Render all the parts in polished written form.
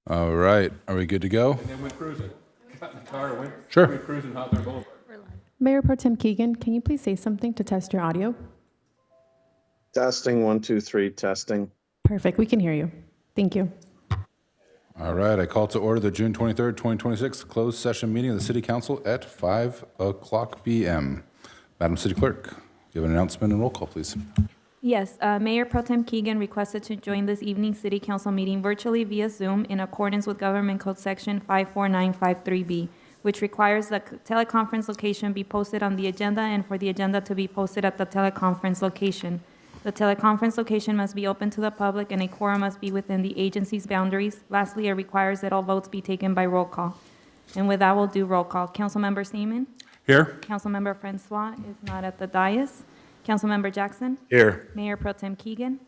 All right, are we good to go? And then went cruising. Got in the car and went, Sure. went cruising Hawthorne Boulevard. Mayor Pro Tem Keegan, can you please say something to test your audio? Testing, 1, 2, 3, testing. Perfect, we can hear you. Thank you. All right, I call to order the June 23rd, 2026 closed session meeting of the City Council at 5 o'clock p.m. Madam City Clerk, give an announcement and roll call, please. Yes, Mayor Pro Tem Keegan requested to join this evening's City Council meeting virtually via Zoom in accordance with Government Code Section 54953B, which requires the teleconference location be posted on the agenda and for the agenda to be posted at the teleconference location. The teleconference location must be open to the public and a quorum must be within the agency's boundaries. Lastly, it requires that all votes be taken by roll call. And with that, we'll do roll call. Councilmember Seaman? Here. Councilmember Francois is not at the dais. Councilmember Jackson? Here. Mayor Pro Tem Keegan?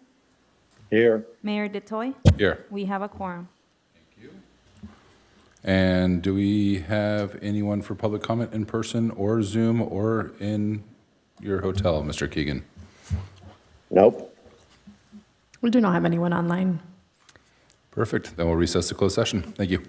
Here. Mayor DeToy? Here. We have a quorum. And do we have anyone for public comment in person or Zoom or in your hotel, Mr. Keegan? Nope. We do not have anyone online. Perfect, then we'll recess to closed session. Thank you.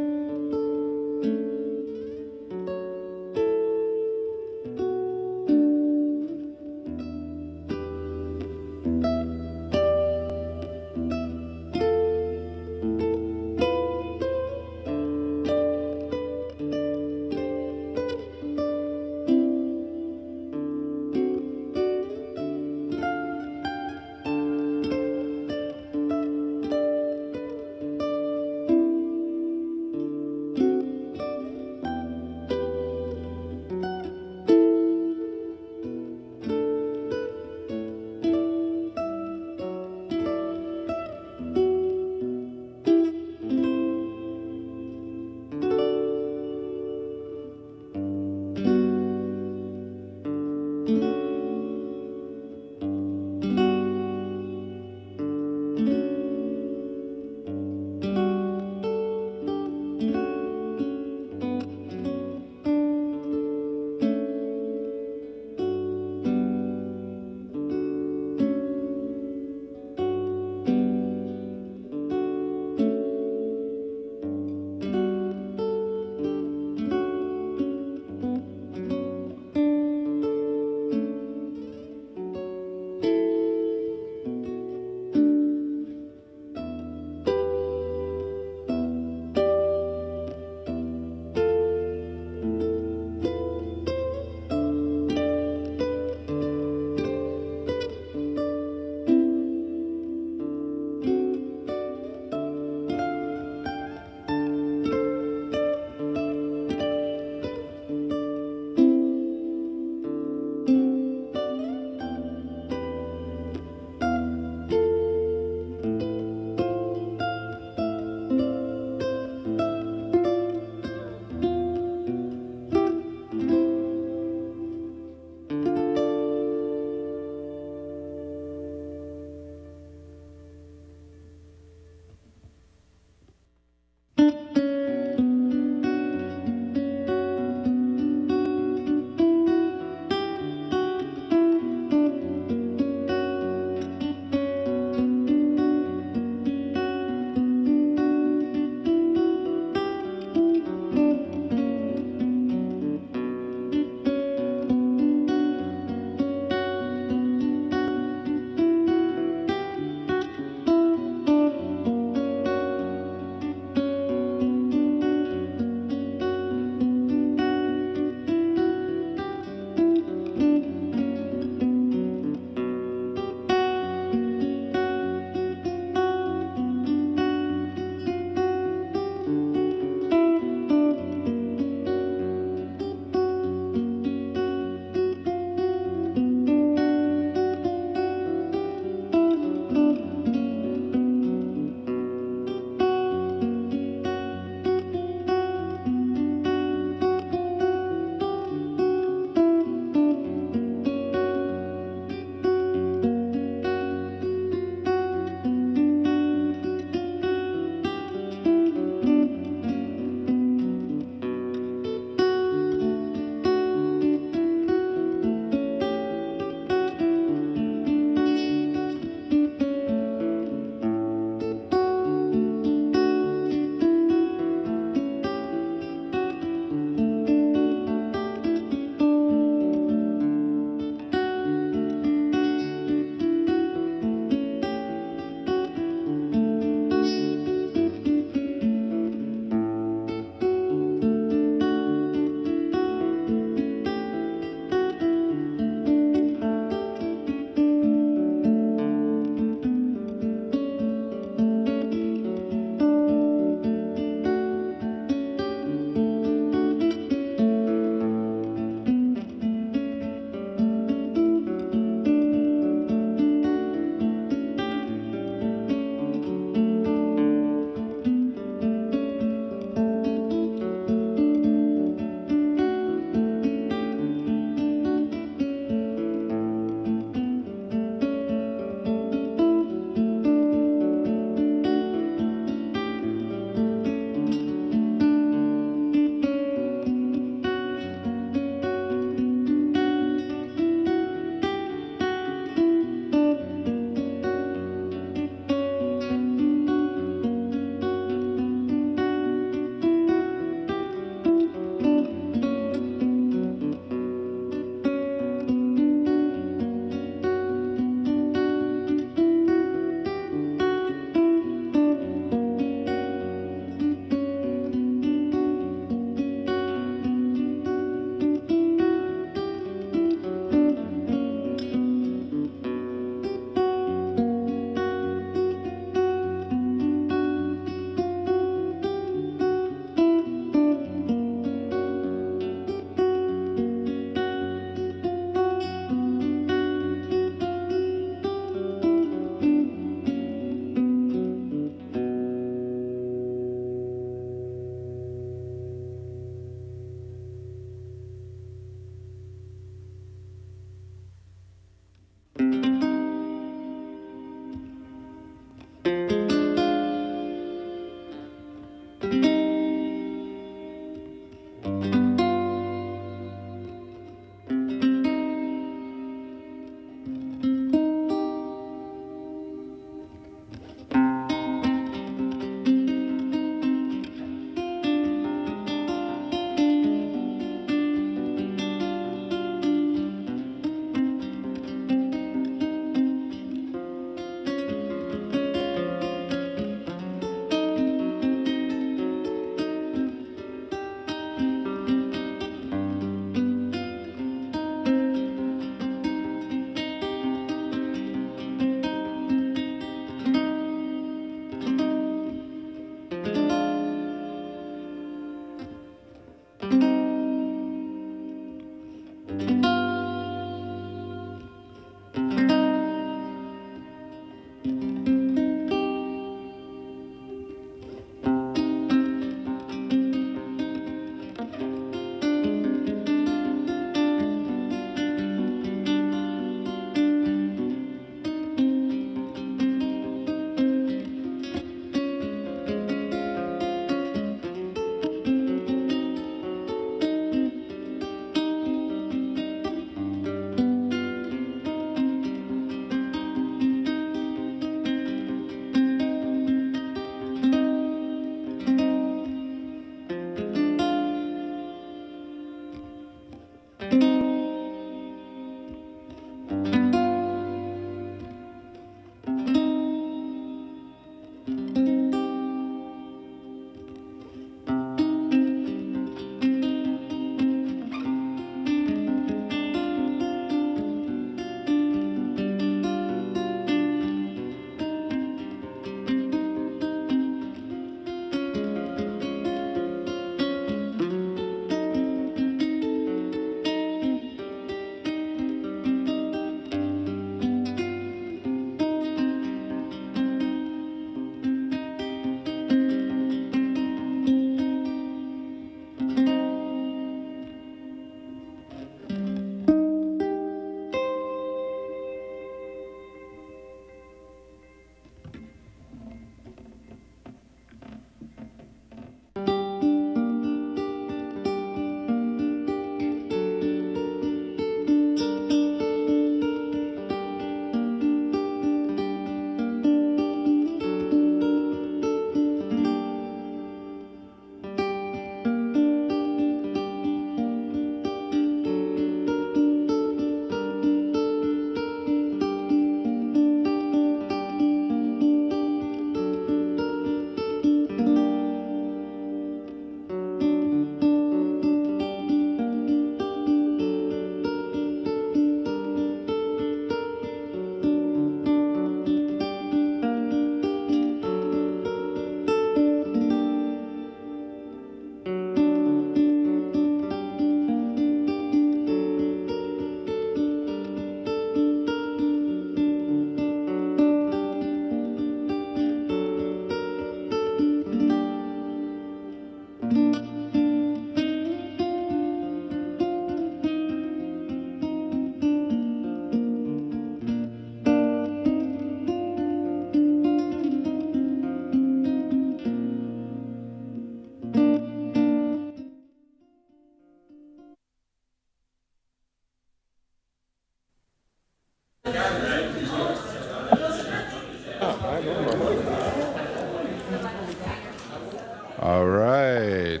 All right.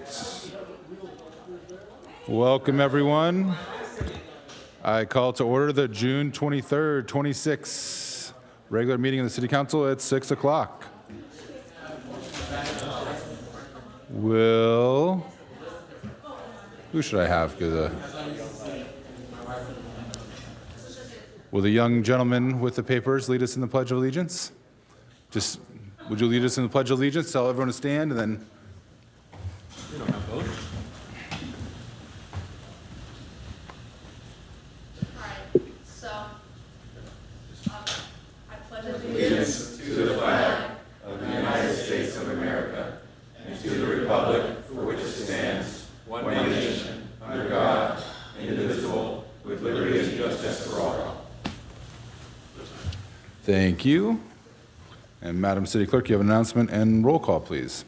Welcome, everyone. I call to order the June 23rd, 26th regular meeting of the City Council at 6 o'clock. Who should I have? Will the young gentleman with the papers lead us in the Pledge of Allegiance? Would you lead us in the Pledge of Allegiance? Tell everyone to stand and then. Thank you. And Madam City Clerk, you have an announcement and roll call, please.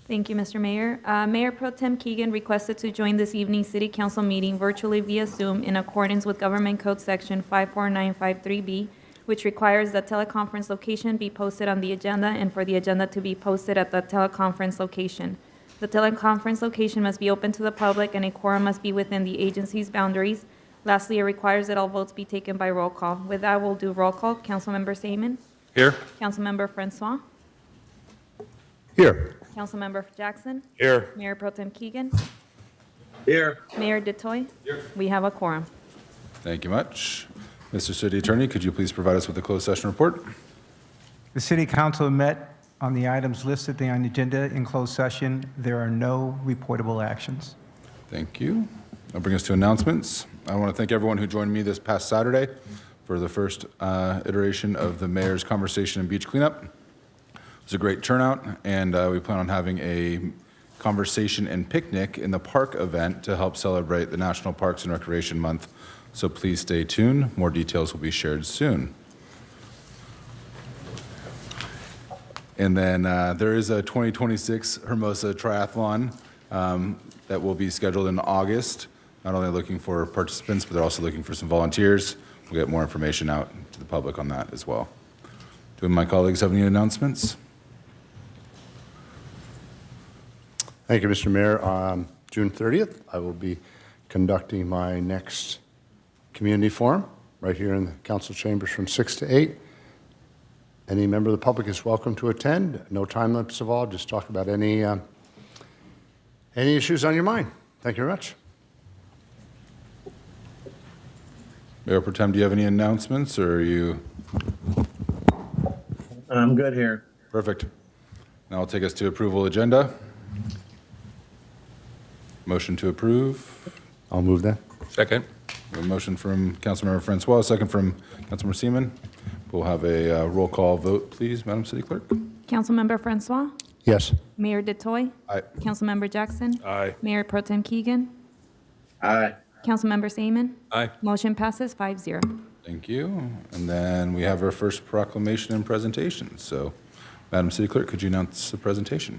Thank you, Mr. Mayor. Mayor Pro Tem Keegan requested to join this evening's City Council meeting virtually via Zoom in accordance with Government Code Section 54953B, which requires that teleconference location be posted on the agenda and for the agenda to be posted at the teleconference location. The teleconference location must be open to the public and a quorum must be within the agency's boundaries. Lastly, it requires that all votes be taken by roll call. With that, we'll do roll call. Councilmember Seaman? Here. Councilmember Francois? Here. Councilmember Jackson? Here. Mayor Pro Tem Keegan? Here. Mayor Detoy? Here. We have a quorum. Thank you much. Mr. City Attorney, could you please provide us with a closed session report? The City Council met on the items listed on the agenda in closed session. There are no reportable actions. Thank you. That'll bring us to announcements. I want to thank everyone who joined me this past Saturday for the first iteration of the mayor's conversation and beach cleanup. It was a great turnout, and we plan on having a conversation and picnic in the park event to help celebrate the National Parks and Recreation Month. So please stay tuned. More details will be shared soon. And then there is a 2026 Hermosa Triathlon that will be scheduled in August. Not only looking for participants, but they're also looking for some volunteers. We'll get more information out to the public on that as well. Do my colleagues have any announcements? Thank you, Mr. Mayor. On June 30th, I will be conducting my next community forum right here in the council chambers from 6 to 8. Any member of the public is welcome to attend. No time limits at all. Just talk about any issues on your mind. Thank you very much. Mayor Pro Tem, do you have any announcements, or are you? I'm good here. Perfect. Now I'll take us to approval agenda. Motion to approve. I'll move that. Second. A motion from Councilmember Francois, second from Councilmember Seaman. We'll have a roll call vote, please, Madam City Clerk. Councilmember Francois, Yes. Mayor Detoy, Aye. Councilmember Jackson, Aye. Mayor Pro Tem Keegan, Aye. Councilmember Seaman. Aye. Motion passes 5-0. Thank you. And then we have our first proclamation and presentation. So, Madam City Clerk, could you announce the presentation?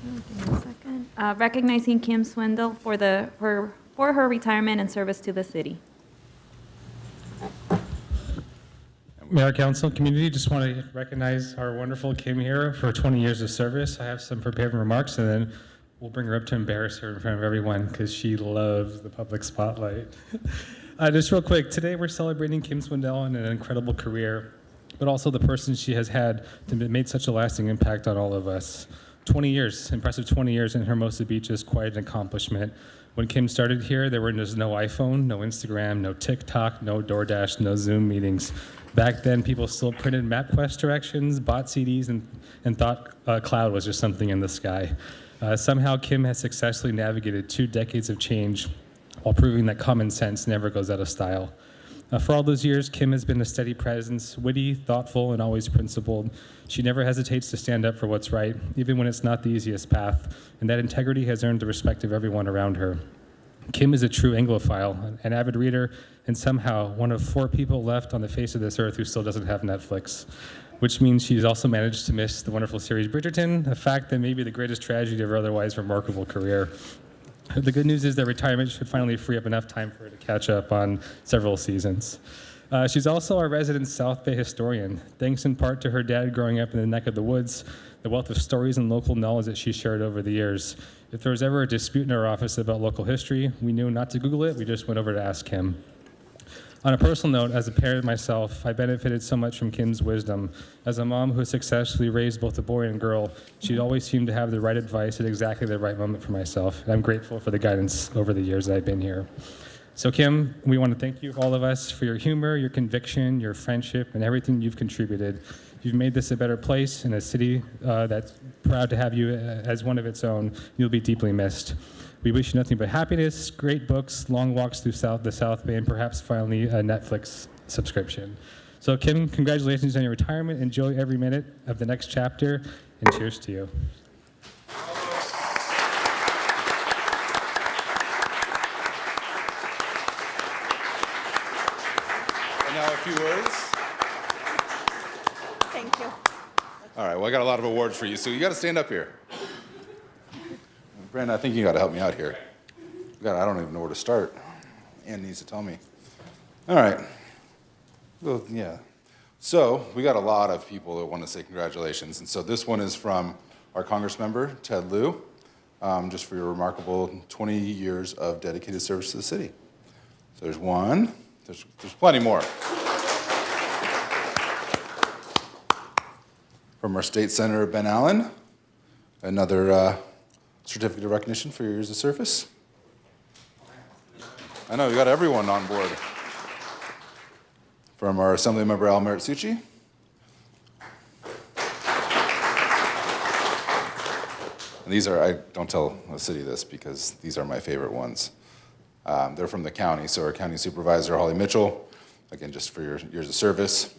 Give me a second. Recognizing Kim Swindle for her retirement and service to the city. Mayor, Council, community, just want to recognize our wonderful Kim here for 20 years of service. I have some prepared remarks, and then we'll bring her up to embarrass her in front of everyone because she loves the public spotlight. Just real quick, today we're celebrating Kim Swindell and an incredible career, but also the person she has had to made such a lasting impact on all of us. 20 years, impressive 20 years in Hermosa Beach is quite an accomplishment. When Kim started here, there was no iPhone, no Instagram, no TikTok, no DoorDash, no Zoom meetings. Back then, people still printed MapQuest directions, bought CDs, and thought cloud was just something in the sky. Somehow, Kim has successfully navigated 2 decades of change while proving that common sense never goes out of style. For all those years, Kim has been a steady presence, witty, thoughtful, and always principled. She never hesitates to stand up for what's right, even when it's not the easiest path, and that integrity has earned the respect of everyone around her. Kim is a true Anglophile, an avid reader, and somehow one of 4 people left on the face of this earth who still doesn't have Netflix, which means she's also managed to miss the wonderful series Bridgerton, a fact that may be the greatest tragedy of her otherwise remarkable career. The good news is that retirement should finally free up enough time for her to catch up on several seasons. She's also our resident South Bay historian, thanks in part to her dad growing up in the neck of the woods, the wealth of stories and local knowledge that she shared over the years. If there was ever a dispute in our office about local history, we knew not to Google it, we just went over to ask him. On a personal note, as a parent myself, I benefited so much from Kim's wisdom. As a mom who successfully raised both a boy and girl, she always seemed to have the right advice at exactly the right moment for myself. And I'm grateful for the guidance over the years that I've been here. So Kim, we want to thank you, all of us, for your humor, your conviction, your friendship, and everything you've contributed. You've made this a better place and a city that's proud to have you as one of its own. You'll be deeply missed. We wish you nothing but happiness, great books, long walks through the South Bay, and perhaps finally a Netflix subscription. So Kim, congratulations on your retirement. Enjoy every minute of the next chapter, and cheers to you. And now a few words. Thank you. All right, well, I got a lot of awards for you, so you got to stand up here. Brandon, I think you got to help me out here. I don't even know where to start. Ann needs to tell me. All right. Well, yeah. So we got a lot of people that want to say congratulations, and so this one is from our Congress member, Ted Lieu, just for your remarkable 20 years of dedicated service to the city. So there's one. There's plenty more. From our state senator, Ben Allen, another certificate of recognition for your years of service. I know, we got everyone on board. From our assembly member, Al Merit-Succi. And these are, I don't tell the city this because these are my favorite ones. They're from the county, so our county supervisor, Holly Mitchell, again, just for your years of service.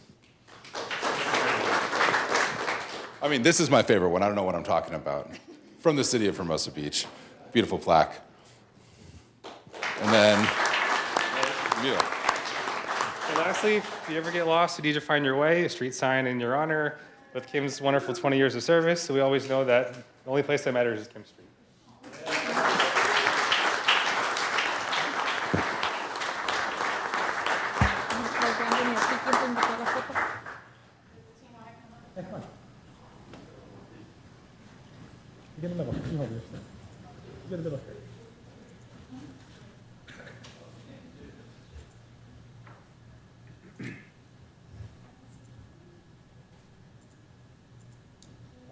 I mean, this is my favorite one. I don't know what I'm talking about. From the city of Hermosa Beach. Beautiful plaque. And then, yeah. And lastly, if you ever get lost, you need to find your way, a street sign in your honor with Kim's wonderful 20 years of service. So we always know that the only place that matters is Kim Street.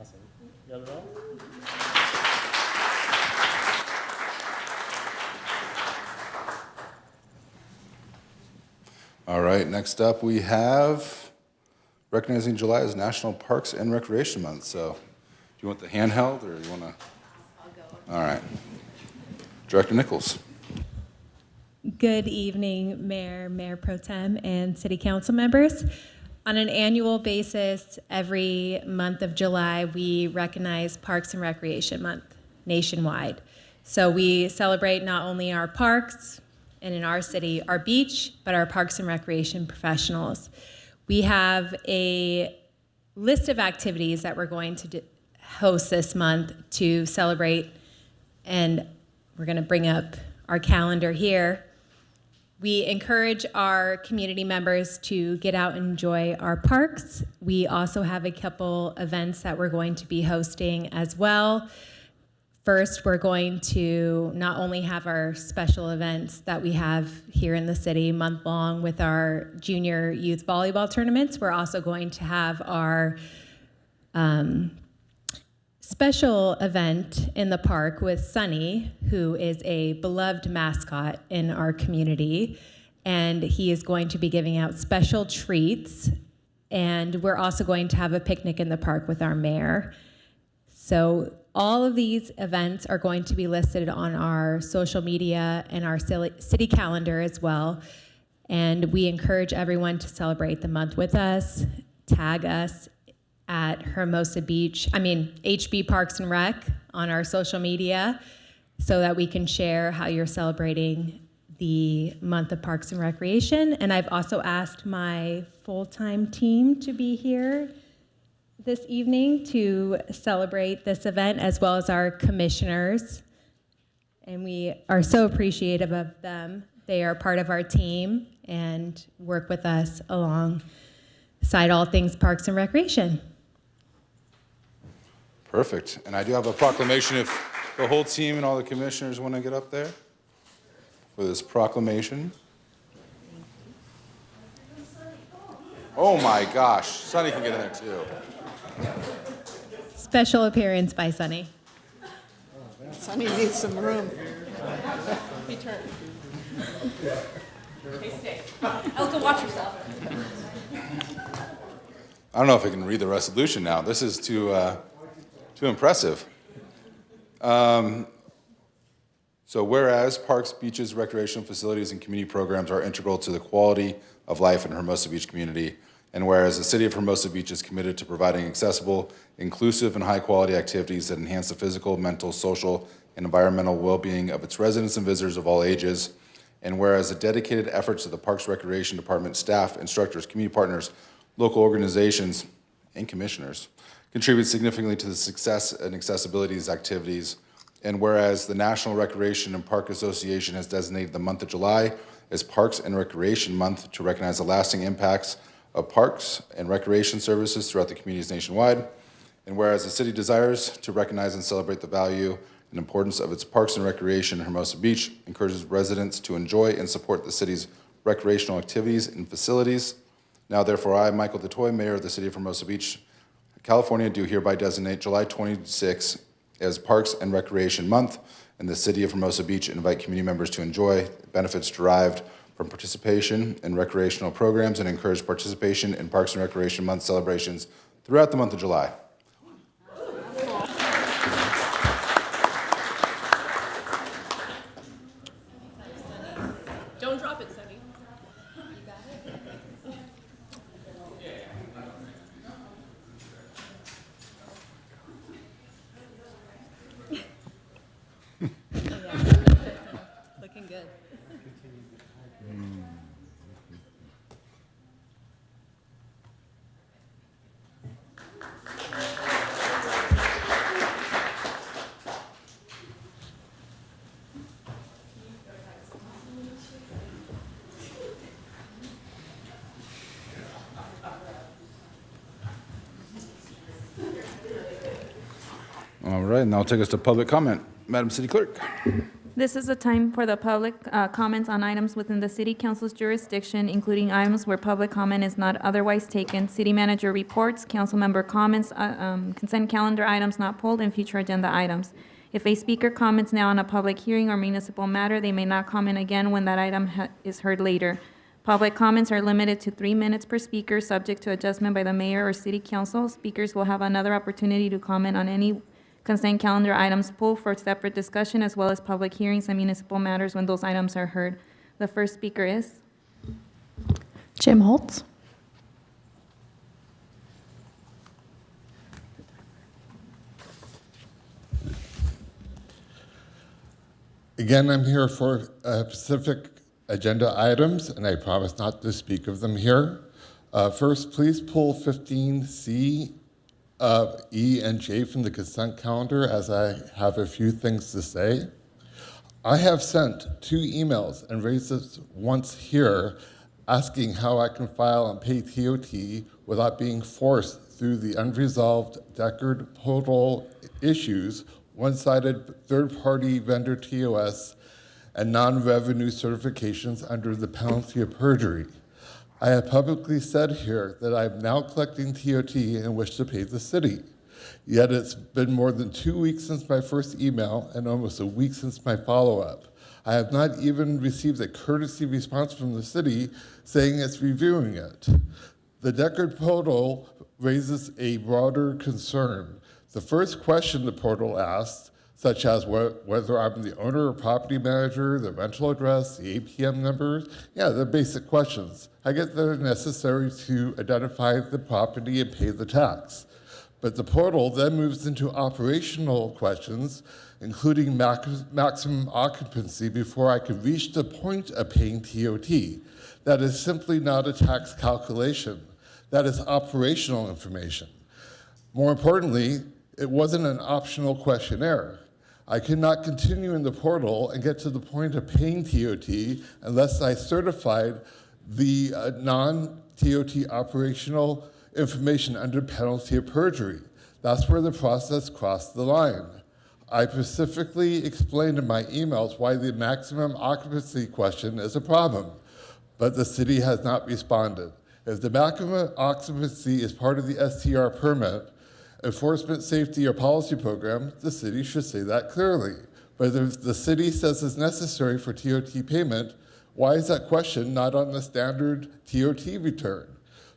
Awesome. You got it all? All right, next up we have recognizing July as National Parks and Recreation Month. So do you want the handheld or you want to? I'll go. All right. Director Nichols. Good evening, Mayor Pro Tem, and City Council members. On an annual basis, every month of July, we recognize Parks and Recreation Month nationwide. So we celebrate not only our parks and in our city, our beach, but our parks and recreation professionals. We have a list of activities that we're going to host this month to celebrate, and we're going to bring up our calendar here. We encourage our community members to get out and enjoy our parks. We also have a couple events that we're going to be hosting as well. First, we're going to not only have our special events that we have here in the city month-long with our junior youth volleyball tournaments, we're also going to have our special event in the park with Sunny, who is a beloved mascot in our community, and he is going to be giving out special treats. And we're also going to have a picnic in the park with our mayor. So all of these events are going to be listed on our social media and our city calendar as well. And we encourage everyone to celebrate the month with us, tag us at HB Parks and Rec on our social media so that we can share how you're celebrating the month of Parks and Recreation. And I've also asked my full-time team to be here this evening to celebrate this event, as well as our commissioners. And we are so appreciative of them. They are part of our team and work with us alongside all things Parks and Recreation. Perfect. And I do have a proclamation if the whole team and all the commissioners want to get up there for this proclamation. Oh my gosh, Sunny can get in there too. Special appearance by Sunny. Sonny needs some room. Return. Hey, stay. Elka, watch yourself. I don't know if I can read the resolution now. This is too impressive. So whereas parks, beaches, recreational facilities, and community programs are integral to the quality of life in Hermosa Beach community, and whereas the city of Hermosa Beach is committed to providing accessible, inclusive, and high-quality activities that enhance the physical, mental, social, and environmental well-being of its residents and visitors of all ages, and whereas the dedicated efforts of the Parks Recreation Department staff, instructors, community partners, local organizations, and commissioners contribute significantly to the success and accessibility of these activities, and whereas the National Recreation and Park Association has designated the month of July as Parks and Recreation Month to recognize the lasting impacts of parks and recreation services throughout the communities nationwide, and whereas the city desires to recognize and celebrate the value and importance of its parks and recreation in Hermosa Beach, encourages residents to enjoy and support the city's recreational activities and facilities. Now, therefore, I, Michael DeToy, Mayor of the City of Hermosa Beach, California, do hereby designate July 26 as Parks and Recreation Month in the City of Hermosa Beach and invite community members to enjoy benefits derived from participation in recreational programs and encourage participation in Parks and Recreation Month celebrations throughout the month of July. All right, and that'll take us to public comment. Madam City Clerk. This is the time for the public comments on items within the city council's jurisdiction, including items where public comment is not otherwise taken, city manager reports, council member comments, consent calendar items not pulled, and future agenda items. If a speaker comments now on a public hearing or municipal matter, they may not comment again when that item is heard later. Public comments are limited to 3 minutes per speaker, subject to adjustment by the mayor or city council. Speakers will have another opportunity to comment on any consent calendar items pulled for separate discussion, as well as public hearings and municipal matters when those items are heard. The first speaker is Jim Holtz. Again, I'm here for specific agenda items, and I promise not to speak of them here. First, please pull 15C, E, and J from the consent calendar, as I have a few things to say. I have sent 2 emails and raised this once here, asking how I can file and pay TOT without being forced through the unresolved Deckard portal issues, one-sided third-party vendor TOS, and non-revenue certifications under the penalty of perjury. I have publicly said here that I am now collecting TOT and wish to pay the city. Yet it's been more than 2 weeks since my first email and almost a week since my follow-up. I have not even received a courtesy response from the city saying it's reviewing it. The Deckard portal raises a broader concern. The first question the portal asks, such as whether I'm the owner or property manager, the rental address, the APM numbers, they're basic questions. I get they're necessary to identify the property and pay the tax. But the portal then moves into operational questions, including maximum occupancy before I can reach the point of paying TOT. That is simply not a tax calculation. That is operational information. More importantly, it wasn't an optional questionnaire. I could not continue in the portal and get to the point of paying TOT unless I certified the non-TOT operational information under penalty of perjury. That's where the process crossed the line. I specifically explained in my emails why the maximum occupancy question is a problem, but the city has not responded. If the maximum occupancy is part of the STR permit, enforcement, safety, or policy program, the city should say that clearly. But if the city says it's necessary for TOT payment, why is that question not on the standard TOT return?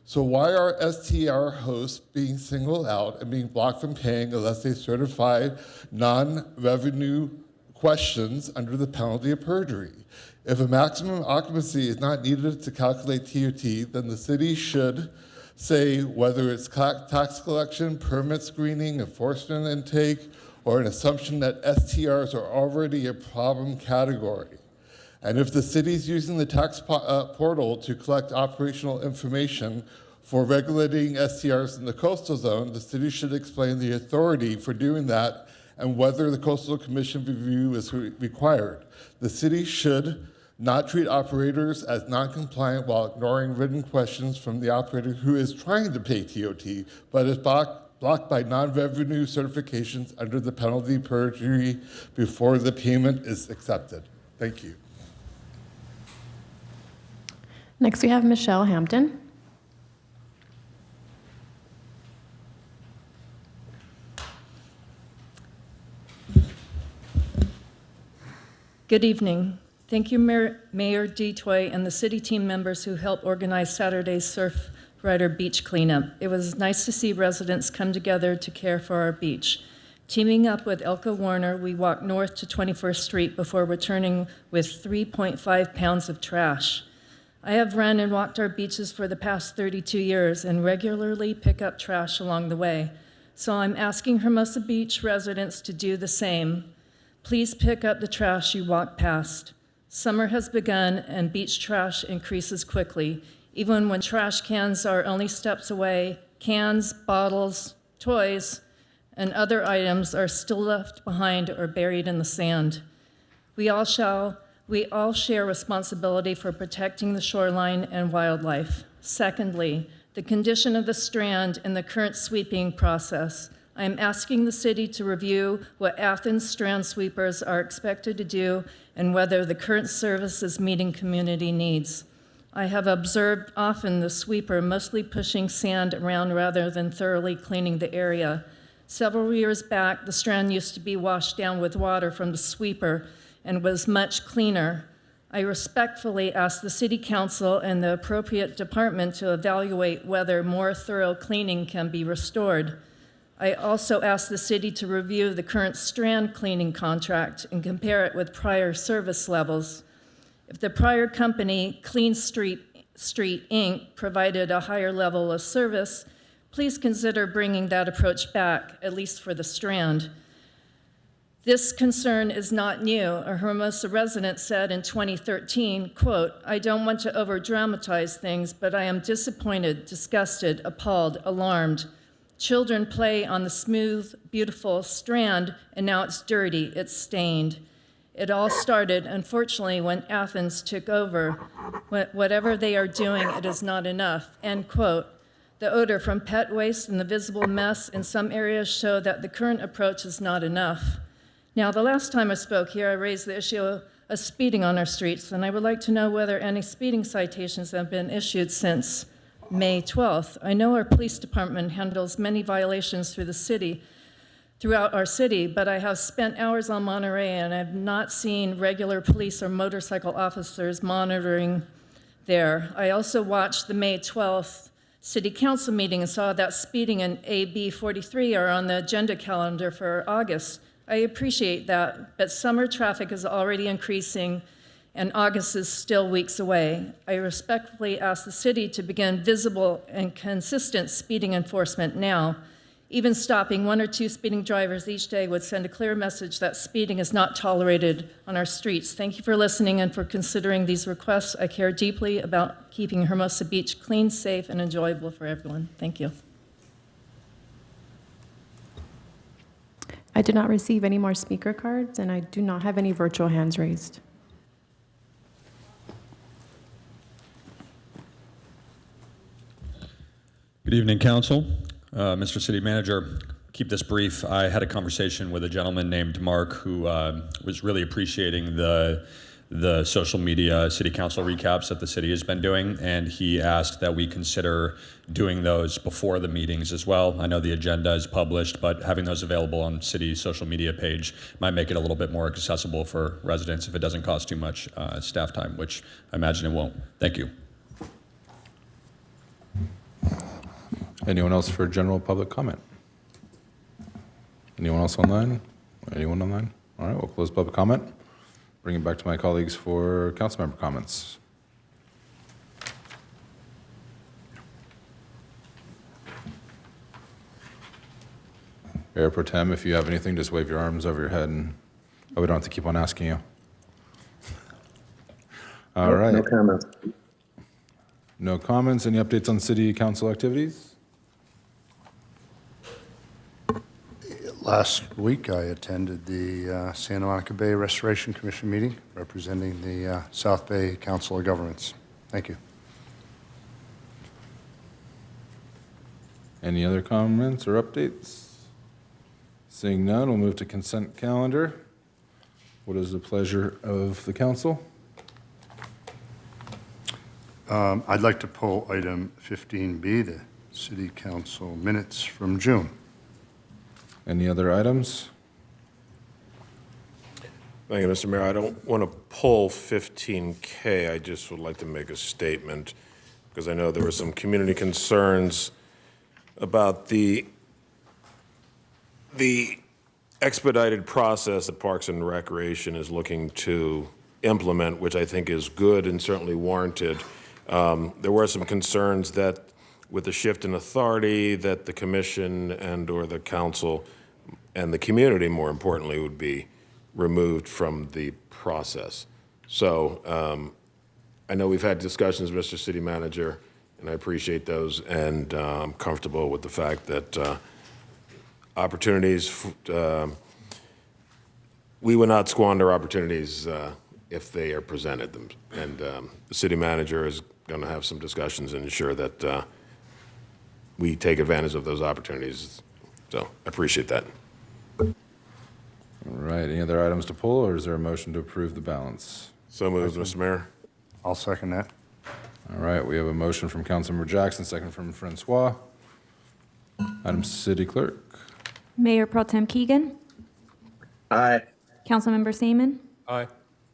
So why are STR hosts being singled out and being blocked from paying unless they certify non-revenue questions under the penalty of perjury? If a maximum occupancy is not needed to calculate TOT, then the city should say whether it's tax collection, permit screening, enforcement intake, or an assumption that STRs are already a problem category. And if the city's using the tax portal to collect operational information for regulating STRs in the coastal zone, the city should explain the authority for doing that and whether the Coastal Commission review is required. The city should not treat operators as non-compliant while ignoring written questions from the operator who is trying to pay TOT, but is blocked by non-revenue certifications under the penalty of perjury before the payment is accepted. Thank you. Next, we have Michelle Hampton. Good evening. Thank you, Mayor Detoy and the city team members who helped organize Saturday's Surf Rider Beach cleanup. It was nice to see residents come together to care for our beach. Teaming up with Elka Warner, we walked north to 21st Street before returning with 3.5 pounds of trash. I have run and walked our beaches for the past 32 years and regularly pick up trash along the way. So I'm asking Hermosa Beach residents to do the same. Please pick up the trash you walk past. Summer has begun and beach trash increases quickly. Even when trash cans are only steps away, cans, bottles, toys, and other items are still left behind or buried in the sand. We all share responsibility for protecting the shoreline and wildlife. Secondly, the condition of the strand and the current sweeping process. I am asking the city to review what Athens Strand sweepers are expected to do and whether the current service is meeting community needs. I have observed often the sweeper mostly pushing sand around rather than thoroughly cleaning the area. Several years back, the Strand used to be washed down with water from the sweeper and was much cleaner. I respectfully ask the City Council and the appropriate department to evaluate whether more thorough cleaning can be restored. I also ask the city to review the current Strand cleaning contract and compare it with prior service levels. If the prior company, Clean Street Inc., provided a higher level of service, please consider bringing that approach back, at least for the Strand. This concern is not new. A Hermosa resident said in 2013, quote, "I don't want to over-dramatize things, but I am disappointed, disgusted, appalled, alarmed. Children play on the smooth, beautiful Strand, and now it's dirty, it's stained. It all started, unfortunately, when Athens took over. Whatever they are doing, it is not enough," end quote. The odor from pet waste and the visible mess in some areas show that the current approach is not enough. Now, the last time I spoke here, I raised the issue of speeding on our streets, and I would like to know whether any speeding citations have been issued since May 12th. I know our police department handles many violations throughout our city, but I have spent hours on Monterey and I've not seen regular police or motorcycle officers monitoring there. I also watched the May 12th City Council meeting and saw that speeding and AB 43 are on the agenda calendar for August. I appreciate that, but summer traffic is already increasing and August is still weeks away. I respectfully ask the city to begin visible and consistent speeding enforcement now. Even stopping 1 or 2 speeding drivers each day would send a clear message that speeding is not tolerated on our streets. Thank you for listening and for considering these requests. I care deeply about keeping Hermosa Beach clean, safe, and enjoyable for everyone. Thank you. I did not receive any more speaker cards, and I do not have any virtual hands raised. Good evening, Council. Mr. City Manager, keep this brief. I had a conversation with a gentleman named Mark who was really appreciating the social media City Council recaps that the city has been doing, and he asked that we consider doing those before the meetings as well. I know the agenda is published, but having those available on City's social media page might make it a little bit more accessible for residents if it doesn't cost too much staff time, which I imagine it won't. Thank you. Anyone else for general public comment? Anyone else online? Anyone online? All right, we'll close public comment. Bring it back to my colleagues for council member comments. Mayor Pro Tem, if you have anything, just wave your arms over your head, and we don't have to keep on asking you. All right. No comments. No comments. Any updates on city council activities? Last week, I attended the Santa Monica Bay Restoration Commission meeting representing the South Bay Council of Governments. Thank you. Any other comments or updates? Seeing none, we'll move to consent calendar. What is the pleasure of the council? I'd like to pull item 15B, the City Council minutes from June. Any other items? Thank you, Mr. Mayor. I don't want to pull 15K. I just would like to make a statement because I know there were some community concerns about the expedited process that Parks and Recreation is looking to implement, which I think is good and certainly warranted. There were some concerns that with the shift in authority that the commission and or the council and the community, more importantly, would be removed from the process. So I know we've had discussions, Mr. City Manager, and I appreciate those, and I'm comfortable with the fact that opportunities, we would not squander opportunities if they are presented them. And the city manager is going to have some discussions and ensure that we take advantage of those opportunities. So I appreciate that. All right, any other items to pull, or is there a motion to approve the balance? So moved, Mr. Mayor. I'll second that. All right, we have a motion from Councilmember Jackson, second from Francois. Madam City Clerk. Mayor Pro Tem Keegan, Aye. Councilmember Seaman, Aye.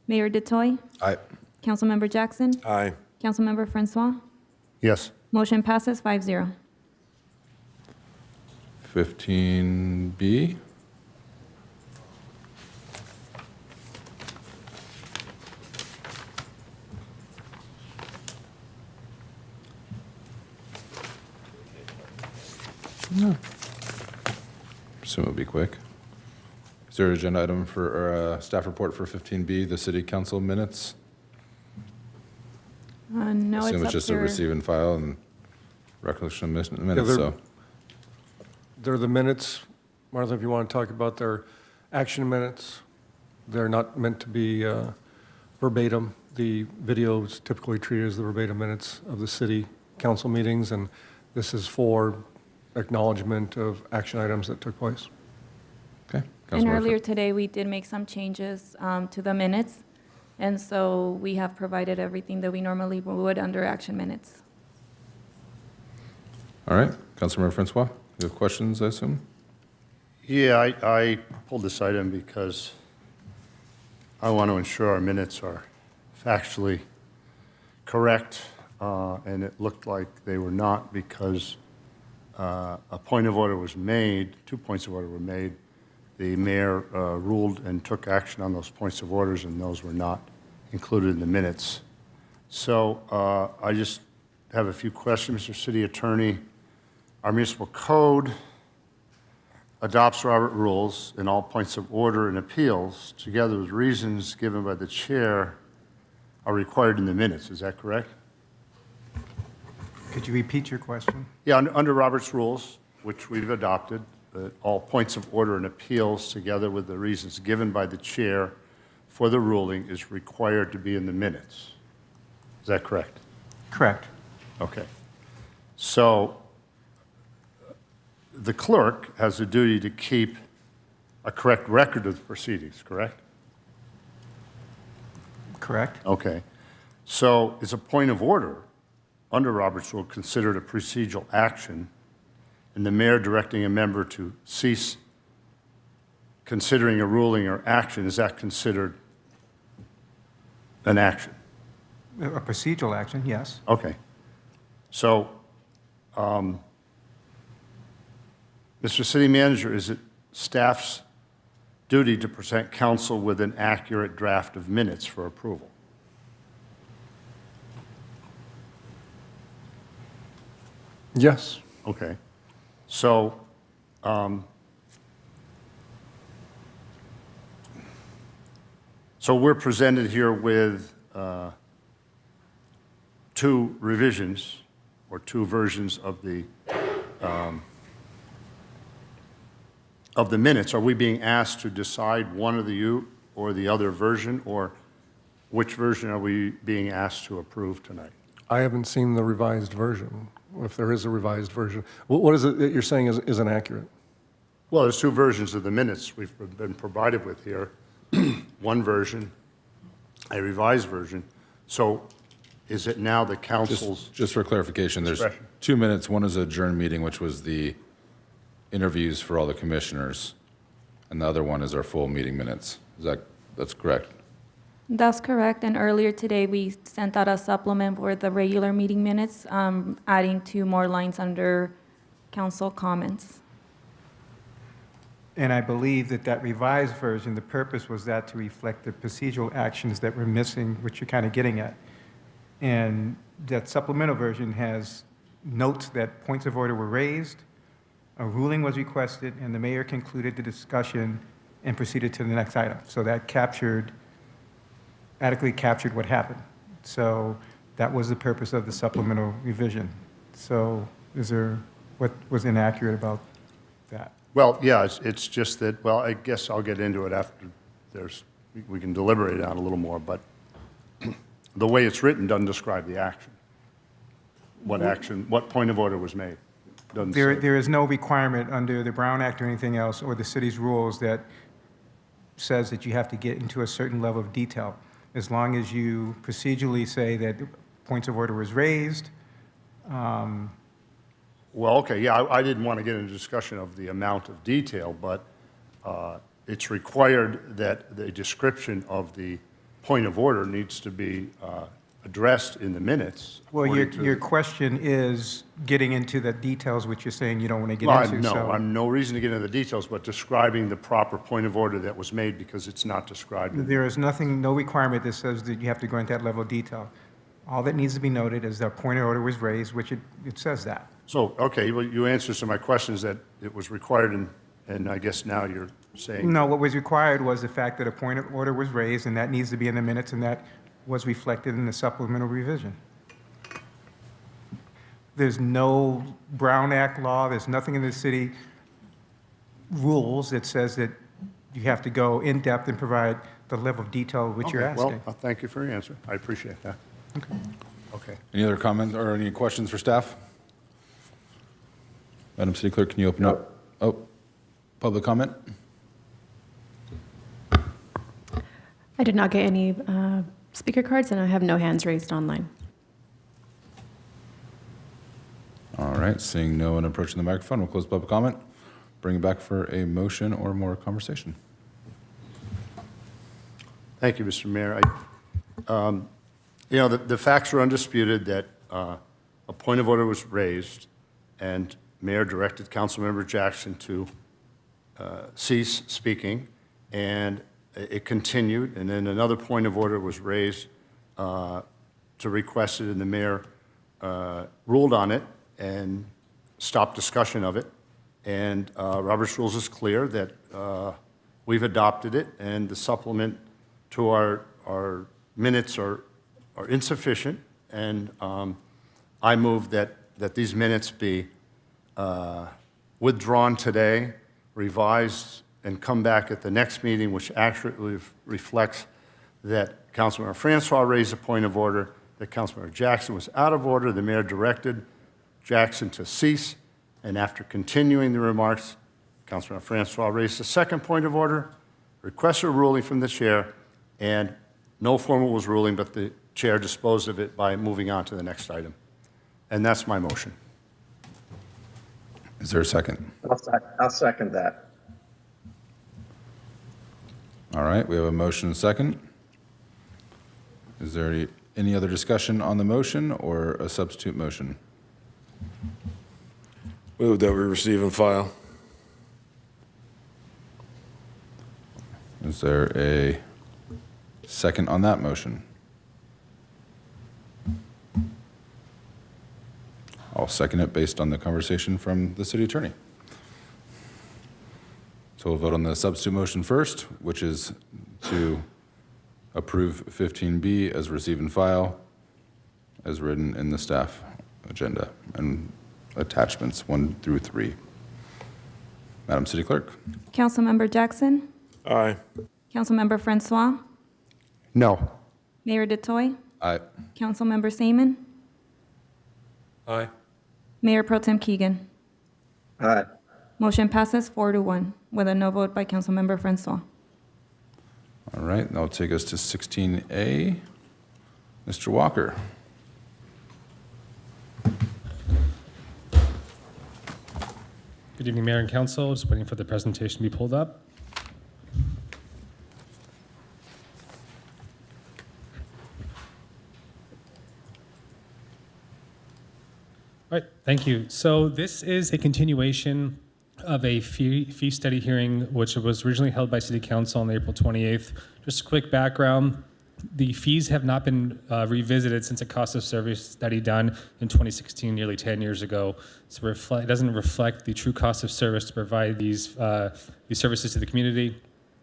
Mayor Detoy, Aye. Councilmember Jackson, Aye. Councilmember Francois. Yes. Motion passes 5-0. 15B. No. Assume it'll be quick. Is there an agenda item for, or a staff report for 15B, the city council minutes? No, Assume it's it's up just a here. receive and file and recollection of minutes, so. They're the minutes. Martha, if you want to talk about their action minutes, they're not meant to be verbatim. The video is typically treated as the verbatim minutes of the city council meetings, and this is for acknowledgement of action items that took place. Okay. And Councilmember earlier today, we did make some changes to the minutes, and so we have provided everything that we normally would under action minutes. All right, Councilmember Francois, you have questions, I assume? Yeah, I pulled this item because I want to ensure our minutes are factually correct, and it looked like they were not because a point of order was made, 2 points of order were made. The mayor ruled and took action on those points of orders, and those were not included in the minutes. So I just have a few questions, Mr. City Attorney. Our municipal code adopts Robert rules in all points of order and appeals, together with reasons given by the chair, are required in the minutes. Is that correct? Could you repeat your question? Yeah, under Robert's rules, which we've adopted, all points of order and appeals, together with the reasons given by the chair for the ruling, is required to be in the minutes. Is that correct? Correct. Okay. So the clerk has a duty to keep a correct record of the proceedings, correct? Correct. Okay. So is a point of order under Robert's rule considered a procedural action, and the mayor directing a member to cease considering a ruling or action, is that considered an action? A procedural action, yes. Okay. So, Mr. City Manager, is it staff's duty to present council with an accurate draft of minutes for approval? Yes. Okay. So, so we're presented here with two revisions or two versions of the minutes. Are we being asked to decide one of or the other version, or which version are we being asked to approve tonight? I haven't seen the revised version, if there is a revised version. What is it that you're saying is inaccurate? Well, there's two versions of the minutes we've been provided with here. One version, a revised version. So is it now the council's? Just for clarification, there's discretion? 2 minutes. One is adjourned meeting, which was the interviews for all the commissioners, and the other one is our full meeting minutes. That's correct? That's correct, and earlier today, we sent out a supplement for the regular meeting minutes, adding 2 more lines under council comments. And I believe that revised version, the purpose was that to reflect the procedural actions that were missing, which you're kind of getting at. And that supplemental version has notes that points of order were raised, a ruling was requested, and the mayor concluded the discussion and proceeded to the next item. So that adequately captured what happened. So that was the purpose of the supplemental revision. So what was inaccurate about that? Well, yeah, it's just that, well, I guess I'll get into it after we can deliberate on it a little more, but the way it's written doesn't describe the action. What point of order was made? Doesn't say. There is no requirement under the Brown Act or anything else, or the city's rules, that says that you have to get into a certain level of detail. As long as you procedurally say that points of order was raised. Well, okay, yeah, I didn't want to get into a discussion of the amount of detail, but it's required that the description of the point of order needs to be addressed in the minutes. Well, according to your the- question is getting into the details, which you're saying you don't want to get Well, into. no, so- I'm no reason to get into the details, but describing the proper point of order that was made because it's not described. There is nothing, no requirement that says that you have to go into that level of detail. All that needs to be noted is that point of order was raised, which it says that. So, okay, well, you answered some of my questions that it was required, and I guess now you're saying. No, what was required was the fact that a point of order was raised, and that needs to be in the minutes, and that was reflected in the supplemental revision. There's no Brown Act law, there's nothing in the city rules that says that you have to go in-depth and provide the level of detail which you're Okay, asking. Well, thank you for your answer. I appreciate that. Okay. Any other comments or any questions for staff? Madam City Clerk, can you open up? Oh, public comment? I did not get any speaker cards, and I have no hands raised online. All right, seeing no one approaching the microphone, we'll close public comment. Bring it back for a motion or more conversation. Thank you, Mr. Mayor. The facts are undisputed that a point of order was raised, and Mayor directed Councilmember Jackson to cease speaking, and it continued, and then another point of order was raised to request it, and the mayor ruled on it and stopped discussion of it. And Robert's Rules is clear that we've adopted it, and the supplement to our minutes are insufficient, and I move that these minutes be withdrawn today, revised, and come back at the next meeting, which accurately reflects that Councilmember Francois raised a point of order, that Councilmember Jackson was out of order, the mayor directed Jackson to cease, and after continuing the remarks, Councilmember Francois raised a second point of order, requested a ruling from the chair, and no formal was ruling, but the chair disposed of it by moving on to the next item. And that's my motion. Is there a second? I'll second that. All right, we have a motion and a second. Is there any other discussion on the motion or a substitute motion? Move that we receive and file. Is there a second on that motion? I'll second it based on the conversation from the city attorney. So we'll vote on the substitute motion first, which is to approve 15B as receive and file as written in the staff agenda and attachments 1 through 3. Madam City Clerk? Councilmember Jackson? Aye. Councilmember Francois? No. Mayor DeToy? Aye. Councilmember Seaman? Aye. Mayor Pro Tem Keegan? Aye. Motion passes 4-1 with a no vote by Councilmember Francois. All right, that'll take us to 16A. Mr. Walker. Good evening, Mayor and Council. Just waiting for the presentation to be pulled up. All right, thank you. So this is a continuation of a fee study hearing, which was originally held by City Council on April 28th. Just a quick background. The fees have not been revisited since a cost of service study done in 2016, nearly 10 years ago. So it doesn't reflect the true cost of service to provide these services to the community.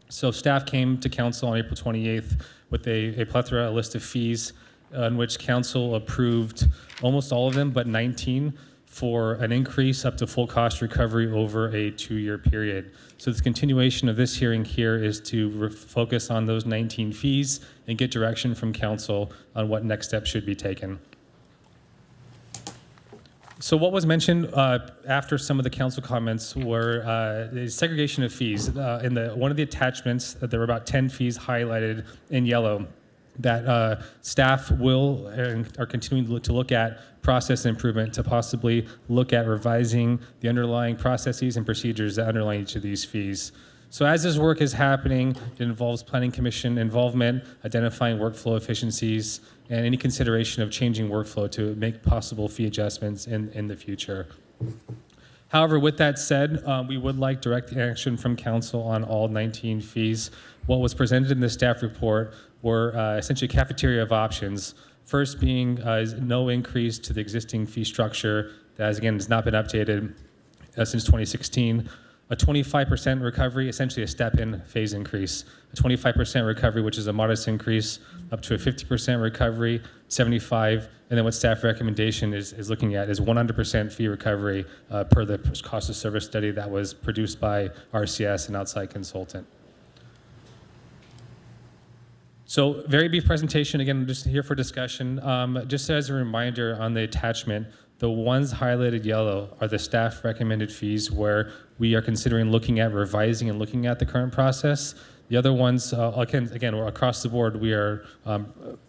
So staff came to council on April 28th with a plethora, a list of fees on which council approved almost all of them, but 19 for an increase up to full cost recovery over a 2-year period. So the continuation of this hearing here is to focus on those 19 fees and get direction from council on what next steps should be taken. So what was mentioned after some of the council comments were the segregation of fees. In one of the attachments, there were about 10 fees highlighted in yellow that staff will and are continuing to look at process improvement to possibly look at revising the underlying processes and procedures that underlie each of these fees. So as this work is happening, it involves Planning Commission involvement, identifying workflow efficiencies, and any consideration of changing workflow to make possible fee adjustments in the future. However, with that said, we would like direct action from council on all 19 fees. What was presented in the staff report were essentially cafeteria of options. First being no increase to the existing fee structure that, as again, has not been updated since 2016. A 25% recovery, essentially a step-in phase increase. A 25% recovery, which is a modest increase, up to a 50% recovery, 75, and then what staff recommendation is looking at is 100% fee recovery per the cost of service study that was produced by RCS, an outside consultant. So very brief presentation, again, just here for discussion. Just as a reminder on the attachment, the ones highlighted yellow are the staff recommended fees where we are considering looking at revising and looking at the current process. The other ones, again, across the board, we are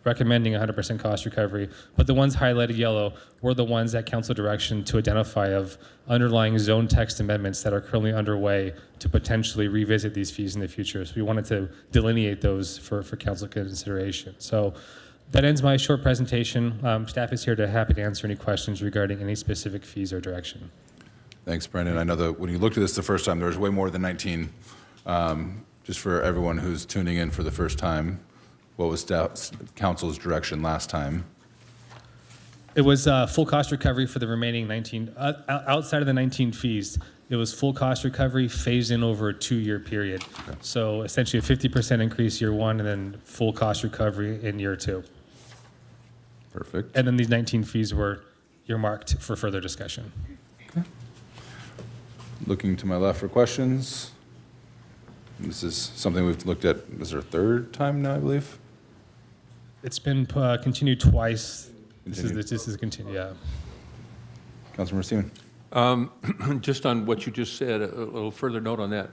recommending 100% cost recovery. But the ones highlighted yellow were the ones at council direction to identify of underlying zone text amendments that are currently underway to potentially revisit these fees in the future. So we wanted to delineate those for council consideration. So that ends my short presentation. Staff is here to happy to answer any questions regarding any specific fees or direction. Thanks, Brendan. I know that when you looked at this the first time, there was way more than 19. Just for everyone who's tuning in for the first time, what was council's direction last time? It was full cost recovery for the remaining 19, outside of the 19 fees. It was full cost recovery phased in over a 2-year period. Okay. So essentially a 50% increase year one and then full cost recovery in year 2. Perfect. And then these 19 fees were earmarked for further discussion. Okay. Looking to my left for questions. This is something we've looked at, this is our third time now, I believe? It's been continued twice. This is continued, yeah. Councilmember Seaman. Just on what you just said, a little further note on that.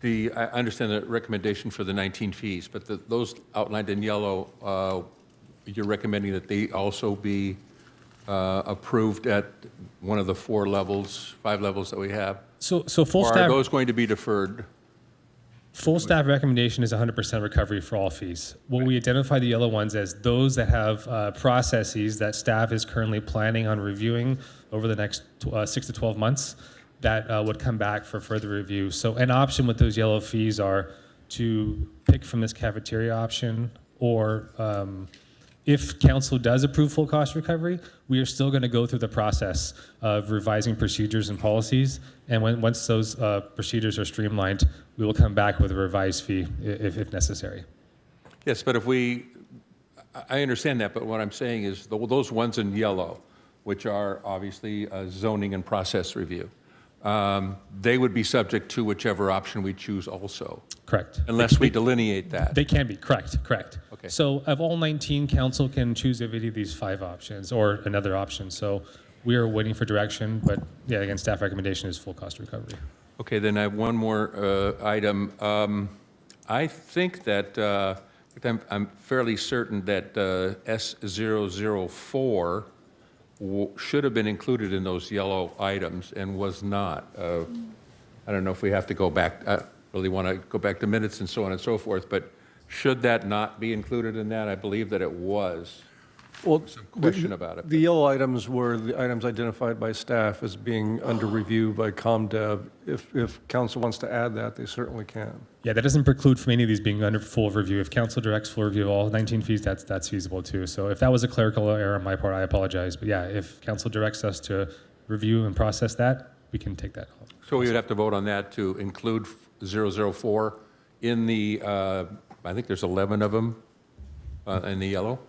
I understand the recommendation for the 19 fees, but those outlined in yellow, you're recommending that they also be approved at one of the 5 levels that we have? So full or staff. Are those going to be deferred? Full staff recommendation is 100% recovery for all fees. What we identify the yellow ones as those that have processes that staff is currently planning on reviewing over the next 6 to 12 months that would come back for further review. So an option with those yellow fees are to pick from this cafeteria option, or if council does approve full cost recovery, we are still going to go through the process of revising procedures and policies. And once those procedures are streamlined, we will come back with a revised fee if necessary. Yes, but I understand that, but what I'm saying is those ones in yellow, which are obviously zoning and process review, they would be subject to whichever option we choose also. Correct. Unless we delineate that. They can be, correct. Okay. So of all 19, council can choose any of these 5 options or another option. So we are waiting for direction, but yeah, again, staff recommendation is full cost recovery. Okay, then I have one more item. I think that, I'm fairly certain that S004 should have been included in those yellow items and was not. I don't know if we have to go back, I really want to go back to minutes and so on and so forth, but should that not be included in that? I believe that it was. Well, some question about it. The yellow items were the items identified by staff as being under review by ComDev. If council wants to add that, they certainly can. Yeah, that doesn't preclude from any of these being under full review. If council directs full review of all 19 fees, that's feasible too. So if that was a clerical error on my part, I apologize. But yeah, if council directs us to review and process that, we can take that. So we would have to vote on that to include 004 in the, I think there's 11 of them in the yellow.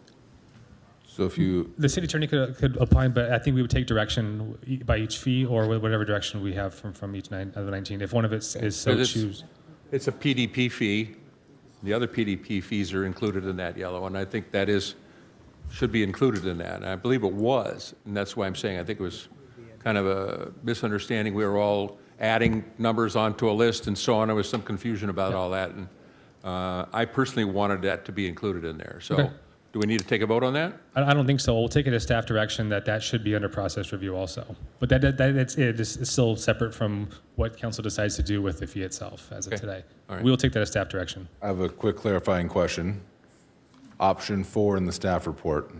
So if you... The city attorney could opine, but I think we would take direction by each fee or whatever direction we have from each of the 19. If one of it is so choose. It's a PDP fee. The other PDP fees are included in that yellow, and I think that is should be included in that. And I believe it was, and that's why I'm saying I think it was kind of a misunderstanding. We were all adding numbers onto a list and so on. There was some confusion about all that. And I personally wanted that to be included in there. So do we need to take a vote on that? I don't think so. We'll take it as staff direction that should be under process review also. But it's still separate from what council decides to do with the fee itself as of today. All right. We'll take that as staff direction. I have a quick clarifying question. Option 4 in the staff report,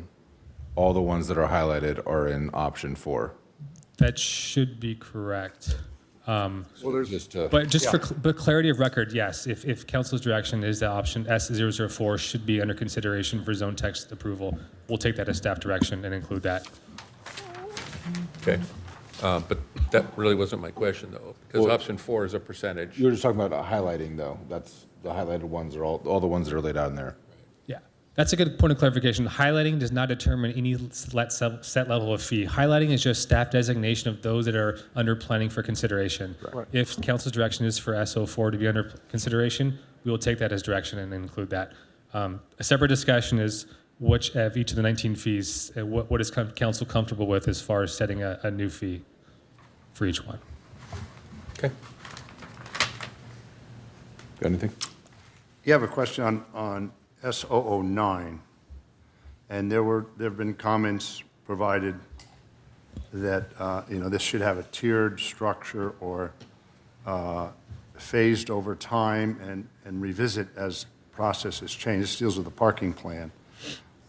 all the ones that are highlighted are in option 4. That should be correct. Well, there's just But just for clarity of record, yes, if council's direction is that option S004 should be under consideration for zone text approval, we'll take that as staff direction and include that. Okay. But that really wasn't my question, though, because Well, option 4 is a percentage. You were just talking about highlighting, though. That's the highlighted ones are all the ones that are laid out in there. Yeah, that's a good point of clarification. Highlighting does not determine any set level of fee. Highlighting is just staff designation of those that are under planning for consideration. Right. If council's direction is for SO4 to be under consideration, we will take that as direction and include that. A separate discussion is which of each of the 19 fees, what is council comfortable with as far as setting a new fee for each one. Okay. Got anything? You have a question on S009, and there have been comments provided that, this should have a tiered structure or phased over time and revisit as processes change. This deals with the parking plan.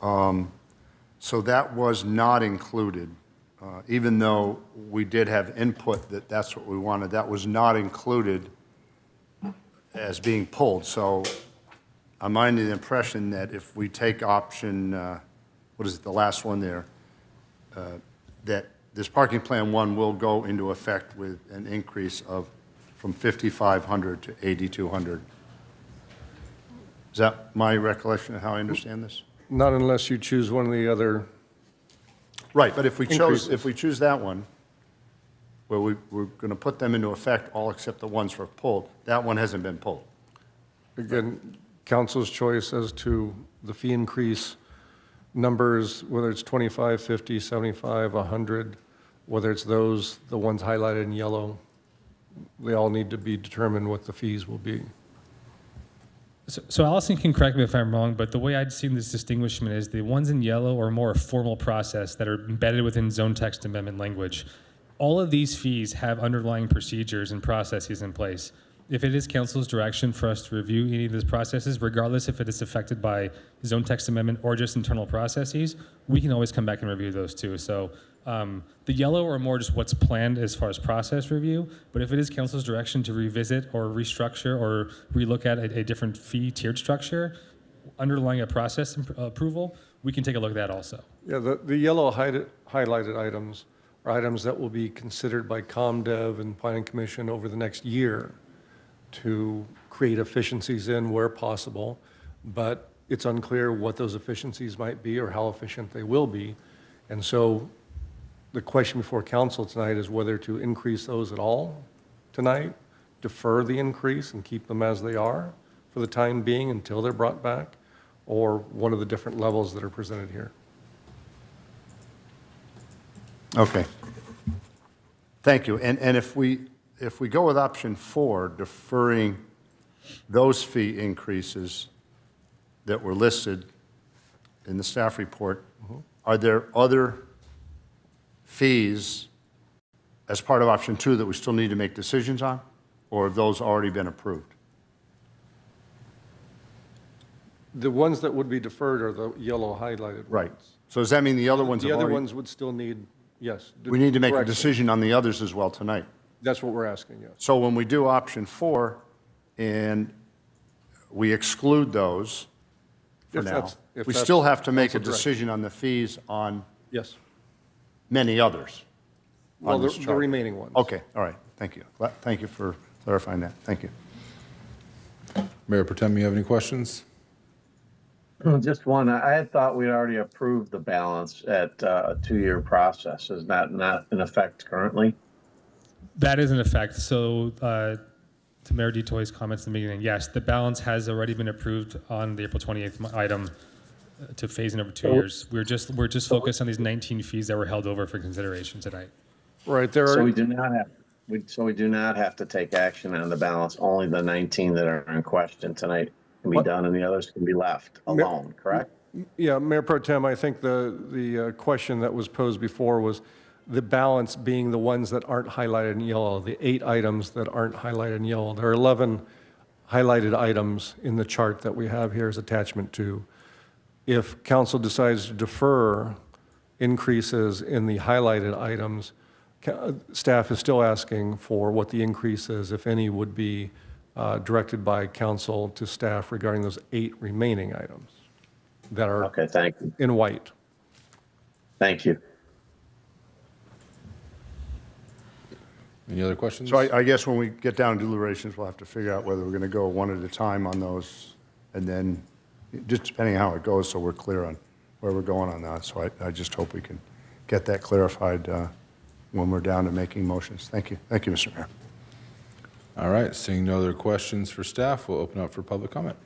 So that was not included, even though we did have input that that's what we wanted. That was not included as being pulled. So I'm under the impression that if we take option, what is it, the last one there, that this parking plan 1 will go into effect with an increase of from 5,500 to 8,200. Is that my recollection of how I understand this? Not unless you choose one of the other. Right, but if we Increases. choose that one, where we're going to put them into effect, all except the ones for pulled, that one hasn't been pulled. Again, council's choice as to the fee increase numbers, whether it's 25, 50, 75, 100, whether it's the ones highlighted in yellow, they all need to be determined what the fees will be. So Allison can correct me if I'm wrong, but the way I'd seen this distinguishment is the ones in yellow are more a formal process that are embedded within zone text amendment language. All of these fees have underlying procedures and processes in place. If it is council's direction for us to review any of these processes, regardless if it is affected by zone text amendment or just internal processes, we can always come back and review those too. So the yellow are more just what's planned as far as process review, but if it is council's direction to revisit or restructure or relook at a different fee tiered structure underlying a process approval, we can take a look at that also. Yeah, the yellow highlighted items are items that will be considered by ComDev and Planning Commission over the next year to create efficiencies in where possible, but it's unclear what those efficiencies might be or how efficient they will be. And so the question before council tonight is whether to increase those at all tonight, defer the increase and keep them as they are for the time being until they're brought back, or one of the different levels that are presented here. Okay. Thank you. And if we go with option 4, deferring those fee increases that were listed in the staff report, are there other fees as part of option 2 that we still need to make decisions on, or have those already been approved? The ones that would be deferred are the yellow highlighted Right. ones. So does that mean the other ones The have other already? ones would still need, yes. We need to make a correction. decision on the others as well tonight. That's what we're asking, yes. So when we do option 4 and we exclude those for If now, that's- if we that's still have to make a council direction. decision on the fees on Yes. many others. Well, on this the chart. remaining ones. Okay, all right, thank you. Thank you for clarifying that, thank you. Mayor Protem, you have any questions? Just one. I had thought we'd already approved the balance at a 2-year process. Is that not in effect currently? That is in effect. So to Mayor DeToy's comments in the beginning, yes, the balance has already been approved on the April 28th item. to phase in over 2 years. We're just focused on these 19 fees that were held over for consideration tonight. Right, there So are, we do not have to take action on the balance. Only the 19 that are in question tonight can be What? done, and the others can be left alone, correct? yeah, Mayor Pro Tem, I think the question that was posed before was the balance being the ones that aren't highlighted in yellow, the 8 items that aren't highlighted in yellow. There are 11 highlighted items in the chart that we have here as attachment 2. If council decides to defer increases in the highlighted items, staff is still asking for what the increase is, if any, would be directed by council to staff regarding those 8 remaining items that are Okay, thank you. in white. Thank you. Any other questions? So I guess when we get down to deliberations, we'll have to figure out whether we're going to go one at a time on those, and then just depending on how it goes, so we're clear on where we're going on that. So I just hope we can get that clarified when we're down to making motions. Thank you. Thank you, Mr. Mayor. All right, seeing no other questions for staff, we'll open up for public comment.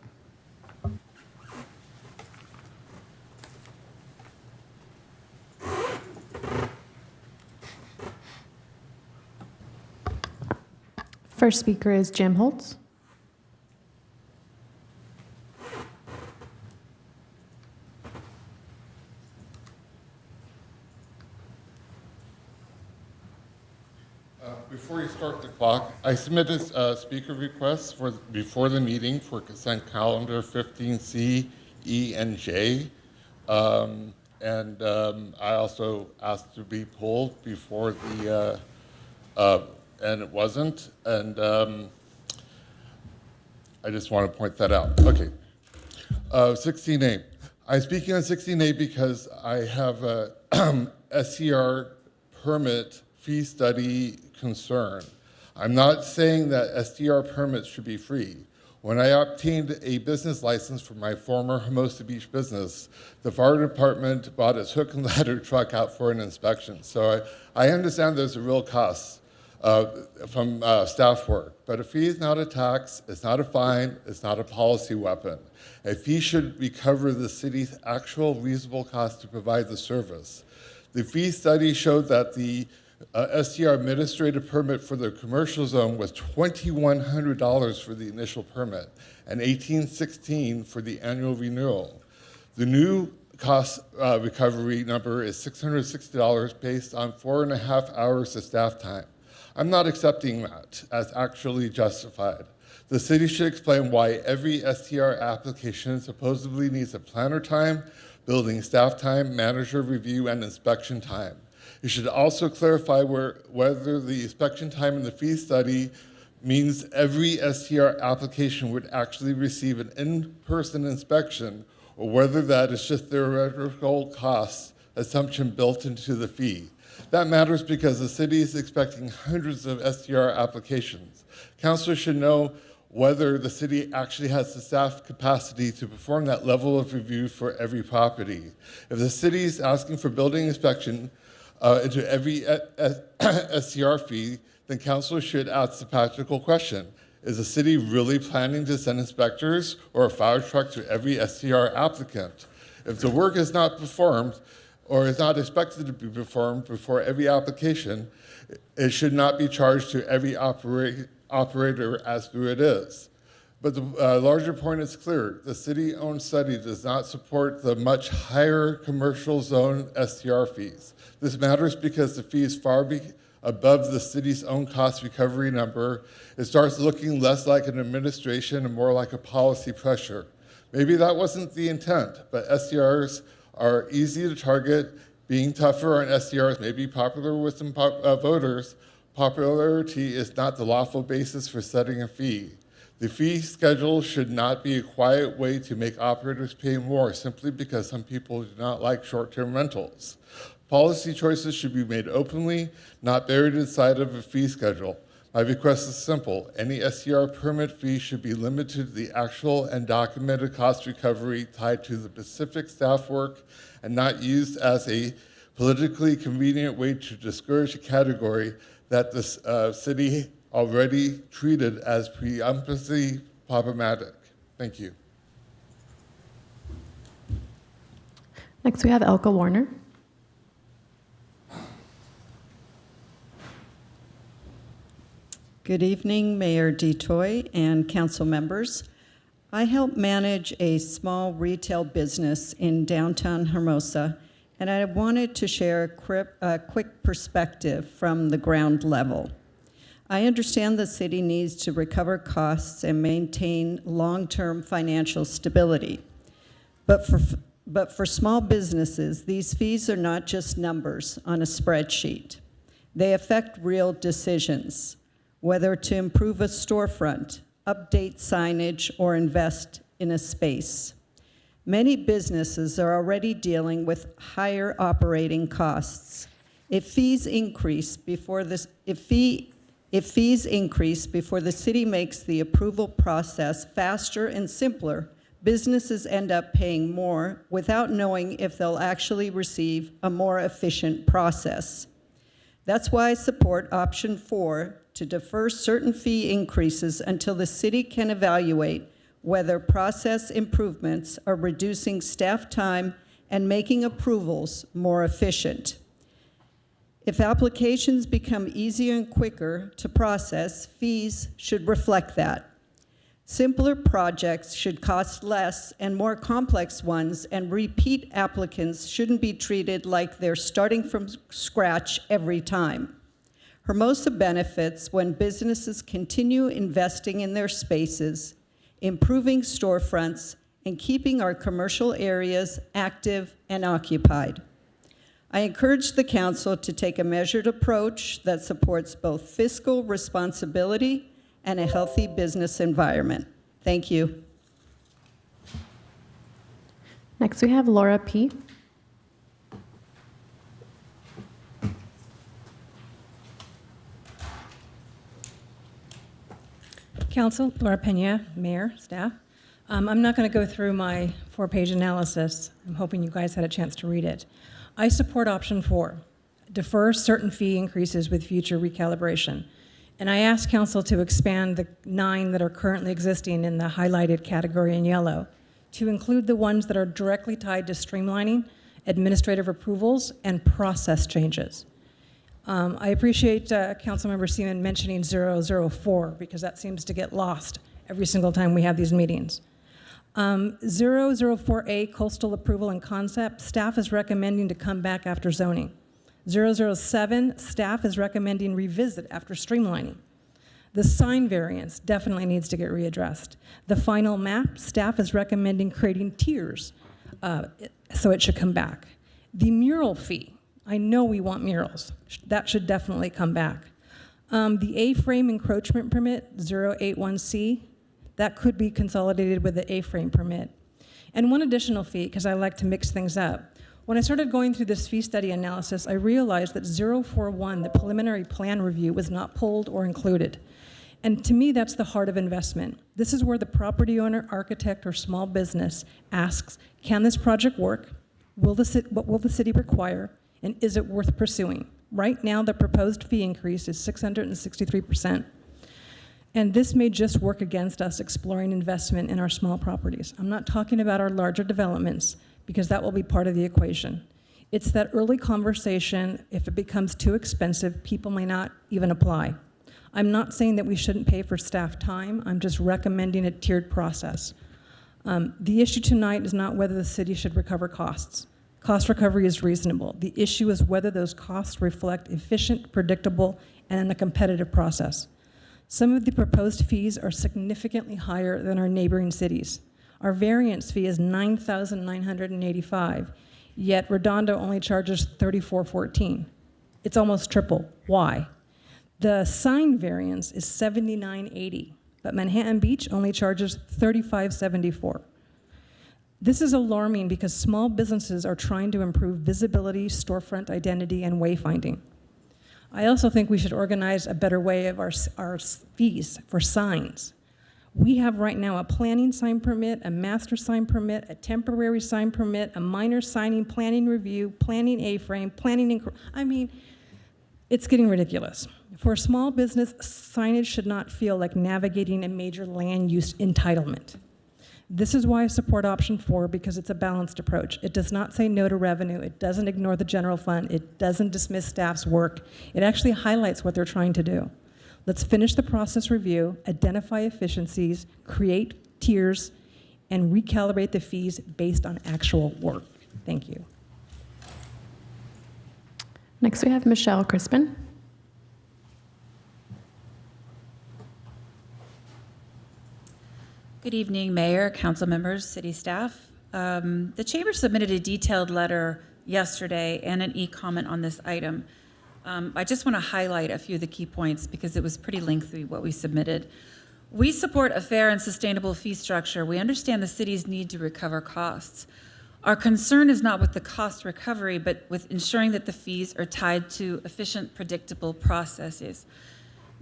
First speaker is Jim Holtz. Before you start the clock, I submitted speaker requests before the meeting for consent calendar 15C, E, and J. I also asked to be pulled before the, and it wasn't. And I just want to point that out. Okay. 16A. I'm speaking on 16A because I have a SCR permit fee study concern. I'm not saying that SDR permits should be free. When I obtained a business license for my former Hermosa Beach business, the fire department bought its hook and ladder truck out for an inspection. So I understand there's a real cost from staff work, but a fee is not a tax, it's not a fine, it's not a policy weapon. A fee should recover the city's actual reasonable cost to provide the service. The fee study showed that the STR administrative permit for the commercial zone was $2,100 for the initial permit and $1,816 for the annual renewal. The new cost recovery number is $660 based on 4.5 hours of staff time. I'm not accepting that as actually justified. The city should explain why every STR application supposedly needs a planner time, building staff time, manager review, and inspection time. You should also clarify whether the inspection time in the fee study means every STR application would actually receive an in-person inspection, or whether that is just theoretical cost assumption built into the fee. That matters because the city is expecting hundreds of STR applications. Councilors should know whether the city actually has the staff capacity to perform that level of review for every property. If the city is asking for building inspection into every STR fee, then council should ask the practical question. Is the city really planning to send inspectors or a fire truck to every STR applicant? If the work is not performed or is not expected to be performed before every application, it should not be charged to every operator as though it is. But the larger point is clear. The city-owned study does not support the much higher commercial zone STR fees. This matters because the fee is far above the city's own cost recovery number. It starts looking less like an administration and more like a policy pressure. Maybe that wasn't the intent, but STRs are easy to target. Being tougher on STRs may be popular with some voters. Popularity is not the lawful basis for setting a fee. The fee schedule should not be a quiet way to make operators pay more simply because some people do not like short-term rentals. Policy choices should be made openly, not buried inside of a fee schedule. My request is simple. Any STR permit fee should be limited to the actual and documented cost recovery tied to the specific staff work and not used as a politically convenient way to discourage a category that the city already treated as preemptively problematic. Thank you. Next, we have Elka Warner. Good evening, Mayor DeToy and council members. I help manage a small retail business in downtown Hermosa, and I wanted to share a quick perspective from the ground level. I understand the city needs to recover costs and maintain long-term financial stability. But for small businesses, these fees are not just numbers on a spreadsheet. They affect real decisions, whether to improve a storefront, update signage, or invest in a space. Many businesses are already dealing with higher operating costs. If fees increase before the city makes the approval process faster and simpler, businesses end up paying more without knowing if they'll actually receive a more efficient process. That's why I support option 4 to defer certain fee increases until the city can evaluate whether process improvements are reducing staff time and making approvals more efficient. If applications become easier and quicker to process, fees should reflect that. Simpler projects should cost less, and more complex ones and repeat applicants shouldn't be treated like they're starting from scratch every time. Hermosa benefits when businesses continue investing in their spaces, improving storefronts, and keeping our commercial areas active and occupied. I encourage the council to take a measured approach that supports both fiscal responsibility and a healthy business environment. Thank you. Next, we have Laura P. Council, Laura Pena, Mayor, staff. I'm not going to go through my 4-page analysis. I'm hoping you guys had a chance to read it. I support option 4, defer certain fee increases with future recalibration. And I ask council to expand the 9 that are currently existing in the highlighted category in yellow to include the ones that are directly tied to streamlining, administrative approvals, and process changes. I appreciate Councilmember Seaman mentioning 004 because that seems to get lost every single time we have these meetings. 004A, coastal approval and concept, staff is recommending to come back after zoning. 007, staff is recommending revisit after streamlining. The sign variance definitely needs to get readdressed. The final map, staff is recommending creating tiers, so it should come back. The mural fee, I know we want murals. That should definitely come back. The A-frame encroachment permit, 081C, that could be consolidated with the A-frame permit. And one additional fee, because I like to mix things up. When I started going through this fee study analysis, I realized that 041, the preliminary plan review, was not pulled or included. And to me, that's the heart of investment. This is where the property owner, architect, or small business asks, can this project work? What will the city require? And is it worth pursuing? Right now, the proposed fee increase is 663%. And this may just work against us exploring investment in our small properties. I'm not talking about our larger developments, because that will be part of the equation. It's that early conversation. If it becomes too expensive, people may not even apply. I'm not saying that we shouldn't pay for staff time. I'm just recommending a tiered process. The issue tonight is not whether the city should recover costs. Cost recovery is reasonable. The issue is whether those costs reflect efficient, predictable, and a competitive process. Some of the proposed fees are significantly higher than our neighboring cities. Our variance fee is $9,985, yet Redondo only charges $34.14. It's almost triple. Why? The sign variance is $79.80, but Manhattan Beach only charges $35.74. This is alarming because small businesses are trying to improve visibility, storefront identity, and wayfinding. I also think we should organize a better way of our fees for signs. We have right now a planning sign permit, a master sign permit, a temporary sign permit, a minor signing planning review, planning A-frame, I mean, it's getting ridiculous. For a small business, signage should not feel like navigating a major land use entitlement. This is why I support option 4, because it's a balanced approach. It does not say no to revenue. It doesn't ignore the general fund. It doesn't dismiss staff's work. It actually highlights what they're trying to do. Let's finish the process review, identify efficiencies, create tiers, and recalibrate the fees based on actual work. Thank you. Next, we have Michelle Crispin. Good evening, Mayor, council members, city staff. The Chamber submitted a detailed letter yesterday and an e-comment on this item. I just want to highlight a few of the key points because it was pretty lengthy what we submitted. We support a fair and sustainable fee structure. We understand the city's need to recover costs. Our concern is not with the cost recovery, but with ensuring that the fees are tied to efficient, predictable processes.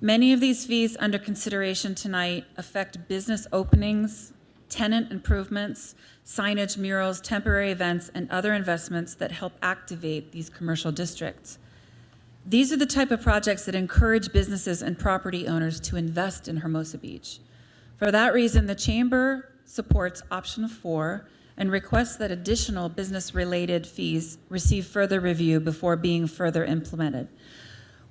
Many of these fees under consideration tonight affect business openings, tenant improvements, signage, murals, temporary events, and other investments that help activate these commercial districts. These are the type of projects that encourage businesses and property owners to invest in Hermosa Beach. For that reason, the Chamber supports option 4 and requests that additional business-related fees receive further review before being further implemented.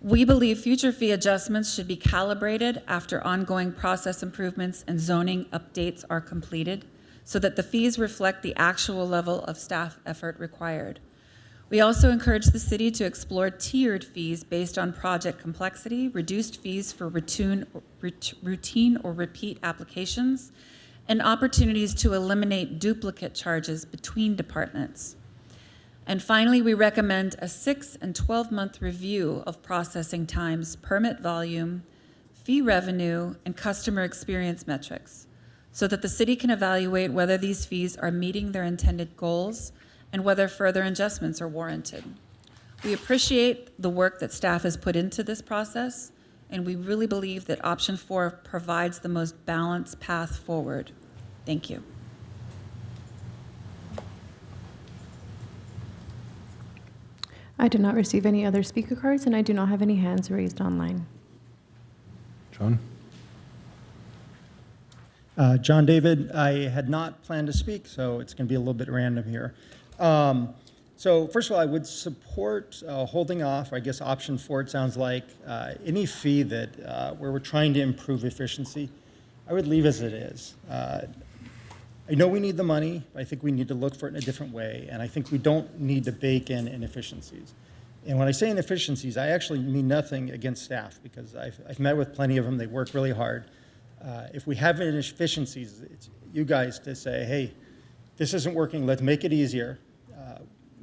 We believe future fee adjustments should be calibrated after ongoing process improvements and zoning updates are completed so that the fees reflect the actual level of staff effort required. We also encourage the city to explore tiered fees based on project complexity, reduced fees for routine or repeat applications, and opportunities to eliminate duplicate charges between departments. And finally, we recommend a 6- and 12-month review of processing times, permit volume, fee revenue, and customer experience metrics so that the city can evaluate whether these fees are meeting their intended goals and whether further adjustments are warranted. We appreciate the work that staff has put into this process, and we really believe that option 4 provides the most balanced path forward. Thank you. I did not receive any other speaker cards, and I do not have any hands raised online. John? John David, I had not planned to speak, so it's going to be a little bit random here. So first of all, I would support holding off. I guess option 4, it sounds like, any fee that where we're trying to improve efficiency, I would leave as it is. I know we need the money, but I think we need to look for it in a different way, and I think we don't need to bake in inefficiencies. And when I say inefficiencies, I actually mean nothing against staff, because I've met with plenty of them. They work really hard. If we have inefficiencies, it's you guys to say, hey, this isn't working, let's make it easier.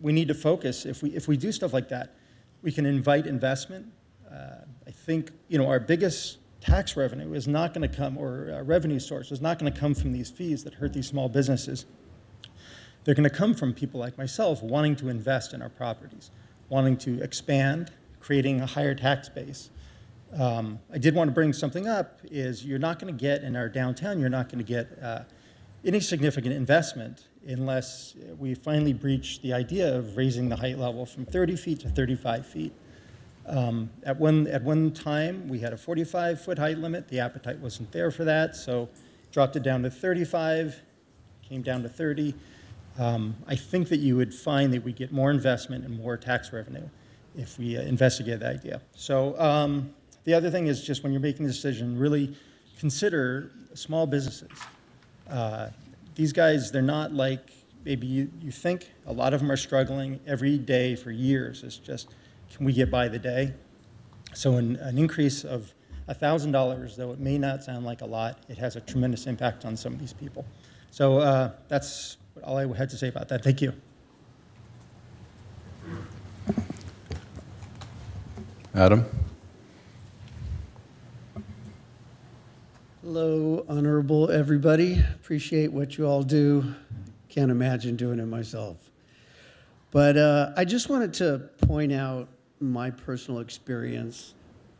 We need to focus. If we do stuff like that, we can invite investment. I think our biggest tax revenue is not going to come, or revenue source is not going to come from these fees that hurt these small businesses. They're going to come from people like myself wanting to invest in our properties, wanting to expand, creating a higher tax base. I did want to bring something up, is you're not going to get in our downtown, you're not going to get any significant investment unless we finally breach the idea of raising the height level from 30 feet to 35 feet. At one time, we had a 45-foot height limit. The appetite wasn't there for that, so dropped it down to 35, came down to 30. I think that you would find that we get more investment and more tax revenue if we investigate the idea. So the other thing is just when you're making a decision, really consider small businesses. These guys, they're not like maybe you think. A lot of them are struggling every day for years. It's just, can we get by the day? So an increase of $1,000, though it may not sound like a lot, it has a tremendous impact on some of these people. So that's all I had to say about that. Thank you. Adam? Hello, honorable everybody. Appreciate what you all do. Can't imagine doing it myself. But I just wanted to point out my personal experience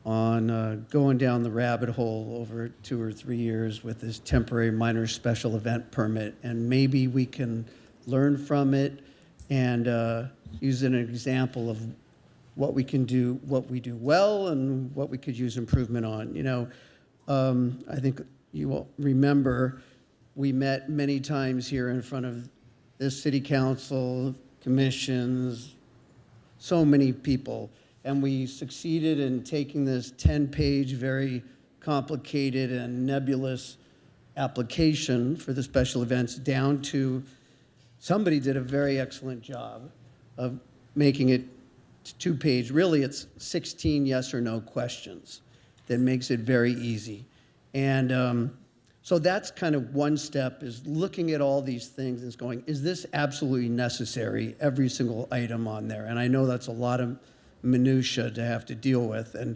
on going down the rabbit hole over 2 or 3 years with this temporary minor special event permit, and maybe we can learn from it and use an example of what we can do, what we do well, and what we could use improvement on. I think you will remember we met many times here in front of this city council, commissions, so many people. And we succeeded in taking this 10-page, very complicated and nebulous application for the special events down to, somebody did a very excellent job of making it 2-page. Really, it's 16 yes or no questions that makes it very easy. And so that's kind of one step, is looking at all these things and going, is this absolutely necessary, every single item on there? And I know that's a lot of minutia to have to deal with. And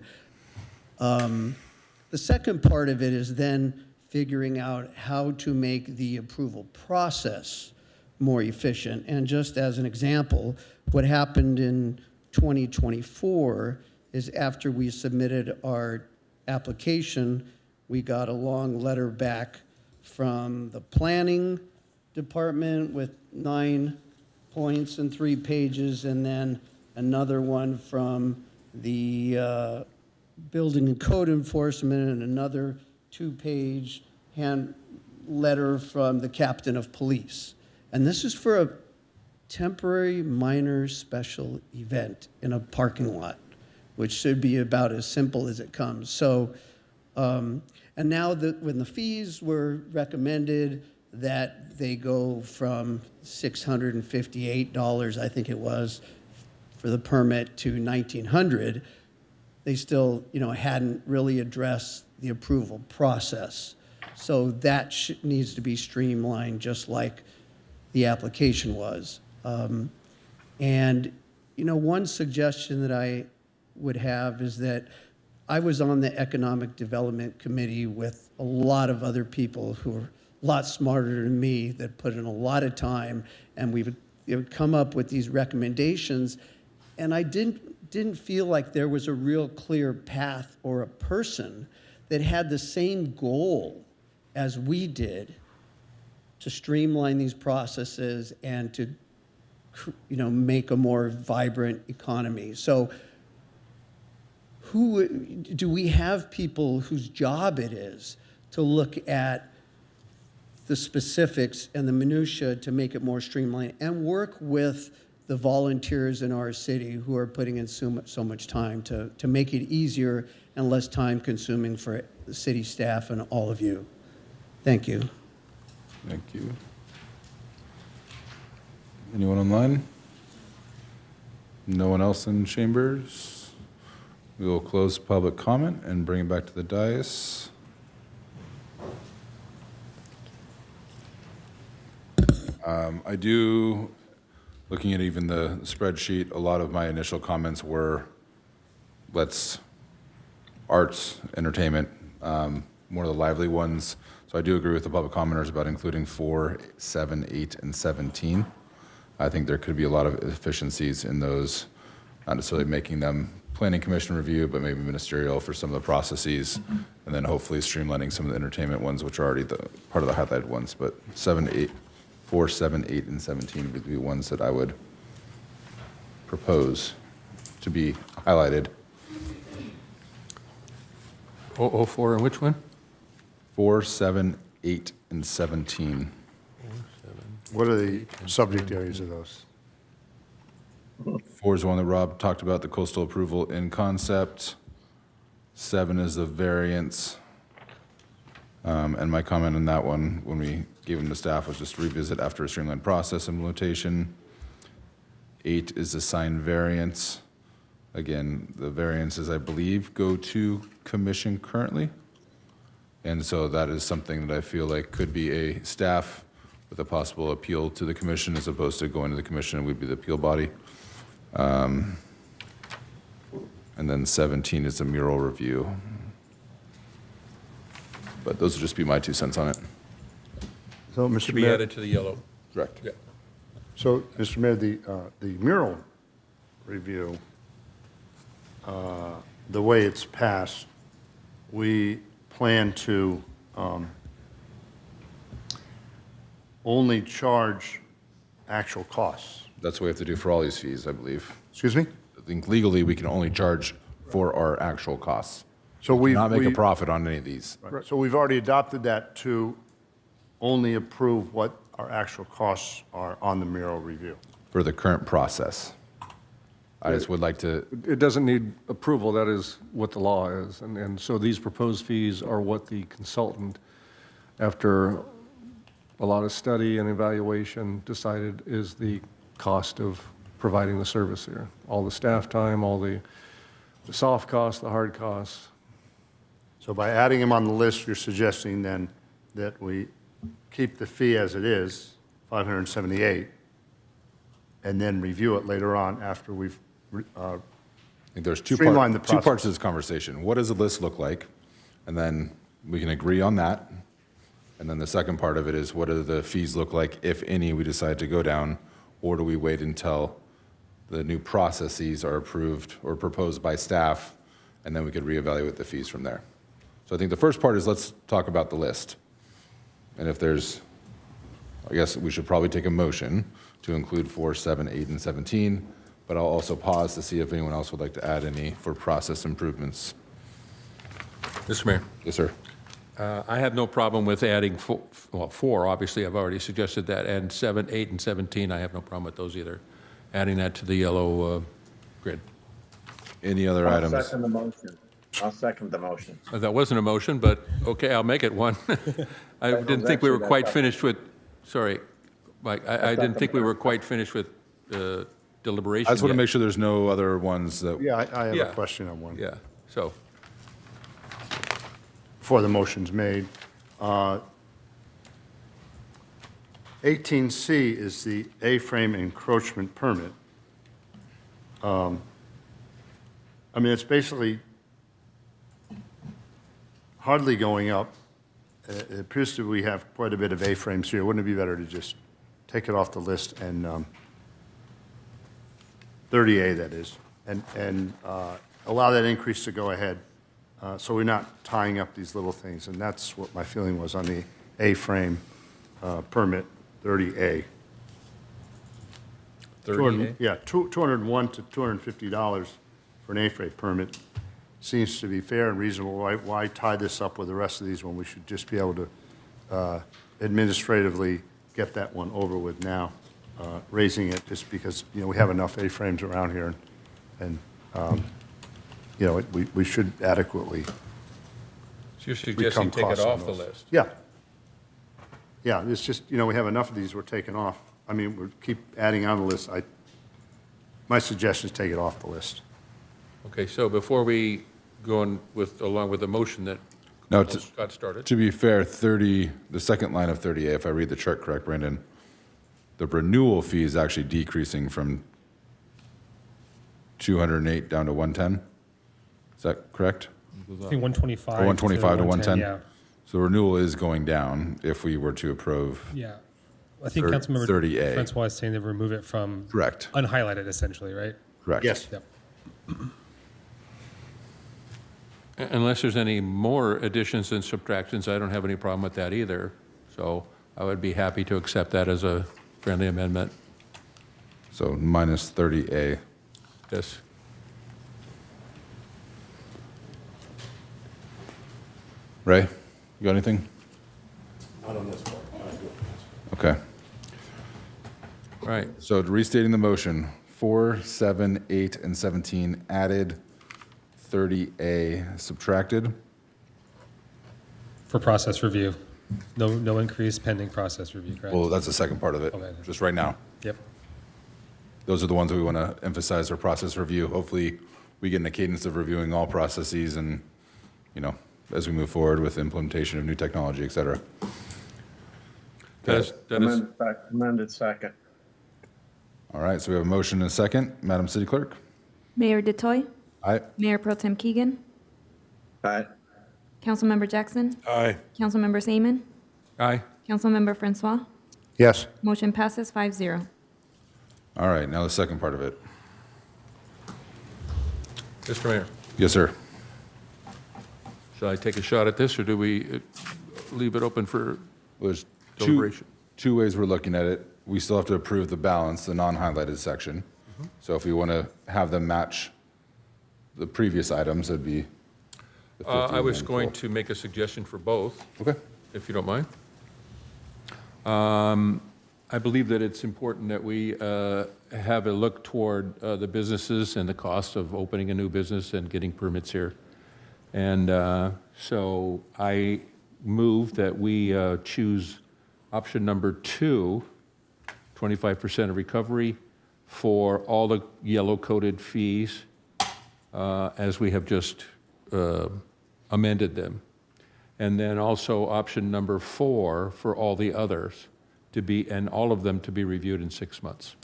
the second part of it is then figuring out how to make the approval process more efficient. And just as an example, what happened in 2024 is after we submitted our application, we got a long letter back from the planning department with 9 points and 3 pages, and then another one from the building and code enforcement, and another 2-page hand letter from the captain of police. And this is for a temporary minor special event in a parking lot, which should be about as simple as it comes. So, and now that when the fees were recommended, that they go from $658, I think it was, for the permit to $1,900, they still, hadn't really addressed the approval process. So that needs to be streamlined, just like the application was. And, one suggestion that I would have is that I was on the Economic Development Committee with a lot of other people who are a lot smarter than me, that put in a lot of time, and we would come up with these recommendations. And I didn't feel like there was a real clear path or a person that had the same goal as we did to streamline these processes and to, make a more vibrant economy. So who do we have people whose job it is to look at the specifics and the minutia to make it more streamlined, and work with the volunteers in our city who are putting in so much time to make it easier and less time consuming for the city staff and all of you. Thank you. Thank you. Anyone online? No one else in chambers? We will close public comment and bring it back to the dais. Looking at even the spreadsheet, a lot of my initial comments were, arts, entertainment, more of the lively ones. So I do agree with the public commenters about including 4, 7, 8, and 17. I think there could be a lot of efficiencies in those, not necessarily making them planning commission review, but maybe ministerial for some of the processes, and then hopefully streamlining some of the entertainment ones, which are already part of the highlighted ones. But 4, 7, 8, and 17 would be ones that I would propose to be highlighted. 4 and which one? 4, 7, 8, and 17. What are the subject areas of those? 4 is the one that Rob talked about, the coastal approval in concept. 7 is the variance. And my comment on that one, when we gave them to staff, was just revisit after a streamlined process implementation. 8 is the sign variance. Again, the variances, I believe, go to commission currently. And so that is something that I feel like could be a staff with a possible appeal to the commission, as opposed to going to the commission and we'd be the appeal body. And then 17 is a mural review. But those would just be my 2 cents on it. So, Mr. To be Mayor, added to the yellow. Correct. Yeah. So, Mr. Mayor, the mural review, the way it's passed, we plan to only charge actual costs. That's what we have to do for all these fees, I believe. Excuse me? I think legally, we can only charge for our actual costs. So We do not make a profit on any of these. Right. So we've already adopted that to only approve what our actual costs are on the mural review. For the current process. I just would like to, It doesn't need approval, that is what the law is. And so these proposed fees are what the consultant, after a lot of study and evaluation, decided is the cost of providing the service here. All the staff time, all the soft costs, the hard costs. So by adding them on the list, you're suggesting then that we keep the fee as it is, $578, and then review it later on after we've I think there's two streamlined the process. parts to this conversation. What does the list look like? And then we can agree on that. And then the second part of it is, what do the fees look like, if any, we decide to go down? Or do we wait until the new processes are approved or proposed by staff, and then we could reevaluate the fees from there? So I think the first part is, let's talk about the list. And if there's, I guess we should probably take a motion to include 4, 7, 8, and 17, but I'll also pause to see if anyone else would like to add any for process improvements. Mr. Mayor. Yes, sir. I have no problem with adding 4, obviously, I've already suggested that, and 7, 8, and 17, I have no problem with those either. Adding that to the yellow grid. Any other I'll items? second the motion. I'll second the motion. That wasn't a motion, but okay, I'll make it one. I didn't think we were quite finished with, sorry, Mike, I didn't think we were quite finished with deliberation I just want to yet. make sure there's no other ones that. Yeah, I have Yeah. a question on one. Yeah, so, Before the motion's made. 18C is the A-frame encroachment permit. I mean, it's basically hardly going up. It appears that we have quite a bit of A-frames here. Wouldn't it be better to just take it off the list and 30A, that is, and allow that increase to go ahead, so we're not tying up these little things. And that's what my feeling was on the A-frame permit, 30A. 30A? Yeah, $201 to $250 for an A-frame permit seems to be fair and reasonable. Why tie this up with the rest of these when we should just be able to administratively get that one over with now? Raising it just because, you know, we have enough A-frames around here, and you know, we should adequately so you're suggesting become take it costs on off the those. list? Yeah. Yeah, it's just, you know, we have enough of these, we're taking off. I mean, we keep adding on the list. My suggestion is take it off the list. Okay, so before we go on with, along with the motion that No, got started. To be fair, 30, the second line of 30A, if I read the chart correct, Brandon, the renewal fee is actually decreasing from 208 down to 110. Is that correct? I think 125. Or 125 to 110? Yeah. So renewal is going down if we were to approve. Yeah. I think 30 Councilmember 30A. Francois is saying to remove it from. Correct. Unhighlighted, essentially, right? Correct. Yes. Yep. Unless there's any more additions and subtractions, I don't have any problem with that either. So I would be happy to accept that as a friendly amendment. So minus 30A. Yes. Ray, you got anything? Not on this part. Okay. All right. So restating the motion, 4, 7, 8, and 17 added, 30A subtracted. For process review. No increase pending process review, correct? Well, that's the second part of it, Okay. just right now. Yep. Those are the ones that we want to emphasize for process review. Hopefully, we get in a cadence of reviewing all processes and, you know, as we move forward with implementation of new technology, et cetera. That is, Amended second. All right, so we have a motion and a second. Madam City Clerk? Mayor Detoy? Aye. Mayor Pro Tem Keegan? Aye. Councilmember Jackson? Aye. Councilmember Seaman? Aye. Councilmember Francois? Yes. Motion passes 5-0. All right, now the second part of it. Mr. Mayor, Yes, sir. shall I take a shot at this, or do we leave it open for Well, there's deliberation? two ways we're looking at it. We still have to approve the balance, the non-highlighted section. So if we want to have them match the previous items, it'd be the 50 I was and going full. to make a suggestion for both. Okay. If you don't mind. I believe that it's important that we have a look toward the businesses and the cost of opening a new business and getting permits here. And so I move that we choose option number 2, 25% of recovery for all the yellow-coded fees as we have just amended them. And then also option number 4 for all the others to be, and all of them to be reviewed in 6 months.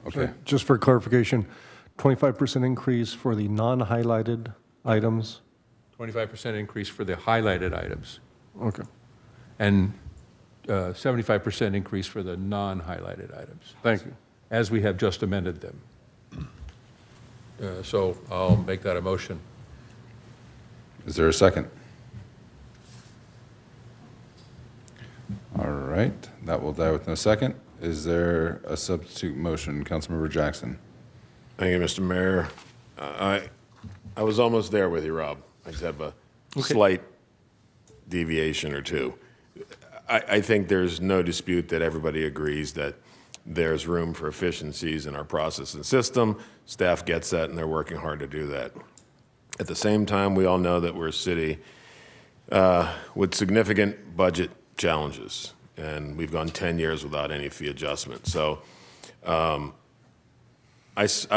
Okay. So just for clarification, 25% increase for the non-highlighted items? 25% increase for the highlighted items. Okay. And 75% increase for the non-highlighted items. Thank you. As we have just amended them. So I'll make that a motion. Is there a second? All right, that will die with no second. Is there a substitute motion? Councilmember Jackson. Thank you, Mr. Mayor. I was almost there with you, Rob. I just have a slight deviation or two. I think there's no dispute that everybody agrees that there's room for efficiencies in our process and system. Staff gets that, and they're working hard to do that. At the same time, we all know that we're a city with significant budget challenges, and we've gone 10 years without any fee adjustment. So I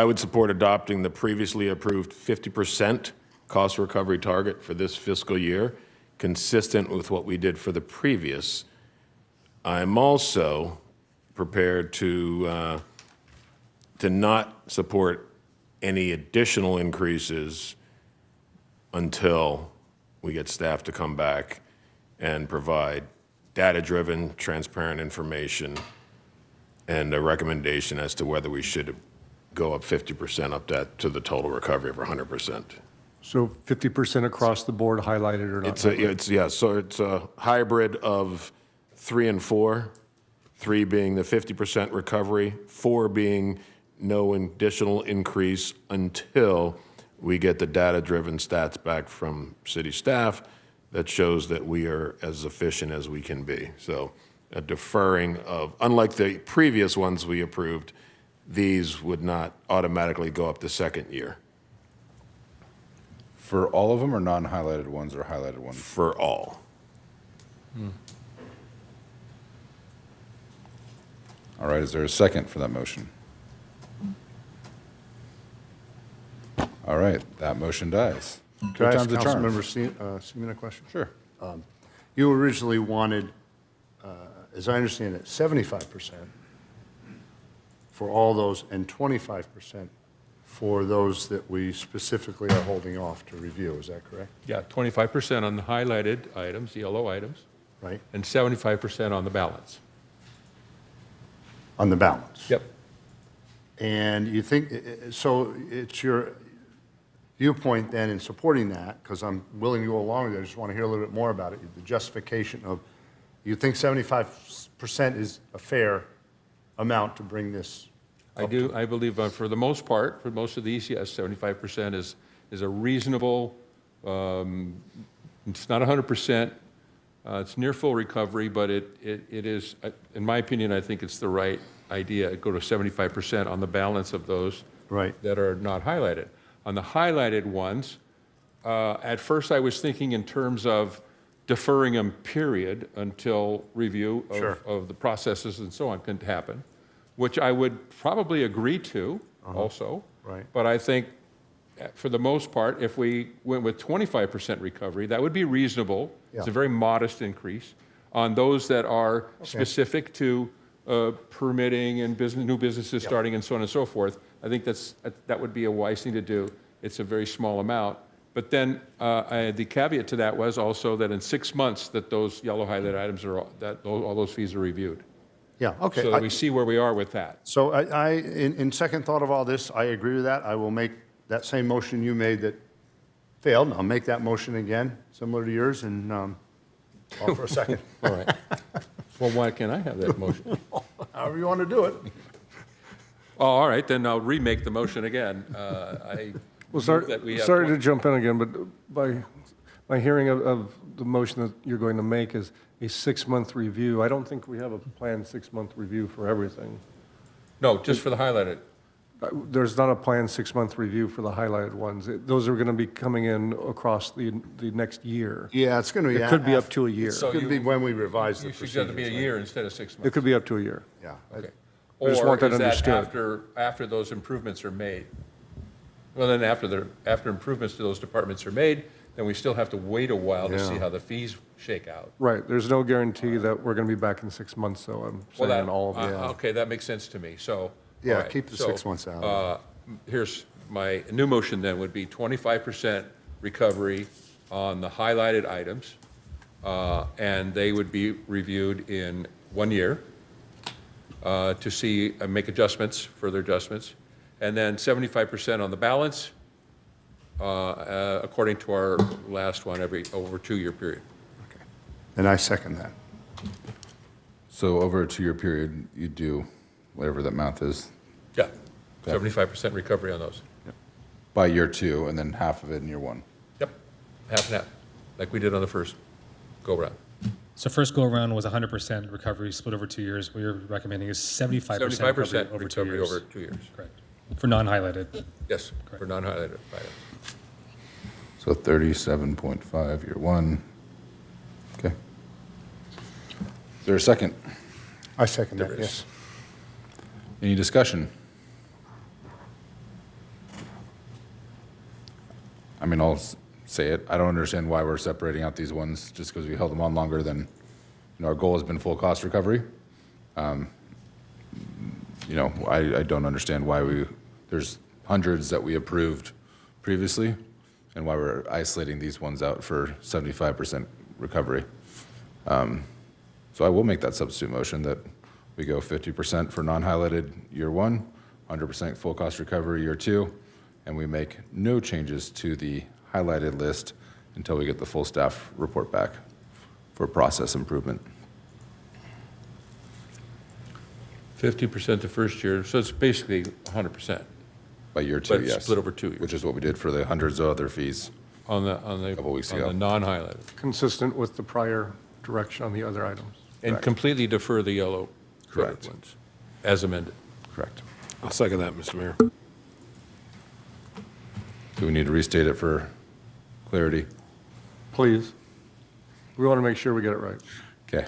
would support adopting the previously approved 50% cost recovery target for this fiscal year, consistent with what we did for the previous. I'm also prepared to not support any additional increases until we get staff to come back and provide data-driven, transparent information and a recommendation as to whether we should go up 50% up to the total recovery of 100%. So 50% across the board, highlighted or not? So it's a hybrid of 3 and 4, 3 being the 50% recovery, 4 being no additional increase until we get the data-driven stats back from city staff that shows that we are as efficient as we can be. So a deferring of, unlike the previous ones we approved, these would not automatically go up the second year. For all of them or non-highlighted ones or highlighted ones? For all. All right, is there a second for that motion? All right, that motion dies. Could I ask time's the charm? Councilmember Seaman a question? Sure. You originally wanted, as I understand it, 75% for all those and 25% for those that we specifically are holding off to review. Is that correct? Yeah, 25% on the highlighted items, yellow items, Right? and 75% on the balance. On the balance? Yep. And you think, so it's your viewpoint then in supporting that, because I'm willing to go along with it, I just want to hear a little bit more about it, the justification of, you think 75% is a fair amount to bring this? I do. I believe for the most part, for most of these, yes, 75% is a reasonable, it's not 100%. It's near full recovery, but it is, in my opinion, I think it's the right idea. Go to 75% on the balance of those that are not highlighted. On the highlighted ones, at first I was thinking in terms of deferring them, period, until review of the processes and so on can happen, which I would probably agree to also. Right. But I think for the most part, if we went with 25% recovery, that would be reasonable. It's a very modest increase on those that are specific to permitting and new businesses starting and so on and so forth. I think that would be a wise thing to do. It's a very small amount. But then the caveat to that was also that in 6 months that those yellow highlighted items are, all those fees are reviewed. Yeah, okay. So that we see where we are with that. So in second thought of all this, I agree with that. I will make that same motion you made that failed. I'll make that motion again, similar to yours, and offer a second. All right. Well, why can't I have that motion? However you want to do it. Oh, all right, then I'll remake the motion again. Well, sorry to jump in again, but by My hearing of the motion that you're going to make is a 6-month review. I don't think we have a planned 6-month review for everything. No, just for the highlighted. There's not a planned 6-month review for the highlighted ones. Those are going to be coming in across the next year. Yeah, it's going to be. It could be up to a year. So Could be when we revise the You procedures. suggest it be a year instead of 6 months? It could be up to a year. Yeah. Okay. I just Or want that is that understood. after those improvements are made? Well, then after improvements to those departments are made, then we still have to wait a while to see Yeah. how the fees shake out. Right, there's no guarantee that we're going to be back in 6 months, though, I'm Well, saying that, all of it. okay, that makes sense to me, so. Yeah, all right, keep the so, 6 months out. Here's my new motion then would be 25% recovery on the highlighted items, and they would be reviewed in 1 year to see, make adjustments, further adjustments, and then 75% on the balance, according to our last one, over a 2-year period. And I second that. So over a 2-year period, you do whatever that math is Yeah, 75% recovery on those. by year 2, and then half of it in year 1. Yep, half and half, like we did on the first go-round. So first go-around was 100% recovery split over 2 years. What you're recommending is 75% recovery 75% over 2 recovery years. over 2 years. Correct. For non-highlighted. Yes, for non-highlighted items. So 37.5 year 1. Okay. Is there a second? I second There that, is. yes. Any discussion? I mean, I'll say it. I don't understand why we're separating out these ones just because we held them on longer than, our goal has been full cost recovery. I don't understand why there's hundreds that we approved previously and why we're isolating these ones out for 75% recovery. So I will make that substitute motion that we go 50% for non-highlighted year 1, 100% full cost recovery year 2, and we make no changes to the highlighted list until we get the full staff report back for process improvement. 50% the first year, so it's basically 100%. By year 2, But yes. split over 2 years. Which is what we did for the hundreds of other fees. On the Couple weeks on ago. the non-highlighted. Consistent with the prior direction on the other items. And Correct. completely defer the yellow colored Correct. ones, as amended. Correct. I'll second that, Mr. Mayor. Do we need to restate it for clarity? Please. We want to make sure we get it right. Okay.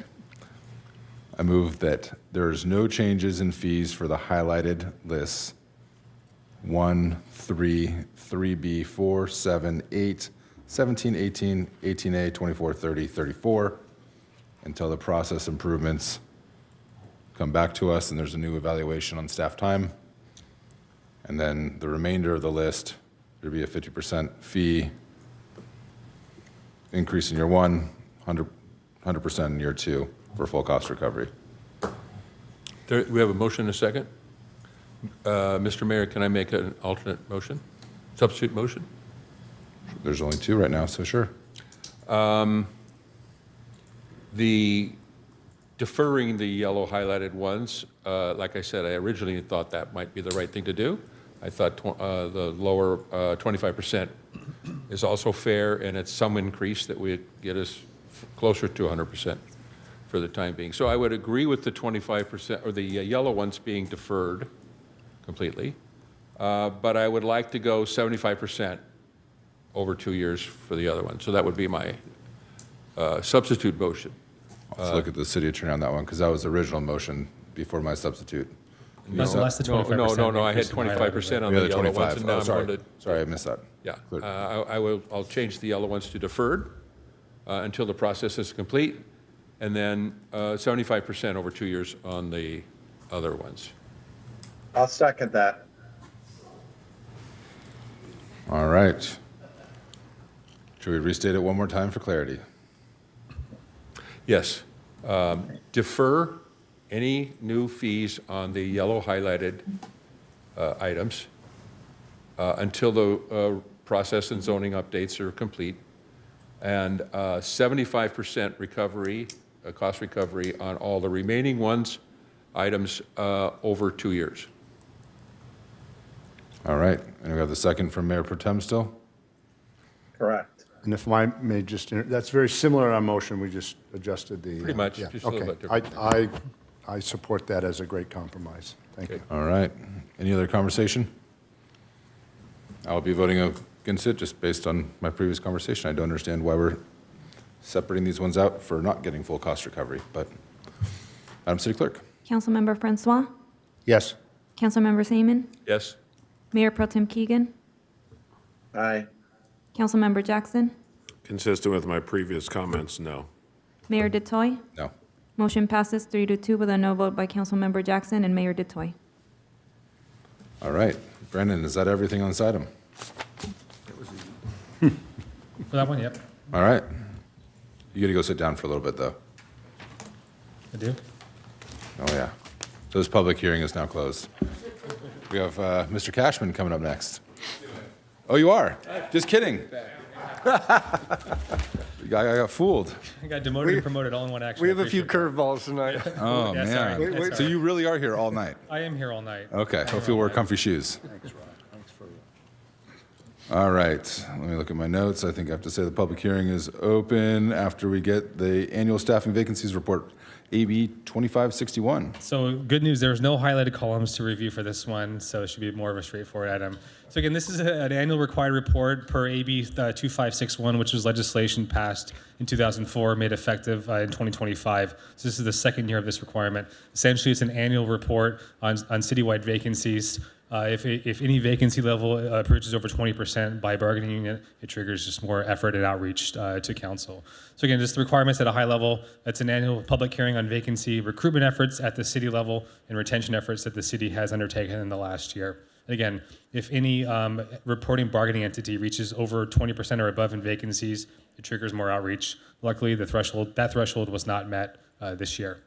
I move that there's no changes in fees for the highlighted lists 1, 3, 3B, 4, 7, 8, 17, 18, 18A, 24, 30, 34, until the process improvements come back to us and there's a new evaluation on staff time. And then the remainder of the list, there'd be a 50% fee increase in year 1, 100% in year 2 for full cost recovery. We have a motion and a second. Mr. Mayor, can I make an alternate motion? Substitute motion? There's only 2 right now, so sure. The deferring the yellow highlighted ones, like I said, I originally thought that might be the right thing to do. I thought the lower 25% is also fair, and it's some increase that would get us closer to 100% for the time being. So I would agree with the 25%, or the yellow ones being deferred completely, but I would like to go 75% over 2 years for the other one. So that would be my substitute motion. Let's look at the city attorney on that one, because that was the original motion before my substitute. Less the 25%. No, I had increase in highlighted, 25% on Yeah, the the yellow 25. ones, and now Oh, I'm sorry. going to. Sorry, I missed that. Yeah, Clear. I'll change the yellow ones to deferred until the process is complete, and then 75% over 2 years on the other ones. I'll second that. All right. Should we restate it one more time for clarity? Yes. Defer any new fees on the yellow highlighted items until the process and zoning updates are complete, and 75% recovery, cost recovery on all the remaining items over 2 years. All right. And we have the second from Mayor Pro Tem still? Correct. And if I may just, that's very similar to our motion, we just adjusted the. Pretty much, yeah, just a little okay. bit different. I support that as a great compromise. Thank you. All right. Any other conversation? I'll be voting against it just based on my previous conversation. I don't understand why we're separating these ones out for not getting full cost recovery, but Madam City Clerk. Councilmember Francois, Yes. Councilmember Seaman, Yes. Mayor Pro Tem Keegan, Aye. Councilmember Jackson, Consistent with my previous comments, no. Mayor DeToy. No. Motion passes 3-2 with a no vote by Councilmember Jackson and Mayor DeToy. All right. Brendan, is that everything on this item? For that one, yep, All right. You got to go sit down for a little bit, though. I do. Oh, yeah. So this public hearing is now closed. We have Mr. Cashman coming up next. Oh, you are? Just kidding. I got fooled. I got demoted and promoted all in one action. We have I a few appreciate curveballs tonight. Oh, Yeah, man. sorry. Wait, So you really are here all night? that. I am here all night. Okay. Hope you'll wear comfy shoes. All right. Let me look at my notes. I think I have to say the public hearing is open after we get the annual staffing vacancies report, AB 2561. So good news, there's no highlighted columns to review for this one, so it should be more of a straightforward item. So again, this is an annual required report per AB 2561, which was legislation passed in 2004, made effective in 2025. So this is the second year of this requirement. Essentially, it's an annual report on citywide vacancies. If any vacancy level approaches over 20% by bargaining unit, it triggers just more effort and outreach to council. So again, just the requirements at a high level. It's an annual public hearing on vacancy recruitment efforts at the city level and retention efforts that the city has undertaken in the last year. Again, if any reporting bargaining entity reaches over 20% or above in vacancies, it triggers more outreach. Luckily, that threshold was not met this year.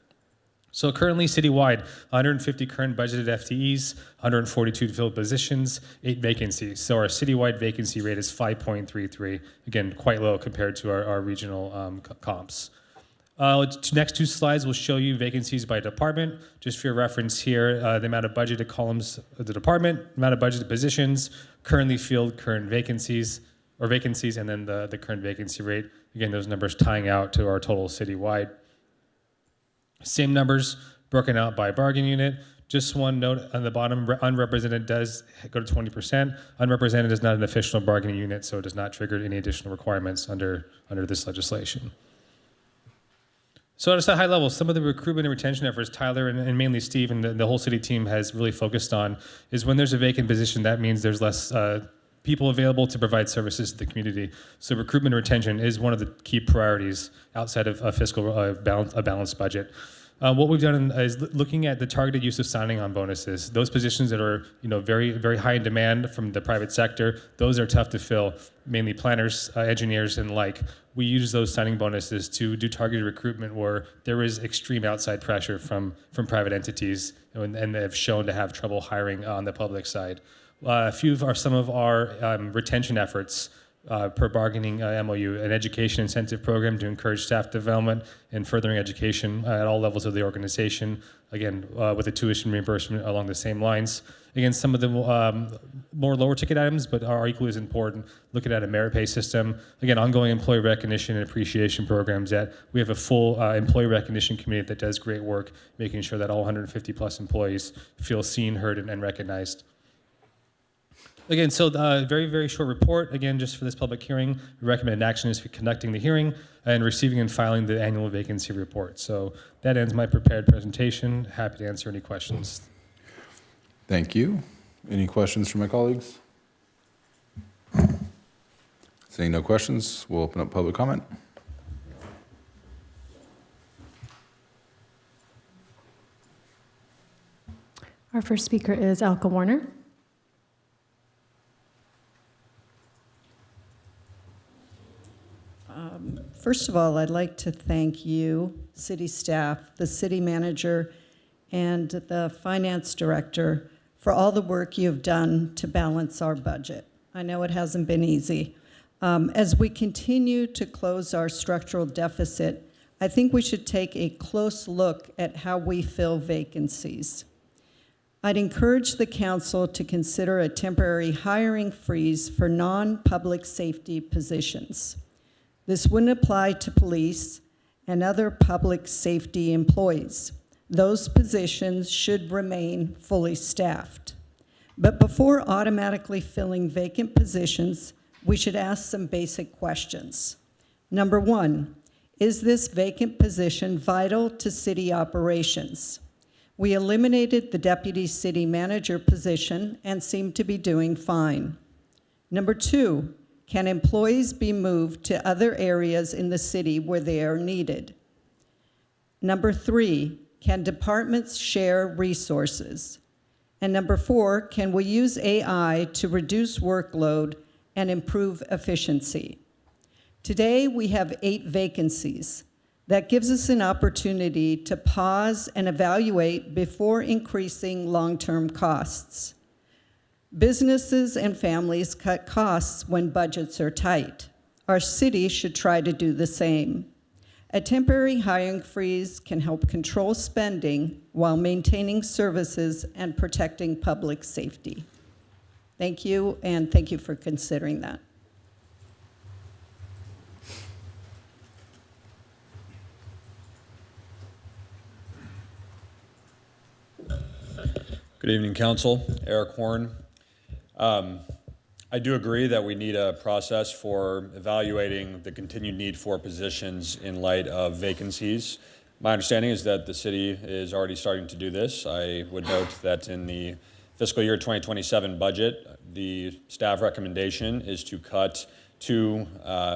So currently, citywide, 150 current budgeted FTEs, 142 filled positions, 8 vacancies. So our citywide vacancy rate is 5.33. Again, quite low compared to our regional comps. Next two slides will show you vacancies by department. Just for your reference here, the amount of budgeted columns of the department, amount of budgeted positions, currently filled current vacancies, and then the current vacancy rate. Again, those numbers tying out to our total citywide. Same numbers broken out by bargain unit. Just one note on the bottom, unrepresented does go to 20%. Unrepresented is not an official bargaining unit, so it does not trigger any additional requirements under this legislation. So at a high level, some of the recruitment and retention efforts Tyler and mainly Steve and the whole city team has really focused on is when there's a vacant position, that means there's less people available to provide services to the community. So recruitment and retention is one of the key priorities outside of a fiscal balanced budget. What we've done is looking at the targeted use of signing on bonuses. Those positions that are very, very high in demand from the private sector, those are tough to fill, mainly planners, engineers, and like. We use those signing bonuses to do targeted recruitment where there is extreme outside pressure from private entities and they have shown to have trouble hiring on the public side. Some of our retention efforts per bargaining MOU, an education incentive program to encourage staff development and furthering education at all levels of the organization, again, with a tuition reimbursement along the same lines. Again, some of the more lower ticket items, but are equally as important, looking at a merit pay system. Again, ongoing employee recognition and appreciation programs that we have a full employee recognition committee that does great work, making sure that all 150 plus employees feel seen, heard, and recognized. Again, so very, very short report. Again, just for this public hearing, we recommend action is for conducting the hearing and receiving and filing the annual vacancy report. So that ends my prepared presentation. Happy to answer any questions. Thank you. Any questions from my colleagues? Seeing no questions, we'll open up public comment. Our first speaker is Alka Warner. First of all, I'd like to thank you, city staff, the city manager, and the finance director for all the work you've done to balance our budget. I know it hasn't been easy. As we continue to close our structural deficit, I think we should take a close look at how we fill vacancies. I'd encourage the council to consider a temporary hiring freeze for non-public safety positions. This wouldn't apply to police and other public safety employees. Those positions should remain fully staffed. But before automatically filling vacant positions, we should ask some basic questions. Number one, is this vacant position vital to city operations? We eliminated the deputy city manager position and seem to be doing fine. Number two, can employees be moved to other areas in the city where they are needed? Number three, can departments share resources? And number four, can we use AI to reduce workload and improve efficiency? Today, we have 8 vacancies. That gives us an opportunity to pause and evaluate before increasing long-term costs. Businesses and families cut costs when budgets are tight. Our city should try to do the same. A temporary hiring freeze can help control spending while maintaining services and protecting public safety. Thank you, and thank you for considering that. Good evening, Council. Eric Horn. I do agree that we need a process for evaluating the continued need for positions in light of vacancies. My understanding is that the city is already starting to do this. I would note that in the fiscal year 2027 budget, the staff recommendation is to cut 2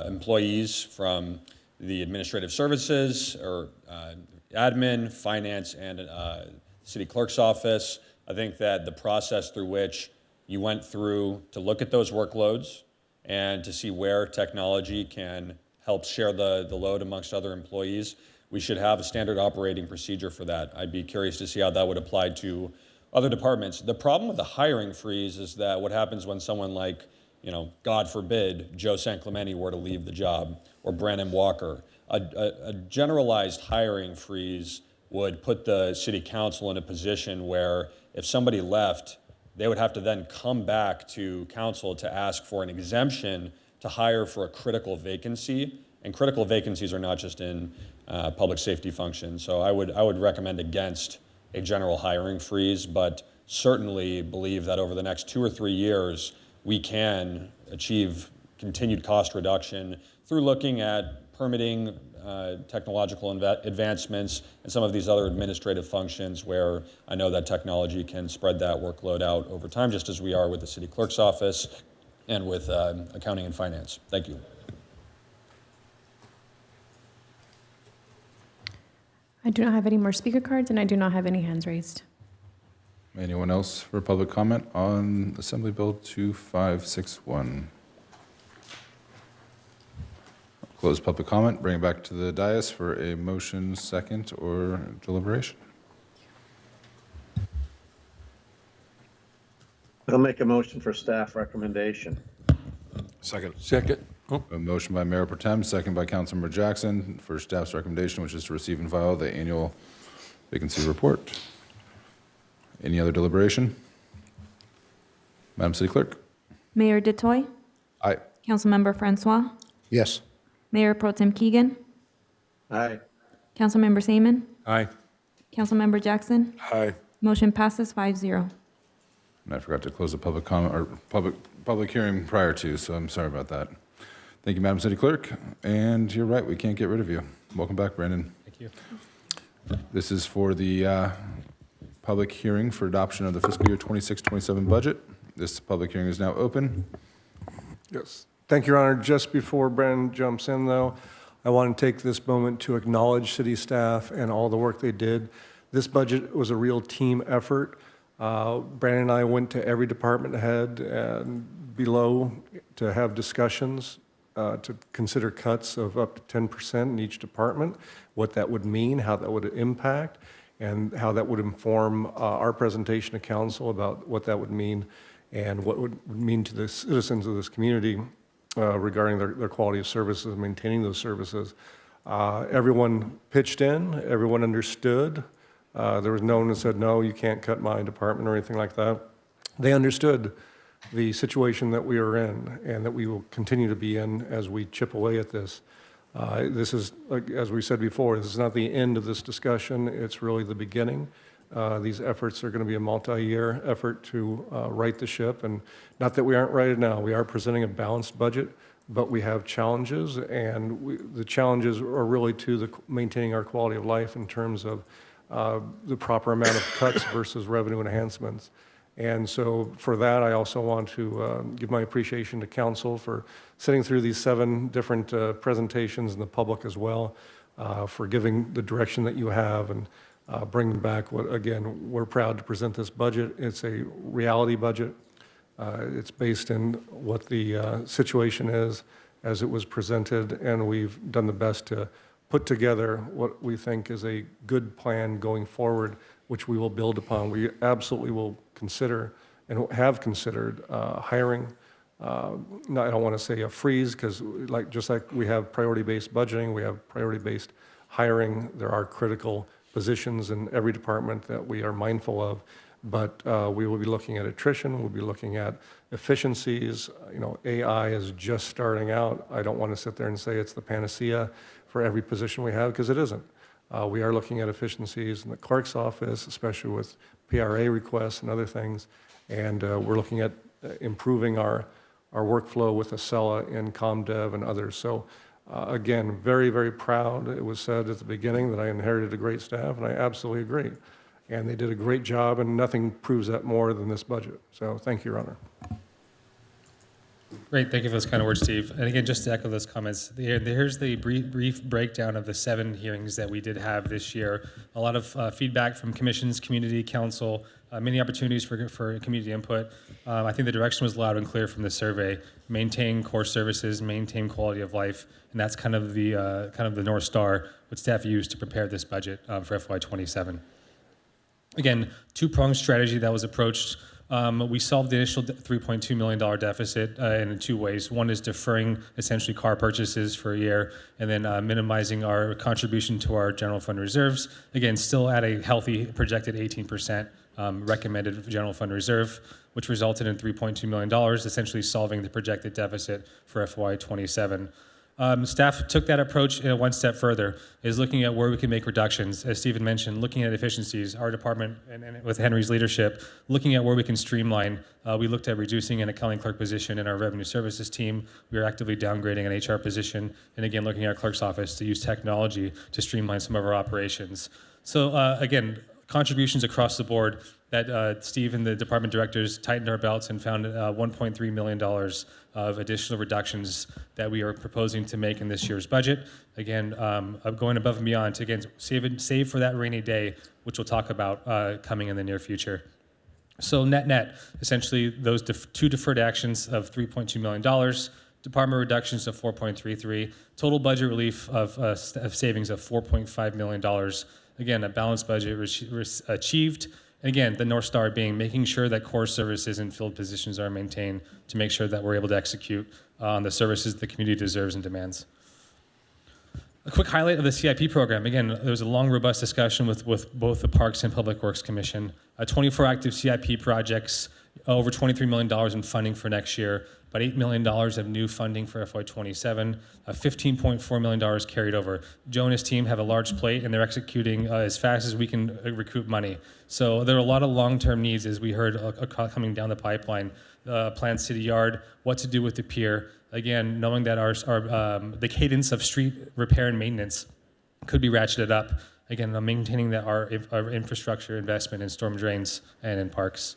employees from the administrative services or admin, finance, and city clerk's office. I think that the process through which you went through to look at those workloads and to see where technology can help share the load amongst other employees, we should have a standard operating procedure for that. I'd be curious to see how that would apply to other departments. The problem with the hiring freeze is that what happens when someone like, God forbid, Joe San Clemente were to leave the job, or Brandon Walker. A generalized hiring freeze would put the city council in a position where if somebody left, they would have to then come back to council to ask for an exemption to hire for a critical vacancy. And critical vacancies are not just in public safety functions. So I would recommend against a general hiring freeze, but certainly believe that over the next 2 or 3 years, we can achieve continued cost reduction through looking at permitting, technological advancements, and some of these other administrative functions where I know that technology can spread that workload out over time, just as we are with the city clerk's office and with accounting and finance. Thank you. I do not have any more speaker cards, and I do not have any hands raised. Anyone else for public comment on Assembly Bill 2561? Close public comment, bring it back to the dais for a motion, second, or deliberation. I'll make a motion for staff recommendation. Second. Second. A motion by Mayor Pro Tem, second by Councilmember Jackson for staff's recommendation, which is to receive and file the annual vacancy report. Any other deliberation? Madam City Clerk? Mayor Detoy? Aye. Councilmember Francois? Yes. Mayor Pro Tem Keegan? Aye. Councilmember Seaman? Aye. Councilmember Jackson? Aye. Motion passes 5-0. And I forgot to close the public comment, or public hearing prior to, so I'm sorry about that. Thank you, Madam City Clerk. And you're right, we can't get rid of you. Welcome back, Brandon. Thank you. This is for the public hearing for adoption of the fiscal year 26-27 budget. This public hearing is now open. Yes. Thank you, Your Honor. Just before Brandon jumps in, though, I want to take this moment to acknowledge city staff and all the work they did. This budget was a real team effort. Brandon and I went to every department head and below to have discussions to consider cuts of up to 10% in each department, what that would mean, how that would impact, and how that would inform our presentation to council about what that would mean and what would mean to the citizens of this community regarding their quality of services and maintaining those services. Everyone pitched in, everyone understood. There was no one who said, no, you can't cut my department or anything like that. They understood the situation that we are in and that we will continue to be in as we chip away at this. This is, like, as we said before, this is not the end of this discussion. It's really the beginning. These efforts are going to be a multi-year effort to right the ship. And not that we aren't righted now. We are presenting a balanced budget, but we have challenges. And the challenges are really to maintaining our quality of life in terms of the proper amount of cuts versus revenue enhancements. And so for that, I also want to give my appreciation to council for sitting through these 7 different presentations and the public as well, for giving the direction that you have and bringing back what, again, we're proud to present this budget. It's a reality budget. It's based in what the situation is as it was presented, and we've done the best to put together what we think is a good plan going forward, which we will build upon. We absolutely will consider and have considered hiring. No, I don't want to say a freeze, because just like we have priority-based budgeting, we have priority-based hiring. There are critical positions in every department that we are mindful of, but we will be looking at attrition. We'll be looking at efficiencies. You know, AI is just starting out. I don't want to sit there and say it's the panacea for every position we have, because it isn't. We are looking at efficiencies in the clerk's office, especially with PRA requests and other things. And we're looking at improving our workflow with Acela and ComDev and others. So again, very, very proud. It was said at the beginning that I inherited a great staff, and I absolutely agree. And they did a great job, and nothing proves that more than this budget. So thank you, Your Honor. Great, thank you for those kind of words, Steve. And again, just to echo those comments, here's the brief breakdown of the 7 hearings that we did have this year. A lot of feedback from commissions, community, council, many opportunities for community input. I think the direction was loud and clear from the survey: maintain core services, maintain quality of life, and that's kind of the North Star what staff used to prepare this budget for FY27. Again, 2-pronged strategy that was approached. We solved the initial $3.2 million deficit in 2 ways. One is deferring essentially car purchases for a year, and then minimizing our contribution to our general fund reserves. Again, still at a healthy projected 18% recommended general fund reserve, which resulted in $3.2 million, essentially solving the projected deficit for FY27. Staff took that approach 1 step further, is looking at where we can make reductions. As Stephen mentioned, looking at efficiencies, our department, and with Henry's leadership, looking at where we can streamline. We looked at reducing an accounting clerk position in our revenue services team. We are actively downgrading an HR position, and again, looking at our clerk's office to use technology to streamline some of our operations. So again, contributions across the board that Steve and the department directors tightened our belts and found $1.3 million of additional reductions that we are proposing to make in this year's budget. Again, going above and beyond to, again, save for that rainy day, which we'll talk about coming in the near future. So net, essentially those 2 deferred actions of $3.2 million, department reductions of 4.33, total budget relief of savings of $4.5 million. Again, a balanced budget achieved. And again, the North Star being making sure that core services and filled positions are maintained to make sure that we're able to execute on the services the community deserves and demands. A quick highlight of the CIP program. Again, there was a long, robust discussion with both the Parks and Public Works Commission. 24 active CIP projects, over $23 million in funding for next year, about $8 million of new funding for FY27, $15.4 million carried over. Joe and his team have a large plate, and they're executing as fast as we can recoup money. So there are a lot of long-term needs, as we heard coming down the pipeline. Planned city yard, what to do with the pier. Again, knowing that the cadence of street repair and maintenance could be ratcheted up. Again, maintaining that our infrastructure investment in storm drains and in parks.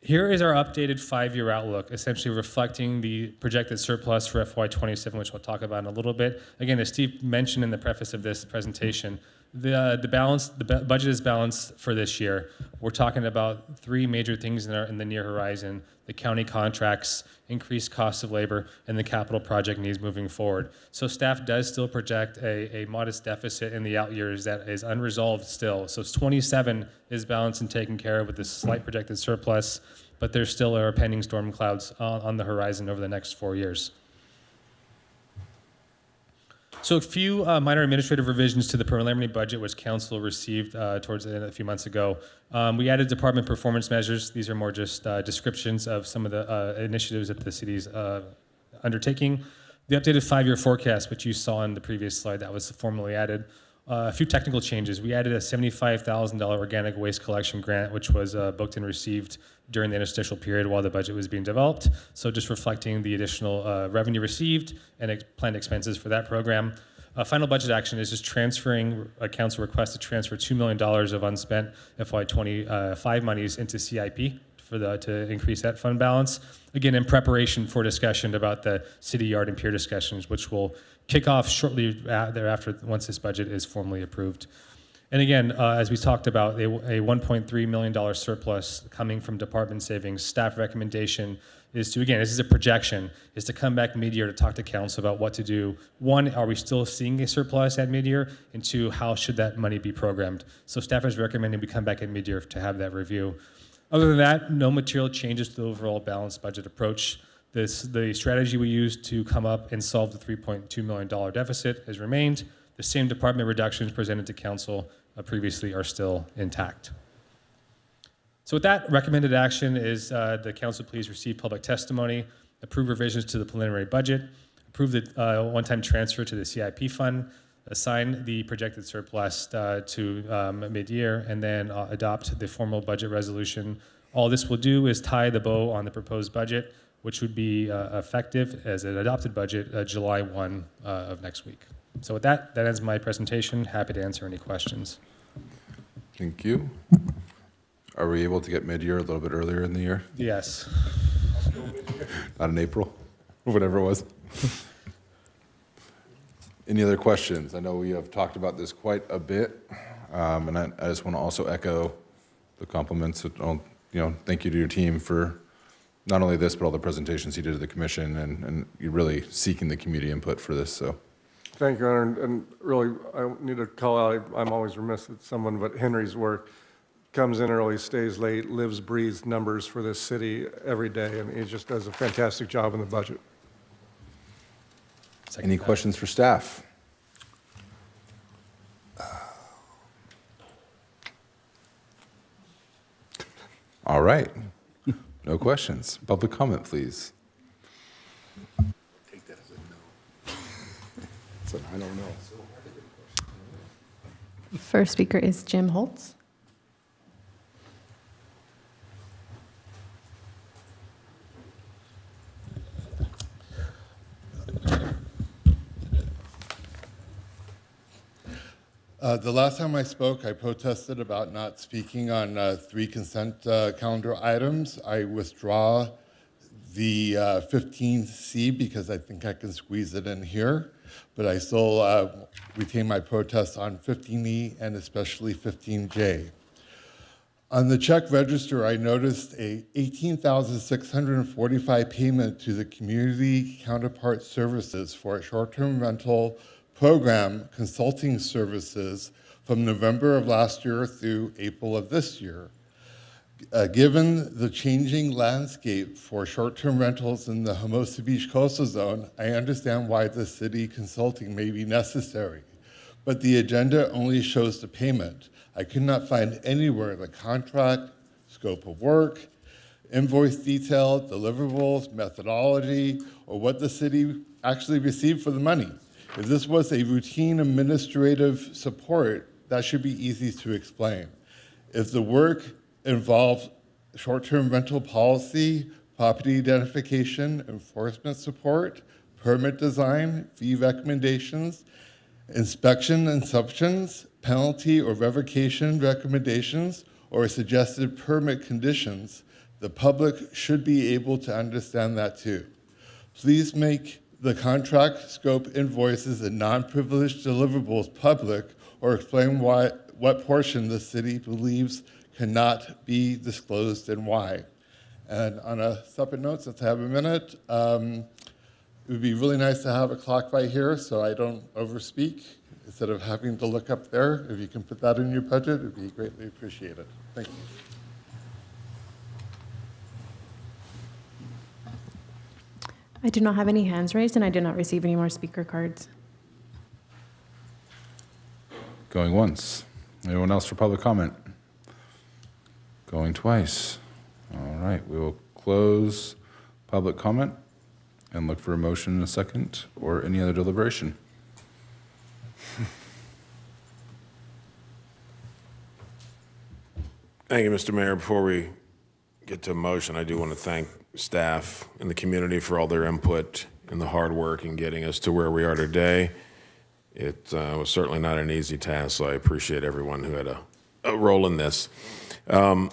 Here is our updated 5-year outlook, essentially reflecting the projected surplus for FY27, which we'll talk about in a little bit. Again, as Steve mentioned in the preface of this presentation, the budget is balanced for this year. We're talking about 3 major things in the near horizon: the county contracts, increased costs of labor, and the capital project needs moving forward. So staff does still project a modest deficit in the out years that is unresolved still. So 27 is balanced and taken care of with this slight projected surplus, but there still are pending storm clouds on the horizon over the next 4 years. So a few minor administrative revisions to the preliminary budget, which council received towards the end a few months ago. We added department performance measures. These are more just descriptions of some of the initiatives that the city's undertaking. The updated 5-year forecast, which you saw in the previous slide, that was formally added. A few technical changes. We added a $75,000 organic waste collection grant, which was booked and received during the interstitial period while the budget was being developed. So just reflecting the additional revenue received and planned expenses for that program. Final budget action is just transferring a council request to transfer $2 million of unspent FY25 monies into CIP to increase that fund balance. Again, in preparation for discussion about the city yard and pier discussions, which will kick off shortly thereafter once this budget is formally approved. And again, as we talked about, a $1.3 million surplus coming from department savings. Staff recommendation is to, again, this is a projection, is to come back mid-year to talk to council about what to do. One, are we still seeing a surplus at mid-year? And two, how should that money be programmed? So staff is recommending we come back at mid-year to have that review. Other than that, no material changes to the overall balanced budget approach. The strategy we used to come up and solve the $3.2 million deficit has remained. The same department reductions presented to council previously are still intact. So with that, recommended action is the council please receive public testimony, approve revisions to the preliminary budget, approve the one-time transfer to the CIP fund, assign the projected surplus to mid-year, and then adopt the formal budget resolution. All this will do is tie the bow on the proposed budget, which would be effective as an adopted budget July 1 of next week. So with that, that ends my presentation. Happy to answer any questions. Thank you. Are we able to get mid-year a little bit earlier in the year? Yes. Not in April, or whatever it was. Any other questions? I know we have talked about this quite a bit, and I just want to also echo the compliments. Thank you to your team for not only this, but all the presentations you did to the commission, and you're really seeking the community input for this. So, Thank you, Honor. And really, I need to call out, I'm always remiss with someone, but Henry's work. Comes in early, stays late, lives, breathes numbers for this city every day, and he just does a fantastic job in the budget. Any questions for staff? All right. No questions. Public comment, please. Take that as a no. It's an I don't know. First speaker is Jim Holtz. The last time I spoke, I protested about not speaking on 3 consent calendar items. I withdraw the 15C because I think I can squeeze it in here, but I still retain my protest on 15E and especially 15J. On the check register, I noticed a $18,645 payment to the Community Counterpart Services for a short-term rental program consulting services from November of last year through April of this year. Given the changing landscape for short-term rentals in the Hermosa Beach coastal zone, I understand why the city consulting may be necessary, but the agenda only shows the payment. I could not find anywhere the contract, scope of work, invoice detail, deliverables, methodology, or what the city actually received for the money. If this was a routine administrative support, that should be easy to explain. If the work involved short-term rental policy, property identification, enforcement support, permit design, fee recommendations, inspection assumptions, penalty or revocation recommendations, or suggested permit conditions, the public should be able to understand that too. Please make the contract scope invoices and non-privileged deliverables public, or explain what portion the city believes cannot be disclosed and why. And on a separate note, since I have a minute, it would be really nice to have a clock right here so I don't overspeak. Instead of having to look up there, if you can put that in your budget, it would be greatly appreciated. Thank you. I do not have any hands raised, and I did not receive any more speaker cards. Going once. Anyone else for public comment? Going twice. All right, we will close public comment and look for a motion in a second or any other deliberation. Thank you, Mr. Mayor. Before we get to a motion, I do want to thank staff and the community for all their input and the hard work in getting us to where we are today. It was certainly not an easy task, so I appreciate everyone who had a role in this. I'm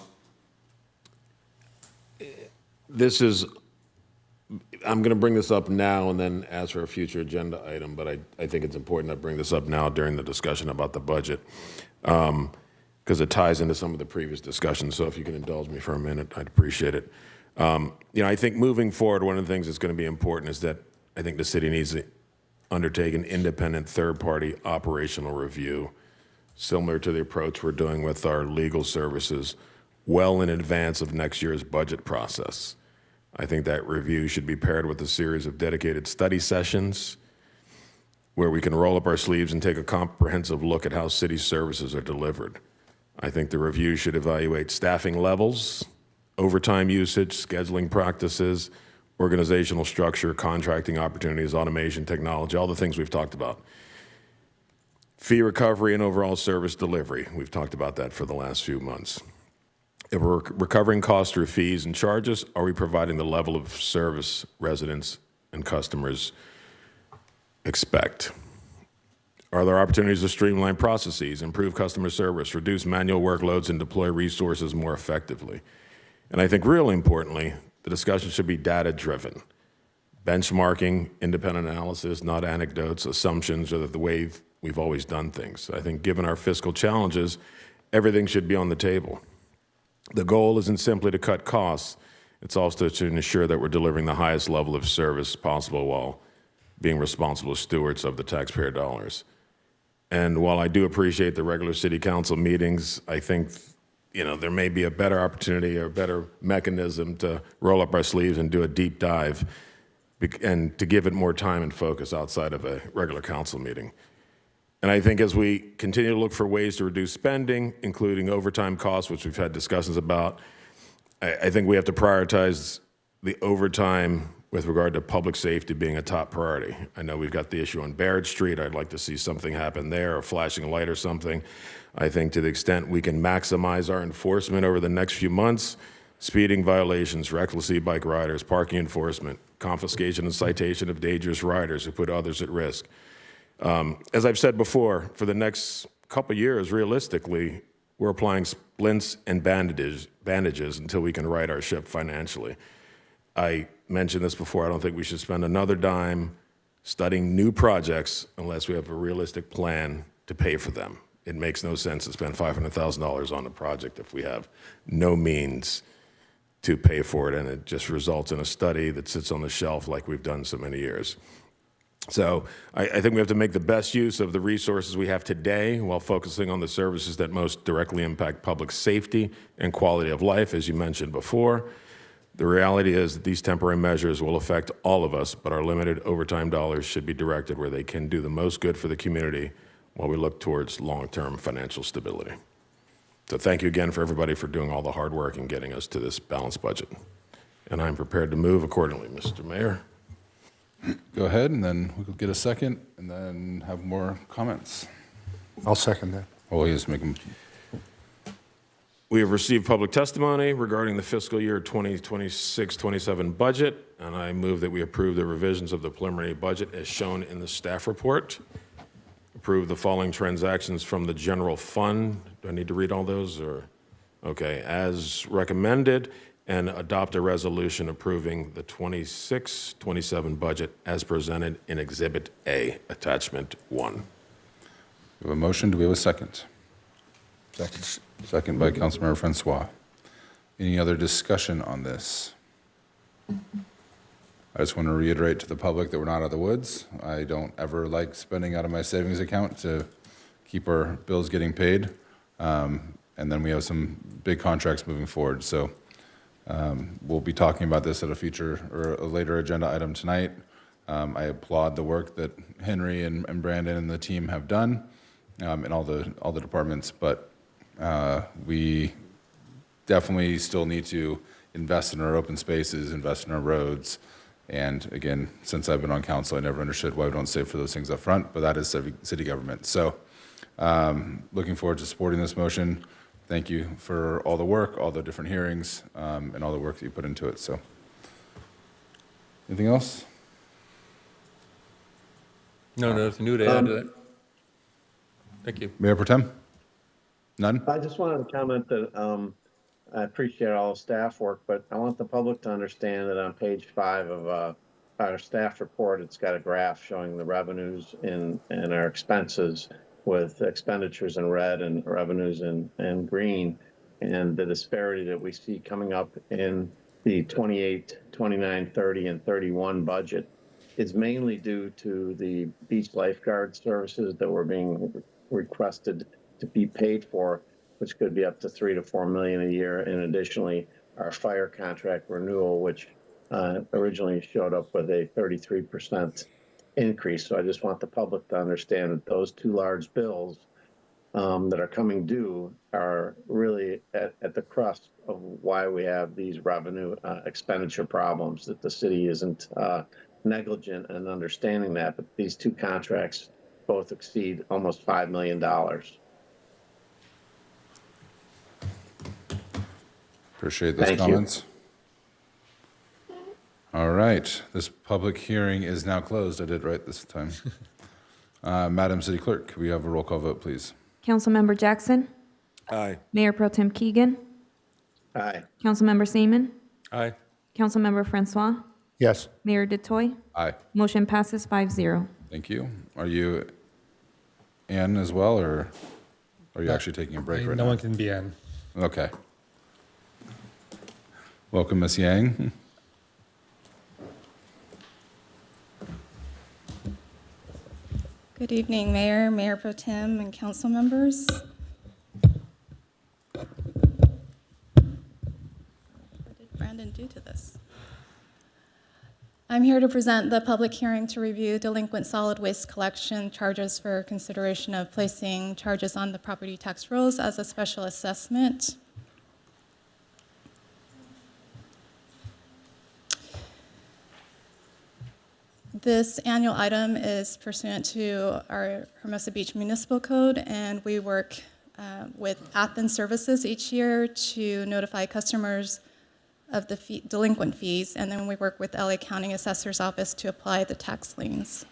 going to bring this up now and then ask for a future agenda item, but I think it's important to bring this up now during the discussion about the budget, because it ties into some of the previous discussions. So if you can indulge me for a minute, I'd appreciate it. I think moving forward, one of the things that's going to be important is that I think the city needs to undertake an independent third-party operational review, similar to the approach we're doing with our legal services, well in advance of next year's budget process. I think that review should be paired with a series of dedicated study sessions where we can roll up our sleeves and take a comprehensive look at how city services are delivered. I think the review should evaluate staffing levels, overtime usage, scheduling practices, organizational structure, contracting opportunities, automation, technology, all the things we've talked about. Fee recovery and overall service delivery. We've talked about that for the last few months. If we're recovering costs through fees and charges, are we providing the level of service residents and customers expect? Are there opportunities to streamline processes, improve customer service, reduce manual workloads, and deploy resources more effectively? And I think really importantly, the discussion should be data-driven. Benchmarking, independent analysis, not anecdotes, assumptions, or the way we've always done things. I think given our fiscal challenges, everything should be on the table. The goal isn't simply to cut costs, it's also to ensure that we're delivering the highest level of service possible while being responsible stewards of the taxpayer dollars. And while I do appreciate the regular city council meetings, I think there may be a better opportunity or a better mechanism to roll up our sleeves and do a deep dive and to give it more time and focus outside of a regular council meeting. And I think as we continue to look for ways to reduce spending, including overtime costs, which we've had discussions about, I think we have to prioritize the overtime with regard to public safety being a top priority. I know we've got the issue on Barrett Street. I'd like to see something happen there, a flashing light or something. I think to the extent we can maximize our enforcement over the next few months, speeding violations, reckless e-bike riders, parking enforcement, confiscation and citation of dangerous riders who put others at risk. As I've said before, for the next couple years, realistically, we're applying splints and bandages until we can right our ship financially. I mentioned this before, I don't think we should spend another dime studying new projects unless we have a realistic plan to pay for them. It makes no sense to spend $500,000 on a project if we have no means to pay for it, and it just results in a study that sits on the shelf like we've done so many years. So I think we have to make the best use of the resources we have today while focusing on the services that most directly impact public safety and quality of life, as you mentioned before. The reality is that these temporary measures will affect all of us, but our limited overtime dollars should be directed where they can do the most good for the community while we look towards long-term financial stability. So thank you again for everybody for doing all the hard work in getting us to this balanced budget. And I'm prepared to move accordingly, Mr. Mayor. Go ahead, and then we'll get a second, and then have more comments. I'll second that. Oh, yes, make them. We have received public testimony regarding the fiscal year 2026-27 budget, and I move that we approve the revisions of the preliminary budget as shown in the staff report. Approve the following transactions from the general fund. Do I need to read all those, or? Okay, as recommended, and adopt a resolution approving the 26-27 budget as presented in Exhibit A, Attachment 1. We have a motion. Do we have a second? Second. Second by Councilmember Francois. Any other discussion on this? I just want to reiterate to the public that we're not out of the woods. I don't ever like spending out of my savings account to keep our bills getting paid. And then we have some big contracts moving forward. So we'll be talking about this at a future or a later agenda item tonight. I applaud the work that Henry and Brandon and the team have done. in all the departments, but we definitely still need to invest in our open spaces, invest in our roads. And again, since I've been on council, I never understood why we don't save for those things up front, but that is city government. So looking forward to supporting this motion. Thank you for all the work, all the different hearings, and all the work that you put into it. So anything else? No, nothing new to add to that. Thank you. Mayor Pro Tem? None? I just wanted to comment that I appreciate all the staff work, but I want the public to understand that on page 5 of our staff report, it's got a graph showing the revenues and our expenses, with expenditures in red and revenues in green, and the disparity that we see coming up in the 28, 29, 30, and 31 budget is mainly due to the beach lifeguard services that were being requested to be paid for, which could be up to $3 to $4 million a year. And additionally, our fire contract renewal, which originally showed up with a 33% increase. So I just want the public to understand that those two large bills that are coming due are really at the crust of why we have these revenue expenditure problems, that the city isn't negligent in understanding that, but these two contracts both exceed almost $5 million. Appreciate those comments. All right, this public hearing is now closed. I did right this time. Madam City Clerk, could we have a roll call vote, please? Councilmember Jackson. Aye. Mayor Pro Tem Keegan. Aye. Councilmember Seaman. Aye. Councilmember Francois. Yes. Mayor DeToy. Aye. Motion passes 5-0. Thank you. Are you in as well, or are you actually taking a break right now? No one can be in. Okay. Welcome, Ms. Yang. Good evening, Mayor, Mayor Pro Tem, and council members. What did Brandon do to this? I'm here to present the public hearing to review delinquent solid waste collection charges for consideration of placing charges on the property tax rolls as a special assessment. This annual item is pursuant to our Hermosa Beach Municipal Code, and we work with Athens Services each year to notify customers of the delinquent fees, and then we work with LA County Assessor's Office to apply the tax liens.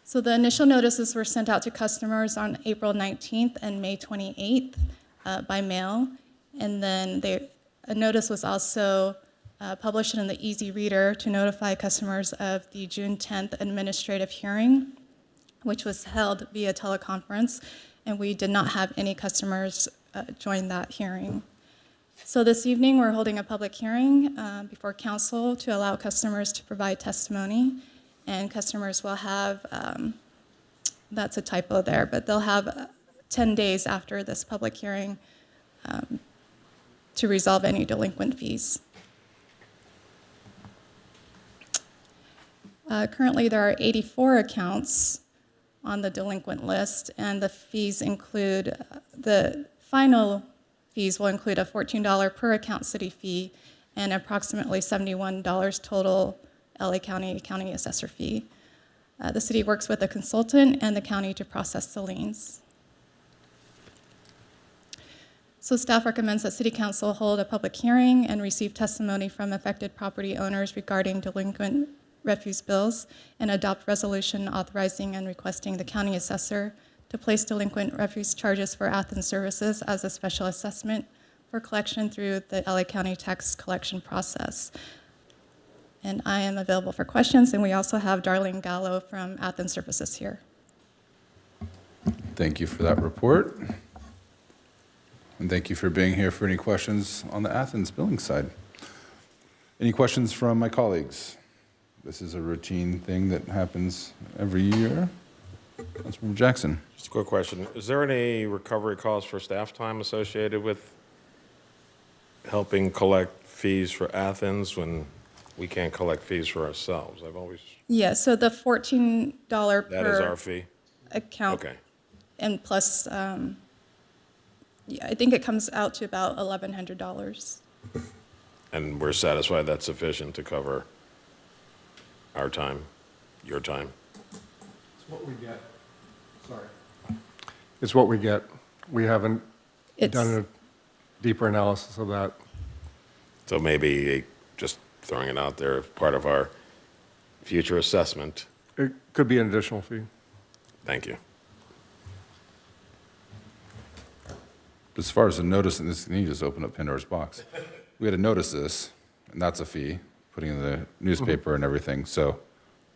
So the initial notices were sent out to customers on April 19th and May 28th by mail, and then a notice was also published in the Easy Reader to notify customers of the June 10th administrative hearing, which was held via teleconference, and we did not have any customers join that hearing. So this evening, we're holding a public hearing before council to allow customers to provide testimony, and customers will have, that's a typo there, but they'll have 10 days after this public hearing to resolve any delinquent fees. Currently, there are 84 accounts on the delinquent list, and the fees include, the final fees will include a $14 per account city fee and approximately $71 total LA County assessor fee. The city works with a consultant and the county to process the liens. So staff recommends that City Council hold a public hearing and receive testimony from affected property owners regarding delinquent refuse bills, and adopt resolution authorizing and requesting the county assessor to place delinquent refuse charges for Athens Services as a special assessment for collection through the LA County tax collection process. And I am available for questions, and we also have Darlene Gallo from Athens Services here. Thank you for that report. And thank you for being here for any questions on the Athens billing side. Any questions from my colleagues? This is a routine thing that happens every year. Councilmember Jackson. Just a quick question. Is there any recovery costs for staff time associated with helping collect fees for Athens when we can't collect fees for ourselves? I've always, Yeah, so the $14 per... that is our fee? account. Okay. And plus, yeah, I think it comes out to about $1,100. And we're satisfied that's sufficient to cover our time, your time? It's what we get. Sorry. It's what we get. We haven't done a deeper analysis of that. So maybe just throwing it out there as part of our future assessment. It could be an additional fee. Thank you. As far as the notice, and this, you just open up Pandora's box. We had to notice this, and that's a fee, putting in the newspaper and everything. So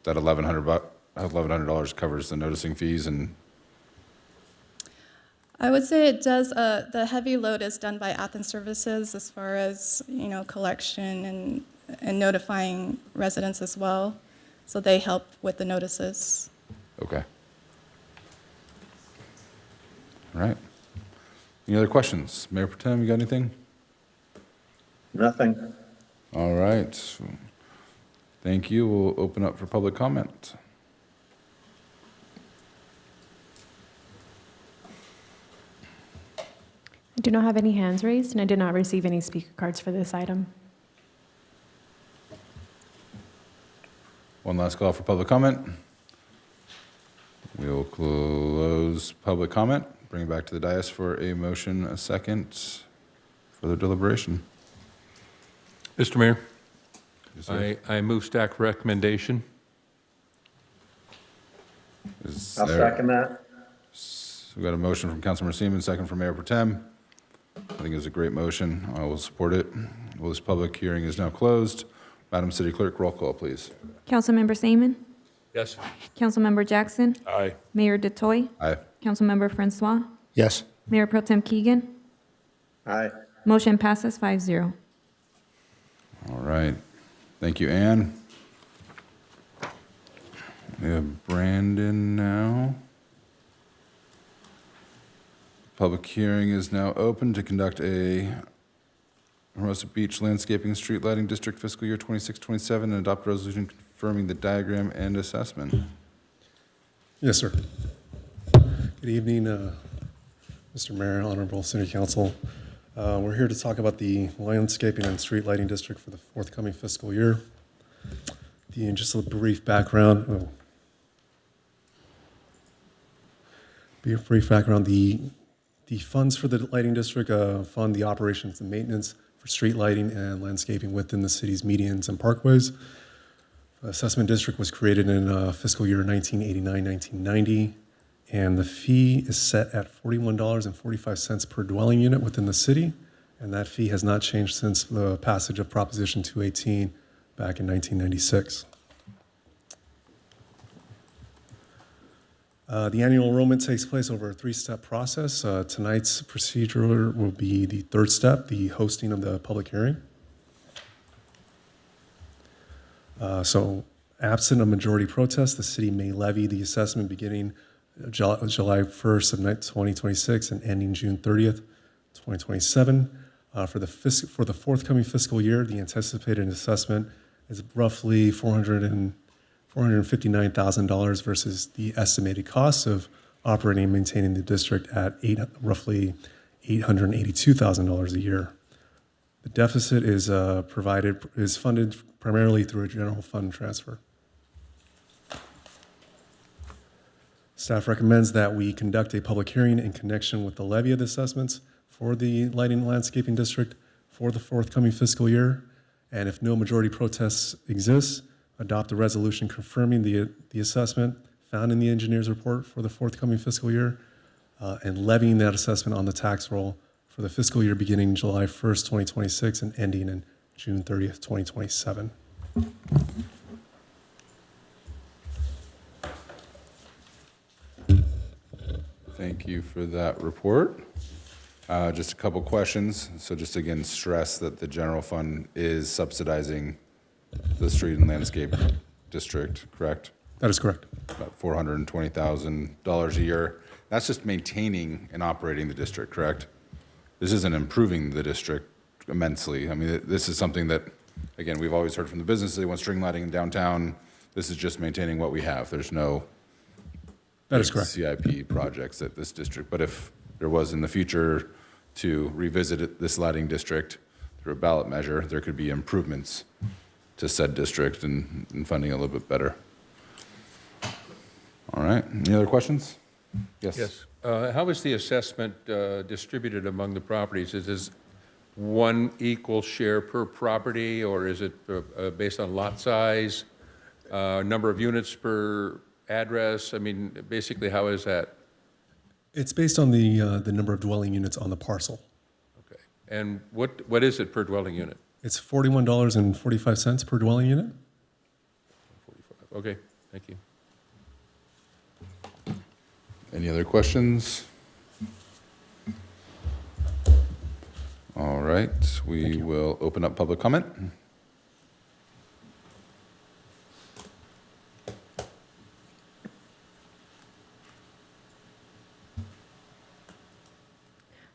that $1,100 covers the noticing fees and. I would say it does, the heavy load is done by Athens Services as far as, collection and notifying residents as well. So they help with the notices. Okay. All right. Any other questions? Mayor Pro Tem, you got anything? Nothing. All right. Thank you. We'll open up for public comment. I do not have any hands raised, and I did not receive any speaker cards for this item. One last call for public comment. We will close public comment, bring it back to the dais for a motion, a second, further deliberation. Mr. Mayor, Yes, sir. I move staff recommendation. I'll second that. We got a motion from Councilmember Seaman, second from Mayor Pro Tem. I think it was a great motion. I will support it. Well, this public hearing is now closed. Madam City Clerk, roll call, please. Councilmember Seaman? Yes. Councilmember Jackson? Aye. Mayor DeToy? Aye. Councilmember Francois? Yes. Mayor Pro Tem Keegan? Aye. Motion passes 5-0. All right. Thank you, Ann. We have Brandon now. Public hearing is now open to conduct a Hermosa Beach Landscaping Street Lighting District fiscal year 26-27 and adopt a resolution confirming the diagram and assessment. Yes, sir. Good evening, Mr. Mayor, Honorable City Council. We're here to talk about the landscaping and street lighting district for the forthcoming fiscal year. Just a brief background. The funds for the lighting district fund the operations and maintenance for street lighting and landscaping within the city's medians and parkways. The assessment district was created in fiscal year 1989-1990, and the fee is set at $41.45 per dwelling unit within the city, and that fee has not changed since the passage of Proposition 218 back in 1996. The annual enrollment takes place over a three-step process. Tonight's procedure will be the third step, the hosting of the public hearing. So absent a majority protest, the city may levy the assessment beginning July 1st of 2026 and ending June 30th, 2027. For the forthcoming fiscal year, the anticipated assessment is roughly $459,000 versus the estimated cost of operating and maintaining the district at roughly $882,000 a year. The deficit is funded primarily through a general fund transfer. Staff recommends that we conduct a public hearing in connection with the levy of the assessments for the lighting and landscaping district for the forthcoming fiscal year. And if no majority protests exist, adopt a resolution confirming the assessment found in the engineer's report for the forthcoming fiscal year and levying that assessment on the tax roll for the fiscal year beginning July 1st, 2026 and ending in June 30th, 2027. Thank you for that report. Just a couple questions. So just again, stress that the general fund is subsidizing the street and landscape district, correct? That is correct. About $420,000 a year. That's just maintaining and operating the district, correct? This isn't improving the district immensely. I mean, this is something that, again, we've always heard from the businesses, they want string lighting in downtown. This is just maintaining what we have. There's no That is big correct. CIP projects at this district. But if there was in the future to revisit this lighting district through a ballot measure, there could be improvements to said district and funding a little bit better. All right, any other questions? Yes. Yes. How is the assessment distributed among the properties? Is this one equal share per property, or is it based on lot size, number of units per address? I mean, basically, how is that? It's based on the number of dwelling units on the parcel. Okay. And what is it per dwelling unit? It's $41.45 per dwelling unit. Okay, thank you. Any other questions? All right, we will open up public comment.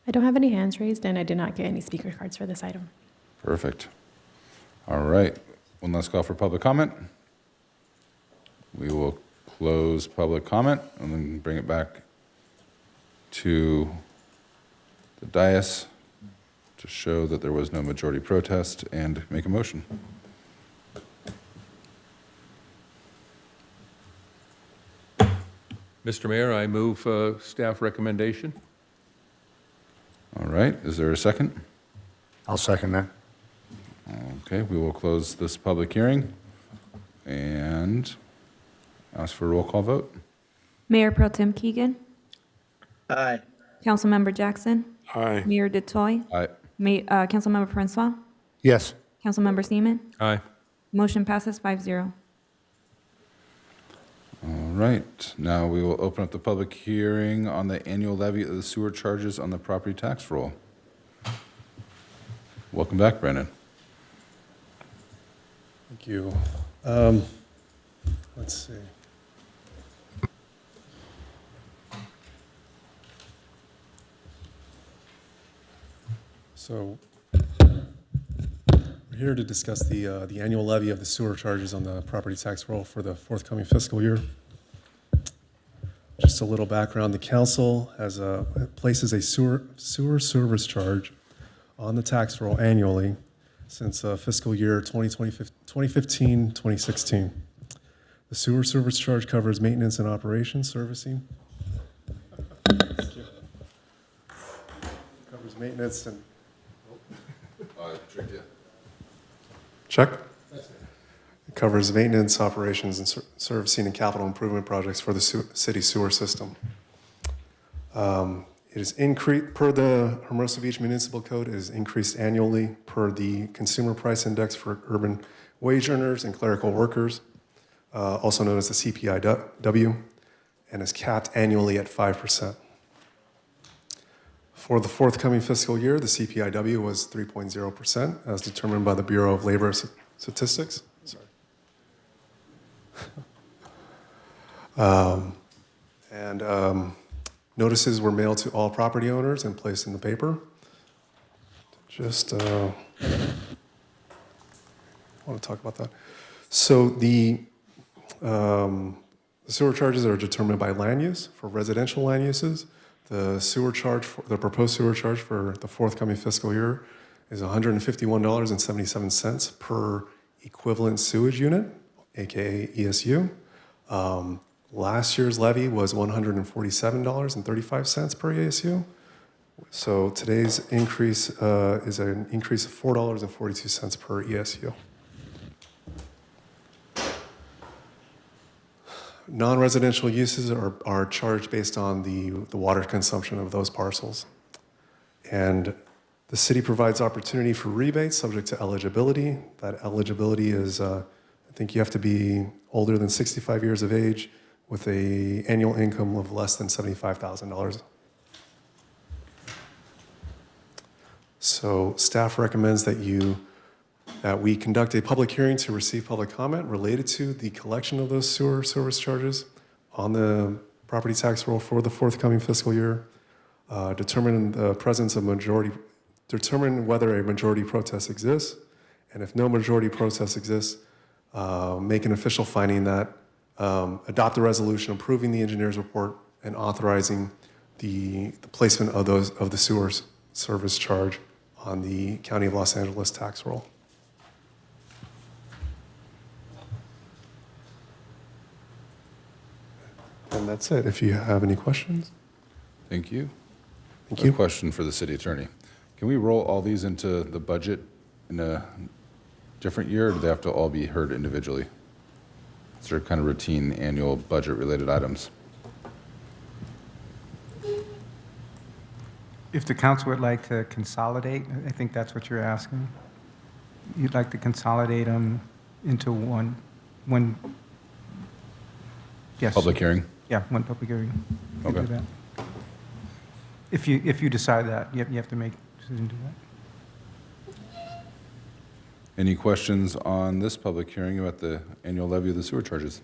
I don't have any hands raised, and I did not get any speaker cards for this item. Perfect. All right, one last call for public comment. We will close public comment and then bring it back to the dais to show that there was no majority protest and make a motion. Mr. Mayor, I move staff recommendation. All right, is there a second? I'll second that. Okay, we will close this public hearing and ask for a roll call vote. Mayor Pro Tem Keegan, Aye. Councilmember Jackson, Aye. Mayor Detoy, Aye. Councilmember Francois, Yes. Councilmember Seaman. Aye. Motion passes 5-0. All right, now we will open up the public hearing on the annual levy of the sewer charges on the property tax roll. Welcome back, Brandon. Thank you. Let's see. So we're here to discuss the annual levy of the sewer charges on the property tax roll for the forthcoming fiscal year. Just a little background, the council places a sewer service charge on the tax roll annually since fiscal year 2015-2016. The sewer service charge covers maintenance and operations servicing. Thank you. Covers maintenance and check. It covers maintenance, operations, and servicing and capital improvement projects for the city sewer system. It is increased per the Hermosa Beach Municipal Code. It is increased annually per the Consumer Price Index for urban wage earners and clerical workers, also known as the CPIW, and is capped annually at 5%. For the forthcoming fiscal year, the CPIW was 3.0%, as determined by the Bureau of Labor Statistics. Sorry. Notices were mailed to all property owners and placed in the paper. Just want to talk about that. So the sewer charges are determined by land use. For residential land uses, the proposed sewer charge for the forthcoming fiscal year is $151.77 per equivalent sewage unit, aka ESU. Last year's levy was $147.35 per ESU. So today's increase is an increase of $4.42 per ESU. Non-residential uses are charged based on the water consumption of those parcels. And the city provides opportunity for rebates subject to eligibility. That eligibility is, I think you have to be older than 65 years of age with an annual income of less than $75,000. So staff recommends that we conduct a public hearing to receive public comment related to the collection of those sewer service charges on the property tax roll for the forthcoming fiscal year, determine whether a majority protest exists, and if no majority protest exists, make an official finding that adopt a resolution approving the engineer's report and authorizing the placement of the sewer service charge on the County of Los Angeles tax roll. And that's it. If you have any questions. Thank you. Thank you. A question for the city attorney. Can we roll all these into the budget in a different year, or do they have to all be heard individually? Is there kind of routine annual budget-related items? If the council would like to consolidate, I think that's what you're asking. You'd like to consolidate them into one, yes. Public hearing? Yeah, one public hearing. You can do Okay. that. If you decide that, you have to make a decision to do that. Any questions on this public hearing about the annual levy of the sewer charges?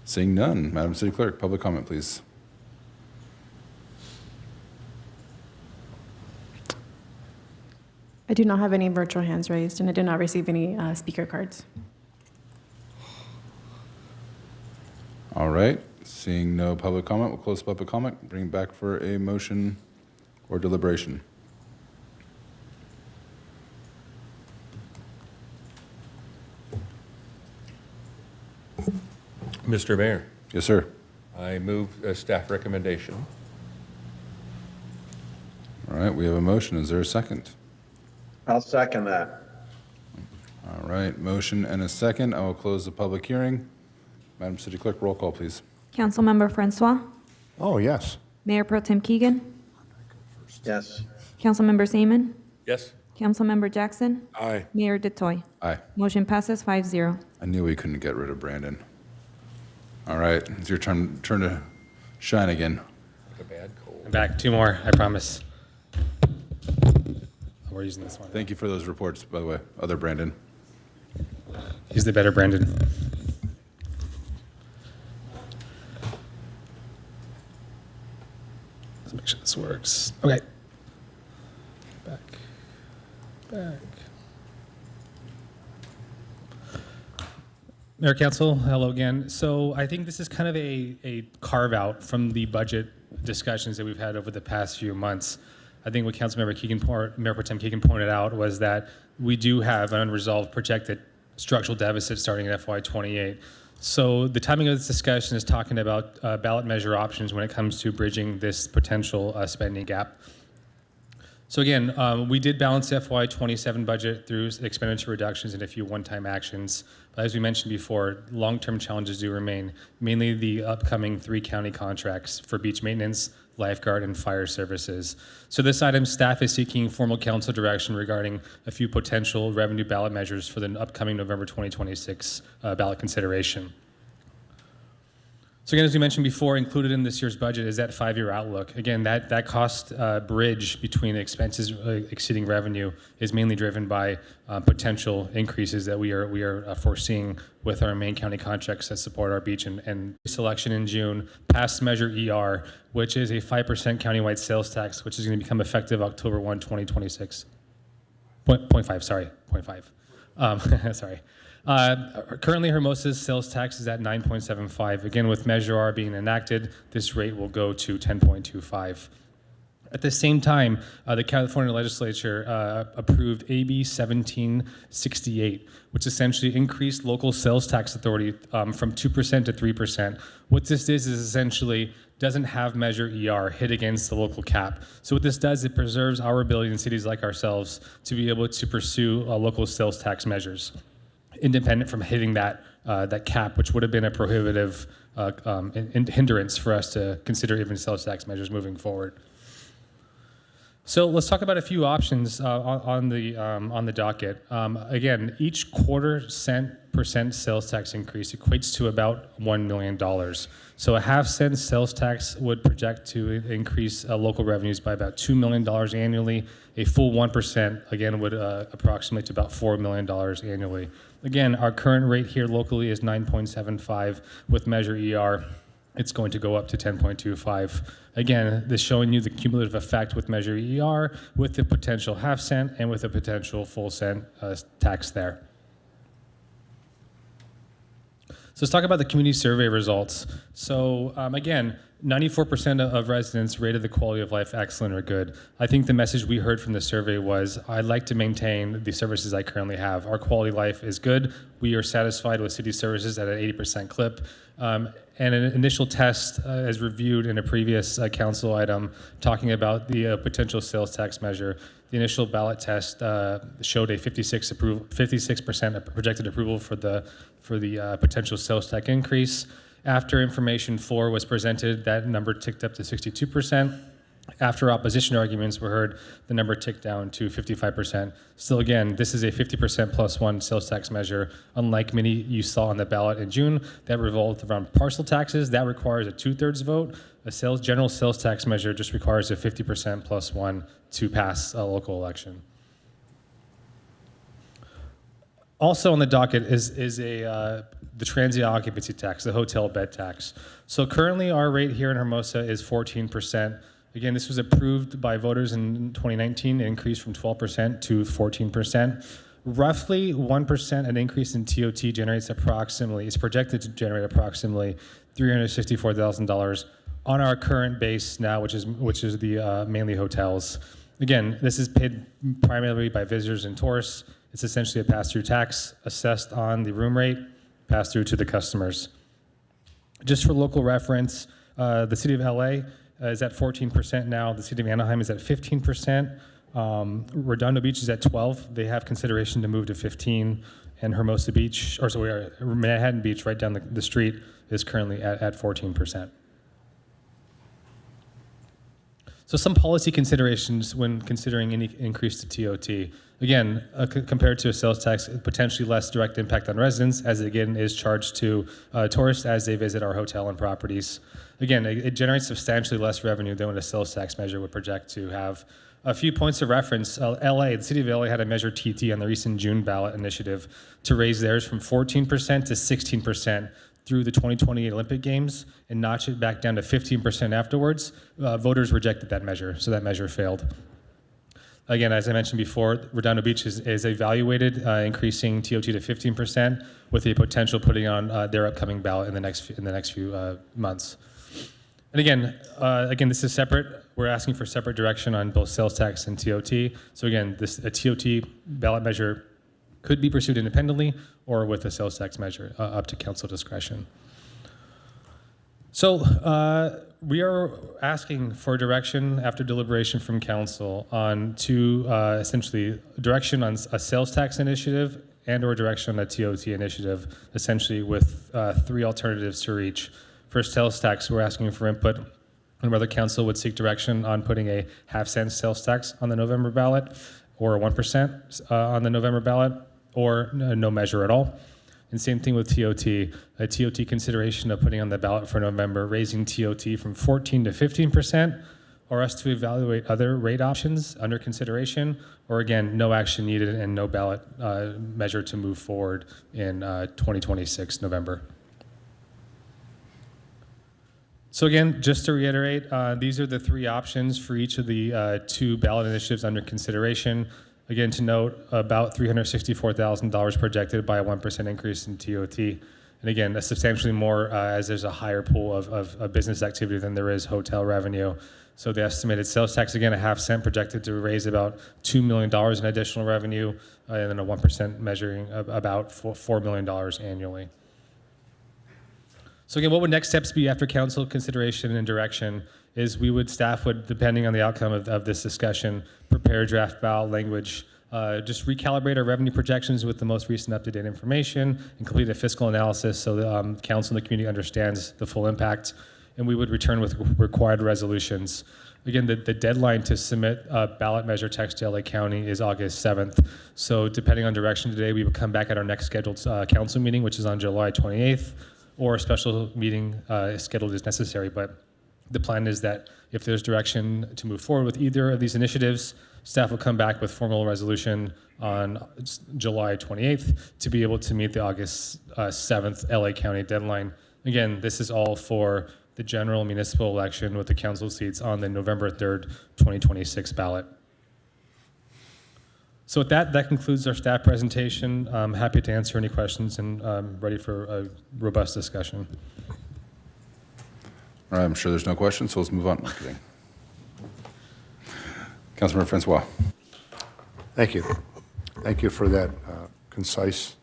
Seeing none, Madam City Clerk, public comment, please. I do not have any virtual hands raised, and I did not receive any speaker cards. All right, seeing no public comment, we'll close public comment, bring it back for a motion or deliberation. Mr. Mayor, Yes, sir. I move a staff recommendation. All right, we have a motion. Is there a second? I'll second that. All right, motion and a second. I will close the public hearing. Madam City Clerk, roll call, please. Councilmember Francois, Oh, yes. Mayor Pro Tem Keegan, Yes. Councilmember Seaman, Yes? Councilmember Jackson, Aye. Mayor Detoy. Aye. Motion passes 5-0. I knew we couldn't get rid of Brandon. All right, it's your turn to shine again. Like a bad cold. I'm back. 2 more, I promise. We're using this one. Thank you for those reports, by the way, other Brandon. He's the better Brandon. Let's make sure this works. Okay. Back. Mayor Council, hello again. So I think this is kind of a carve out from the budget discussions that we've had over the past few months. I think what Councilmember Mayor Pro Tem Keegan pointed out was that we do have an unresolved projected structural deficit starting in FY28. So the timing of this discussion is talking about ballot measure options when it comes to bridging this potential spending gap. So again, we did balance the FY27 budget through expenditure reductions and a few one-time actions. But as we mentioned before, long-term challenges do remain, mainly the upcoming 3 county contracts for beach maintenance, lifeguard, and fire services. So this item, staff is seeking formal council direction regarding a few potential revenue ballot measures for the upcoming November 2026 ballot consideration. So again, as we mentioned before, included in this year's budget is that 5-year outlook. Again, that cost bridge between expenses exceeding revenue is mainly driven by potential increases that we are foreseeing with our main county contracts that support our beach and selection in June, passed Measure ER, which is a 5% countywide sales tax, which is going to become effective October 1, 2026. 0.5, sorry, 0.5. Sorry. Currently, Hermosa's sales tax is at 9.75. Again, with Measure R being enacted, this rate will go to 10.25. At the same time, the California legislature approved AB 1768, which essentially increased local sales tax authority from 2% to 3%. What this is essentially doesn't have Measure ER hit against the local cap. So what this does, it preserves our ability in cities like ourselves to be able to pursue local sales tax measures, independent from hitting that cap, which would have been a prohibitive hindrance for us to consider even sales tax measures moving forward. So let's talk about a few options on the docket. Again, each %% sales tax increase equates to about $1 million. So a half-cent sales tax would project to increase local revenues by about $2 million annually. A full 1%, again, would approximate to about $4 million annually. Again, our current rate here locally is 9.75. With Measure ER, it's going to go up to 10.25. Again, this showing you the cumulative effect with Measure ER, with the potential half cent and with the potential full cent tax there. So let's talk about the community survey results. So again, 94% of residents rated the quality of life excellent or good. I think the message we heard from the survey was, I'd like to maintain the services I currently have. Our quality of life is good. We are satisfied with city services at an 80% clip. And an initial test, as reviewed in a previous council item, talking about the potential sales tax measure. The initial ballot test showed a 56% projected approval for the potential sales tax increase. After information 4 was presented, that number ticked up to 62%. After opposition arguments were heard, the number ticked down to 55%. Still, again, this is a 50% plus one sales tax measure. Unlike many you saw on the ballot in June that revolved around parcel taxes, that requires a 2/3 vote. A general sales tax measure just requires a 50% plus one to pass a local election. Also on the docket is the transient occupancy tax, the hotel bed tax. So currently our rate here in Hermosa is 14%. Again, this was approved by voters in 2019, it increased from 12% to 14%. Roughly 1% an increase in TOT generates approximately, is projected to generate approximately $364,000 on our current base now, which is the mainly hotels. Again, this is paid primarily by visitors and tourists. It's essentially a pass-through tax assessed on the room rate, passed through to the customers. Just for local reference, the city of LA is at 14% now. The city of Anaheim is at 15%. Redondo Beach is at 12%. They have consideration to move to 15%. And Hermosa Beach, Manhattan Beach, right down the street, is currently at 14%. So some policy considerations when considering any increase to TOT. Again, compared to a sales tax, potentially less direct impact on residents, as it again is charged to tourists as they visit our hotel and properties. Again, it generates substantially less revenue than what a sales tax measure would project to have. A few points of reference, LA, the city of LA had a measure TT on the recent June ballot initiative to raise theirs from 14% to 16% through the 2028 Olympic Games and notch it back down to 15% afterwards. Voters rejected that measure, so that measure failed. Again, as I mentioned before, Redondo Beach is evaluated increasing TOT to 15% with the potential putting on their upcoming ballot in the next few months. And again, this is separate. We're asking for separate direction on both sales tax and TOT. So again, a TOT ballot measure could be pursued independently or with a sales tax measure, up to council discretion. So we are asking for direction after deliberation from council on essentially direction on a sales tax initiative and/or direction on a TOT initiative, essentially with 3 alternatives to reach. For sales tax, we're asking for input on whether council would seek direction on putting a half-cent sales tax on the November ballot, or 1% on the November ballot, or no measure at all. And same thing with TOT. A TOT consideration of putting on the ballot for November, raising TOT from 14% to 15%, or us to evaluate other rate options under consideration, or again, no action needed and no ballot measure to move forward in 2026 November. So again, just to reiterate, these are the 3 options for each of the 2 ballot initiatives under consideration. Again, to note, about $364,000 projected by a 1% increase in TOT. And again, substantially more as there's a higher pool of business activity than there is hotel revenue. So the estimated sales tax, again, a half-cent projected to raise about $2 million in additional revenue, and then a 1% measuring about $4 million annually. So again, what would next steps be after council consideration and direction is staff would, depending on the outcome of this discussion, prepare draft ballot language, just recalibrate our revenue projections with the most recent up-to-date information, and complete a fiscal analysis so the council and the community understands the full impact, and we would return with required resolutions. Again, the deadline to submit a ballot measure text to LA County is August 7th. So depending on direction today, we would come back at our next scheduled council meeting, which is on July 28th, or a special meeting scheduled as necessary. But the plan is that if there's direction to move forward with either of these initiatives, staff will come back with formal resolution on July 28th to be able to meet the August 7th LA County deadline. Again, this is all for the general municipal election with the council seats on the November 3rd, 2026 ballot. So with that, that concludes our staff presentation. I'm happy to answer any questions and ready for a robust discussion. All right, I'm sure there's no questions, so let's move on. Kidding. Councilmember Francois. Thank you. Thank you for that concise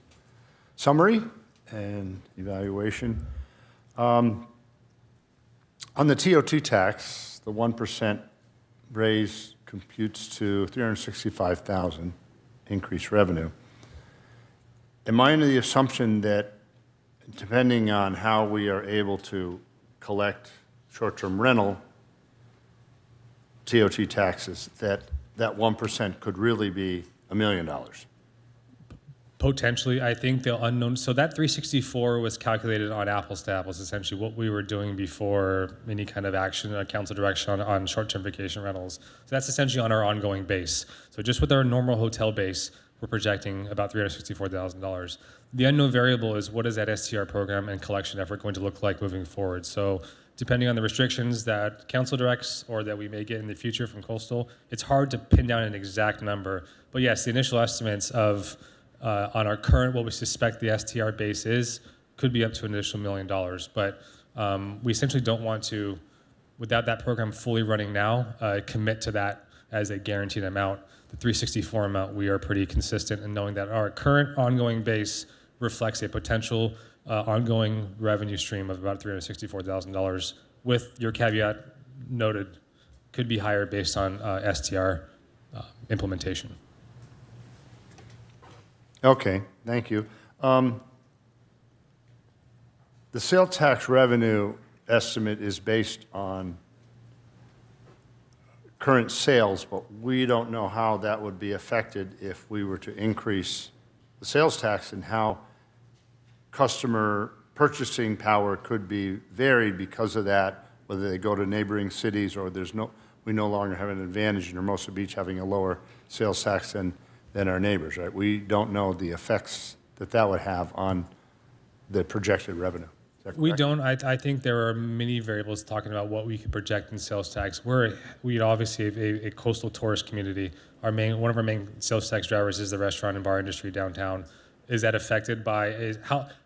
summary and evaluation. On the TOT tax, the 1% raise computes to $365,000 increased revenue. Am I under the assumption that depending on how we are able to collect short-term rental TOT taxes, that 1% could really be $1 million? Potentially, I think the unknown, so that 364 was calculated on apples to apples, essentially what we were doing before any kind of action, council direction on short-term vacation rentals. So that's essentially on our ongoing base. So just with our normal hotel base, we're projecting about $364,000. The unknown variable is what is that STR program and collection effort going to look like moving forward? So depending on the restrictions that council directs or that we may get in the future from coastal, it's hard to pin down an exact number. But yes, the initial estimates of on our current, what we suspect the STR base is, could be up to an additional $1 million. But we essentially don't want to, without that program fully running now, commit to that as a guaranteed amount. The 364 amount, we are pretty consistent in knowing that our current ongoing base reflects a potential ongoing revenue stream of about $364,000, with your caveat noted, could be higher based on STR implementation. Okay, thank you. The sales tax revenue estimate is based on current sales, but we don't know how that would be affected if we were to increase the sales tax, and how customer purchasing power could be varied because of that, whether they go to neighboring cities or we no longer have an advantage in Hermosa Beach having a lower sales tax than our neighbors, right? We don't know the effects that would have on the projected revenue. Is that correct? We don't. I think there are many variables talking about what we could project in sales tax. We obviously have a coastal tourist community. One of our main sales tax drivers is the restaurant and bar industry downtown. Is that affected by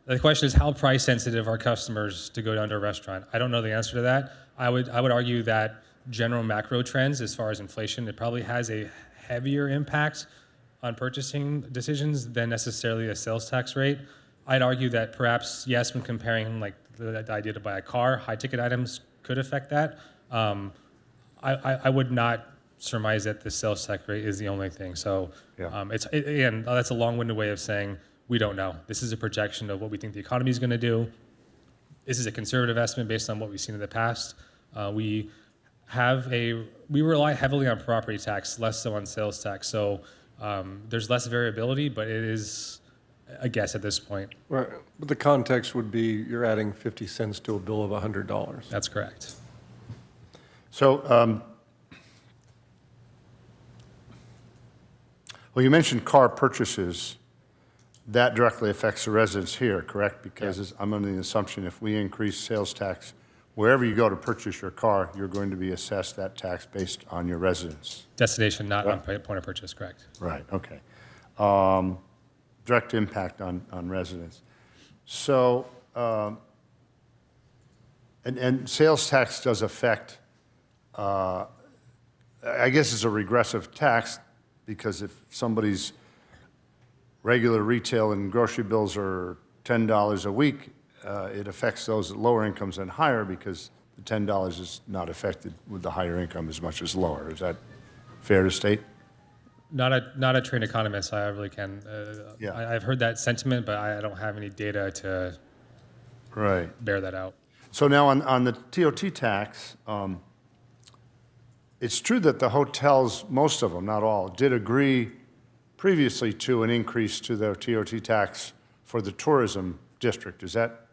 the question is how price sensitive are customers to go down to a restaurant? I don't know the answer to that. I would argue that general macro trends as far as inflation, it probably has a heavier impact on purchasing decisions than necessarily a sales tax rate. I'd argue that perhaps, yes, when comparing like the idea to buy a car, high ticket items could affect that. I would not surmise that the sales tax rate is the only thing. So again, that's a long-winded way of saying we don't know. This is a projection of what we think the economy is going to do. This is a conservative estimate based on what we've seen in the past. We rely heavily on property tax, less so on sales tax. So there's less variability, but it is a guess at this point. Right. But the context would be you're adding 50 cents to a bill of $100. That's correct. So, well, you mentioned car purchases. That directly affects the residents here, correct? Because I'm under the assumption if we increase sales tax, wherever you go to purchase your car, you're going to be assessed that tax based on your residence. Destination, not on point of purchase, correct. Right, okay. Direct impact on residents. So, and sales tax does affect, I guess it's a regressive tax, because if somebody's regular retail and grocery bills are $10 a week, it affects those at lower incomes and higher, because the $10 is not affected with the higher income as much as lower. Is that fair to state? Not a trained economist, I really can. I've heard that sentiment, but I don't have any data to bear that out. So now on the TOT tax, it's true that the hotels, most of them, not all, did agree previously to an increase to their TOT tax for the tourism district. Is that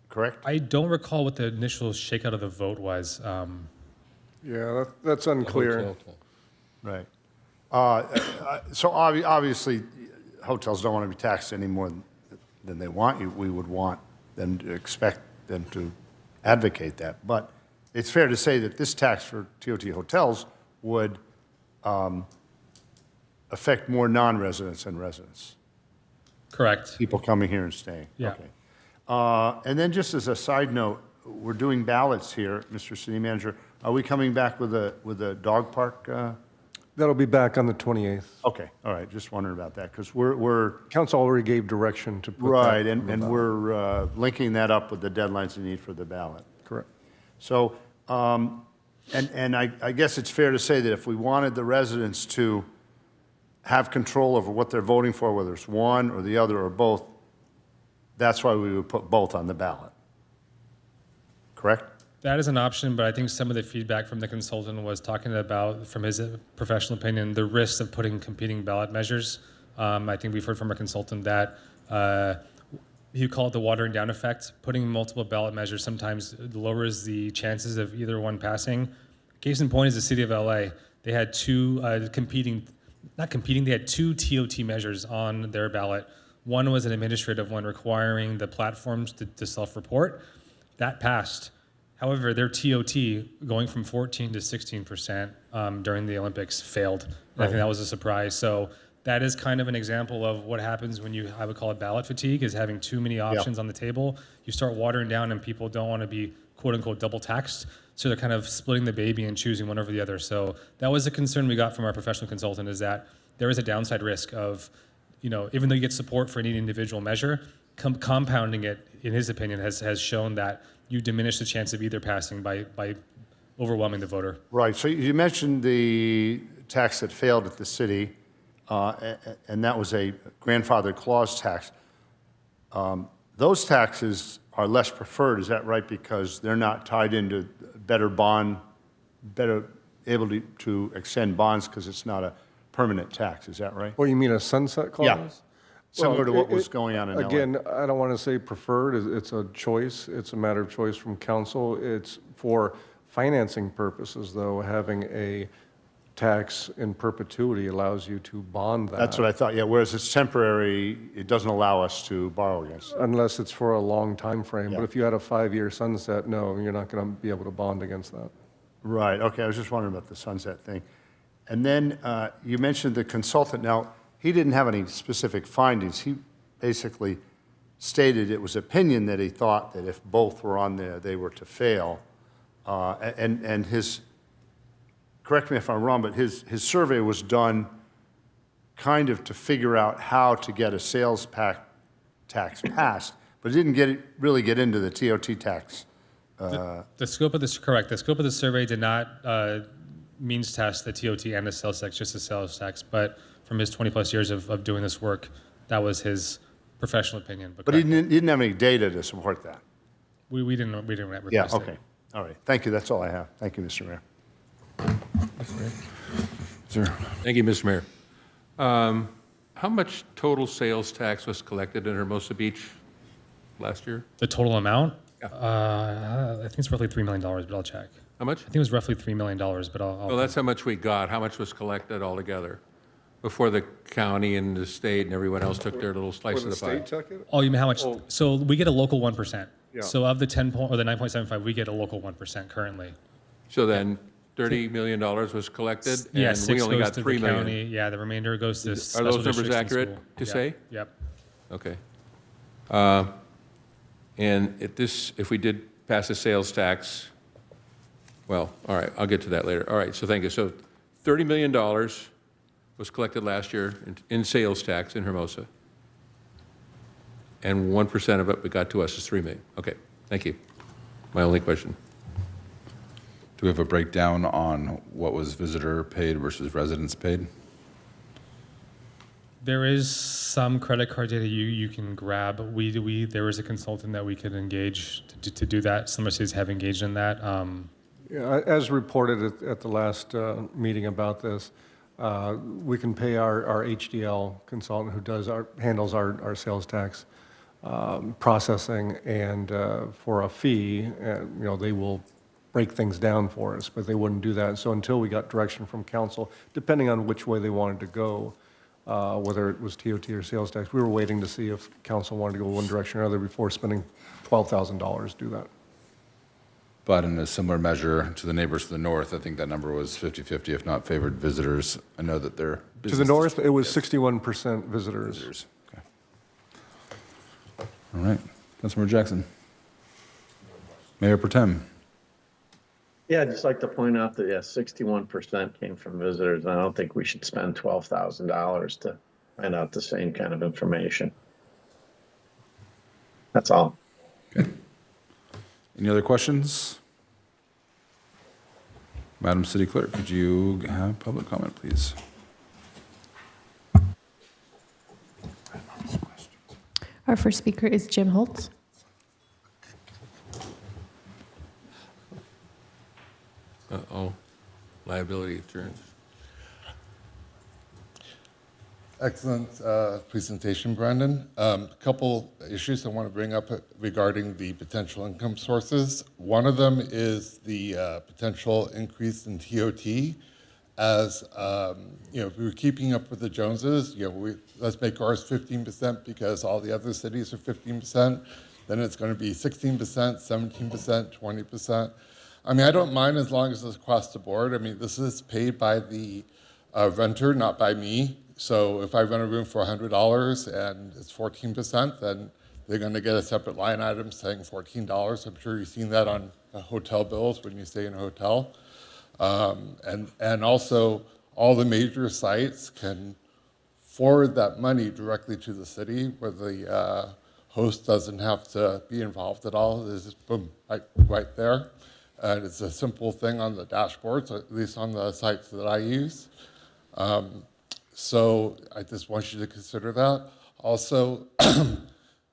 correct? I don't recall what the initial shakeout of the vote was. Yeah, that's unclear. Right. So obviously, hotels don't want to be taxed any more than they want. We would want them to expect them to advocate that. But it's fair to say that this tax for TOT hotels would affect more non-residents than residents? Correct. People coming here and staying? Yeah. Okay. And then just as a side note, we're doing ballots here, Mr. City Manager. Are we coming back with a dog park? That'll be back on the 28th. Okay, all right, just wondering about that, because we're. Council already gave direction to put that. Right, on the and ballot. we're linking that up with the deadlines you need for the ballot. Correct. So, and I guess it's fair to say that if we wanted the residents to have control over what they're voting for, whether it's one or the other or both, that's why we would put both on the ballot. Correct? That is an option, but I think some of the feedback from the consultant was talking about, from his professional opinion, the risks of putting competing ballot measures. I think we've heard from a consultant that he called it the watering down effect. Putting multiple ballot measures sometimes lowers the chances of either one passing. Case in point is the city of LA. They had two they had two TOT measures on their ballot. One was an administrative one requiring the platforms to self-report. That passed. However, their TOT, going from 14 to 16% during the Olympics, failed. And I think that was a surprise. So that is kind of an example of what happens when you, I would call it ballot fatigue, is having too many options on the table. You start watering down and people don't want to be quote unquote double taxed. So they're kind of splitting the baby and choosing one over the other. So that was a concern we got from our professional consultant, is that there is a downside risk of, even though you get support for any individual measure, compounding it, in his opinion, has shown that you diminish the chance of either passing by overwhelming the voter. Right, so you mentioned the tax that failed at the city, and that was a grandfather clause tax. Those taxes are less preferred, is that right? Because they're not tied into better able to extend bonds because it's not a permanent tax, is that right? Well, you mean a sunset clause? Yeah. Similar to what was going on in LA. Again, I don't want to say preferred, it's a choice, it's a matter of choice from council. It's for financing purposes, though, having a tax in perpetuity allows you to bond that. That's what I thought, yeah, whereas it's temporary, it doesn't allow us to borrow against it. Unless it's for a long time frame. Yeah. But if you had a 5-year sunset, no, you're not going to be able to bond against that. Right, okay, I was just wondering about the sunset thing. And then you mentioned the consultant. Now, he didn't have any specific findings. He basically stated it was opinion that he thought that if both were on there, they were to fail. And his, correct me if I'm wrong, but his survey was done kind of to figure out how to get a sales tax passed, but it didn't really get into the TOT tax. The scope of this, correct. The scope of the survey did not means test the TOT and the sales tax, just the sales tax. But from his 20 plus years of doing this work, that was his professional opinion. But he didn't have any data to support that. We didn't request Yeah, it. okay. All right. Thank you. That's all I have. Thank you, Mr. Mayor. Sir. Thank you, Mr. Mayor. How much total sales tax was collected in Hermosa Beach last year? The total amount? I think it's roughly $3 million, but I'll check. How much? I think it was roughly $3 million, but I'll Well, that's how much we got. How much was collected altogether before the county and the state and everyone else took their little slice of the pie? Oh, you mean how much? So we get a local 1%. Yeah. So of the 9.75, we get a local 1% currently. So then $30 million was collected, Yeah, and we 6 only goes got to $3 the million. county. Yeah, the remainder goes to Are special those numbers districts and accurate school. to Yeah. say? Yep. Okay. And if we did pass a sales tax, well, all right, I'll get to that later. All right, so thank you. So $30 million was collected last year in sales tax in Hermosa, and 1% of it we got to us is $3 million. Okay, thank you. My only question. Do we have a breakdown on what was visitor paid versus residents paid? There is some credit card data you can grab. There was a consultant that we could engage to do that. Some cities have engaged in that. Yeah, as reported at the last meeting about this, we can pay our HDL consultant who handles our sales tax processing, and for a fee, they will break things down for us, but they wouldn't do that. So until we got direction from council, depending on which way they wanted to go, whether it was TOT or sales tax, we were waiting to see if council wanted to go one direction or other before spending $12,000 to do that. But in a similar measure to the neighbors to the north, I think that number was 50-50, if not favored visitors. I know that they're To the north, it was 61% visitors. visitors. Okay. All right, Councilmember Jackson. Mayor Pro Tem. Yeah, I'd just like to point out that, yeah, 61% came from visitors. I don't think we should spend $12,000 to find out the same kind of information. That's all. Any other questions? Madam City Clerk, could you have public comment, please? Our first speaker is Jim Holtz. Uh-oh, liability insurance. Excellent presentation, Brandon. A couple issues I want to bring up regarding the potential income sources. One of them is the potential increase in TOT. As if we were keeping up with the Joneses, let's make ours 15% because all the other cities are 15%. Then it's going to be 16%, 17%, 20%. I mean, I don't mind as long as it's across the board. I mean, this is paid by the renter, not by me. So if I rent a room for $100 and it's 14%, then they're going to get a separate line item saying $14. I'm sure you've seen that on hotel bills when you stay in a hotel. And also, all the major sites can forward that money directly to the city where the host doesn't have to be involved at all. It's just boom, right there. And it's a simple thing on the dashboards, at least on the sites that I use. So I just want you to consider that. Also,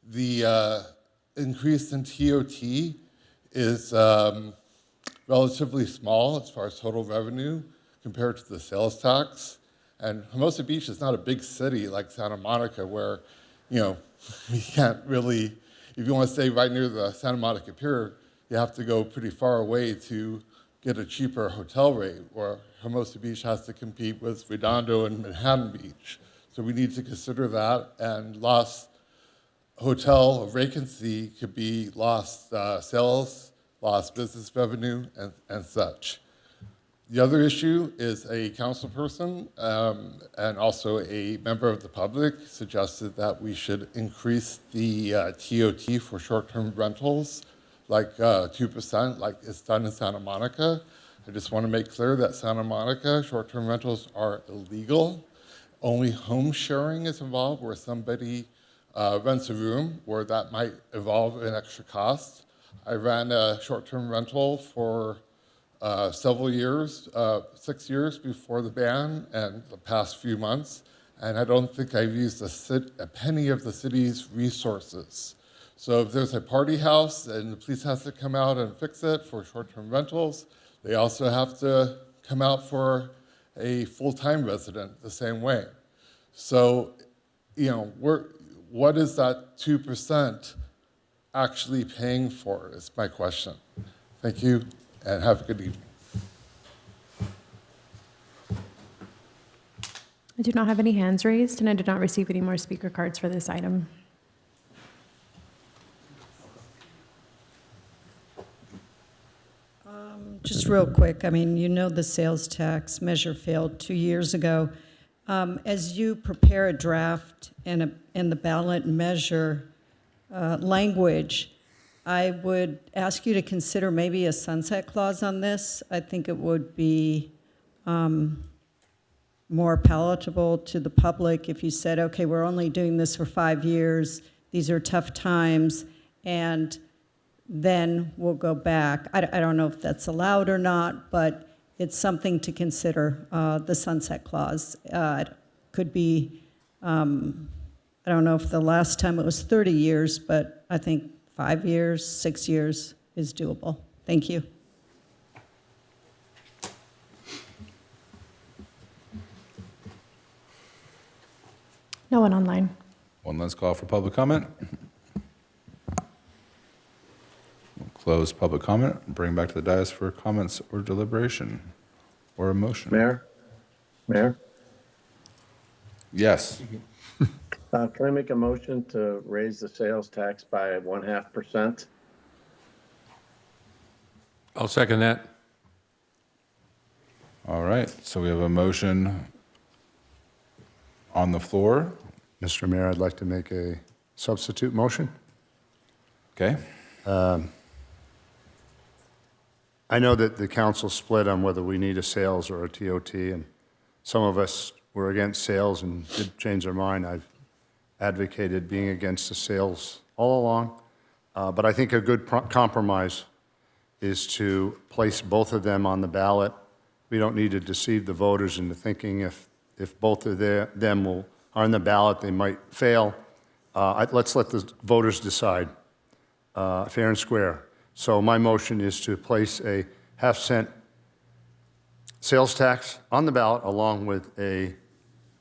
the increase in TOT is relatively small as far as total revenue compared to the sales tax. And Hermosa Beach is not a big city like Santa Monica where, you can't really, if you want to stay right near the Santa Monica Pier, you have to go pretty far away to get a cheaper hotel rate, where Hermosa Beach has to compete with Redondo and Manhattan Beach. So we need to consider that, and lost hotel vacancy could be lost sales, lost business revenue, and such. The other issue is a council person and also a member of the public suggested that we should increase the TOT for short-term rentals, like 2%, like it's done in Santa Monica. I just want to make clear that Santa Monica short-term rentals are illegal. Only home sharing is involved, where somebody rents a room, where that might involve an extra cost. I ran a short-term rental for several years, 6 years before the ban and the past few months, and I don't think I've used a penny of the city's resources. So if there's a party house and the police has to come out and fix it for short-term rentals, they also have to come out for a full-time resident the same way. So, what is that 2% actually paying for is my question. Thank you, and have a good evening. I do not have any hands raised, and I did not receive any more speaker cards for this item. Just real quick, I mean, the sales tax measure failed 2 years ago. As you prepare a draft and the ballot measure language, I would ask you to consider maybe a sunset clause on this. I think it would be more palatable to the public if you said, okay, we're only doing this for 5 years, these are tough times, and then we'll go back. I don't know if that's allowed or not, but it's something to consider, the sunset clause. It could be, I don't know if the last time it was 30 years, but I think 5 years, 6 years is doable. Thank you. No one online. One last call for public comment. We'll close public comment and bring back to the dais for comments or deliberation or a motion. Mayor? Yes. Can I make a motion to raise the sales tax by 0.5%? I'll second that. All right, so we have a motion on the floor. Mr. Mayor, I'd like to make a substitute motion. Okay. I know that the council split on whether we need a sales or a TOT, and some of us were against sales and did change their mind. I've advocated being against the sales all along, but I think a good compromise is to place both of them on the ballot. We don't need to deceive the voters into thinking if both of them are on the ballot, they might fail. Let's let the voters decide, fair and square. So my motion is to place a half-cent sales tax on the ballot along with a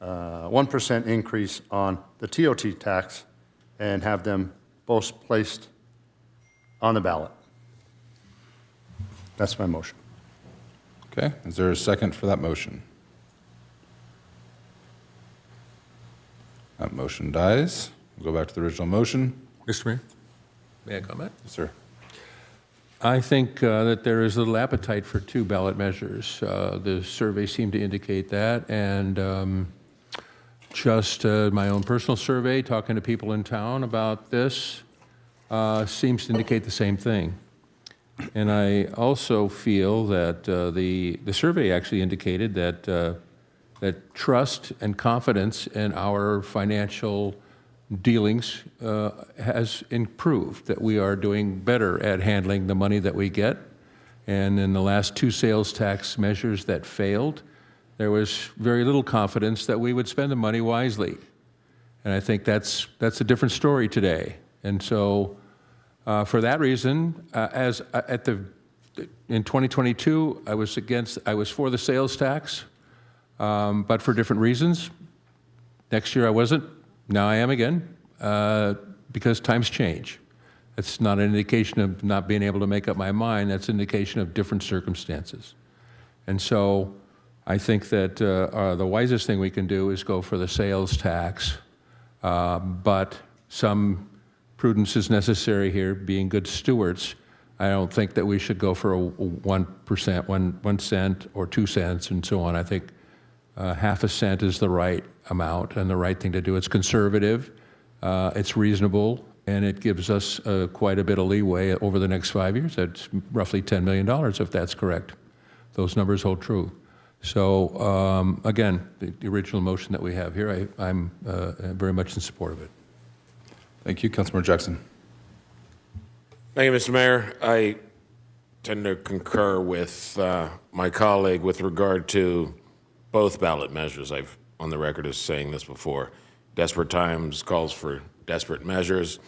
1% increase on the TOT tax and have them both placed on the ballot. That's my motion. Okay, is there a second for that motion? That motion dies. We'll go back to the original motion. Mr. Mayor, may I comment? Yes, sir. I think that there is little appetite for two ballot measures. The survey seemed to indicate that, and just my own personal survey, talking to people in town about this, seems to indicate the same thing. And I also feel that the survey actually indicated that trust and confidence in our financial dealings has improved, that we are doing better at handling the money that we get. And in the last two sales tax measures that failed, there was very little confidence that we would spend the money wisely. And I think that's a different story today. And so for that reason, in 2022, I was for the sales tax, but for different reasons. Next year I wasn't. Now I am again, because times change. It's not an indication of not being able to make up my mind. That's an indication of different circumstances. And so I think that the wisest thing we can do is go for the sales tax, but some prudence is necessary here, being good stewards. I don't think that we should go for a 1%, 1 cent or 2 cents and so on. I think half a cent is the right amount and the right thing to do. It's conservative, it's reasonable, and it gives us quite a bit of leeway over the next 5 years. That's roughly $10 million, if that's correct. Those numbers hold true. So again, the original motion that we have here, I'm very much in support of it. Thank you, Councilmember Jackson. Thank you, Mr. Mayor. I tend to concur with my colleague with regard to both ballot measures. I've on the record as saying this before. Desperate times calls for desperate measures,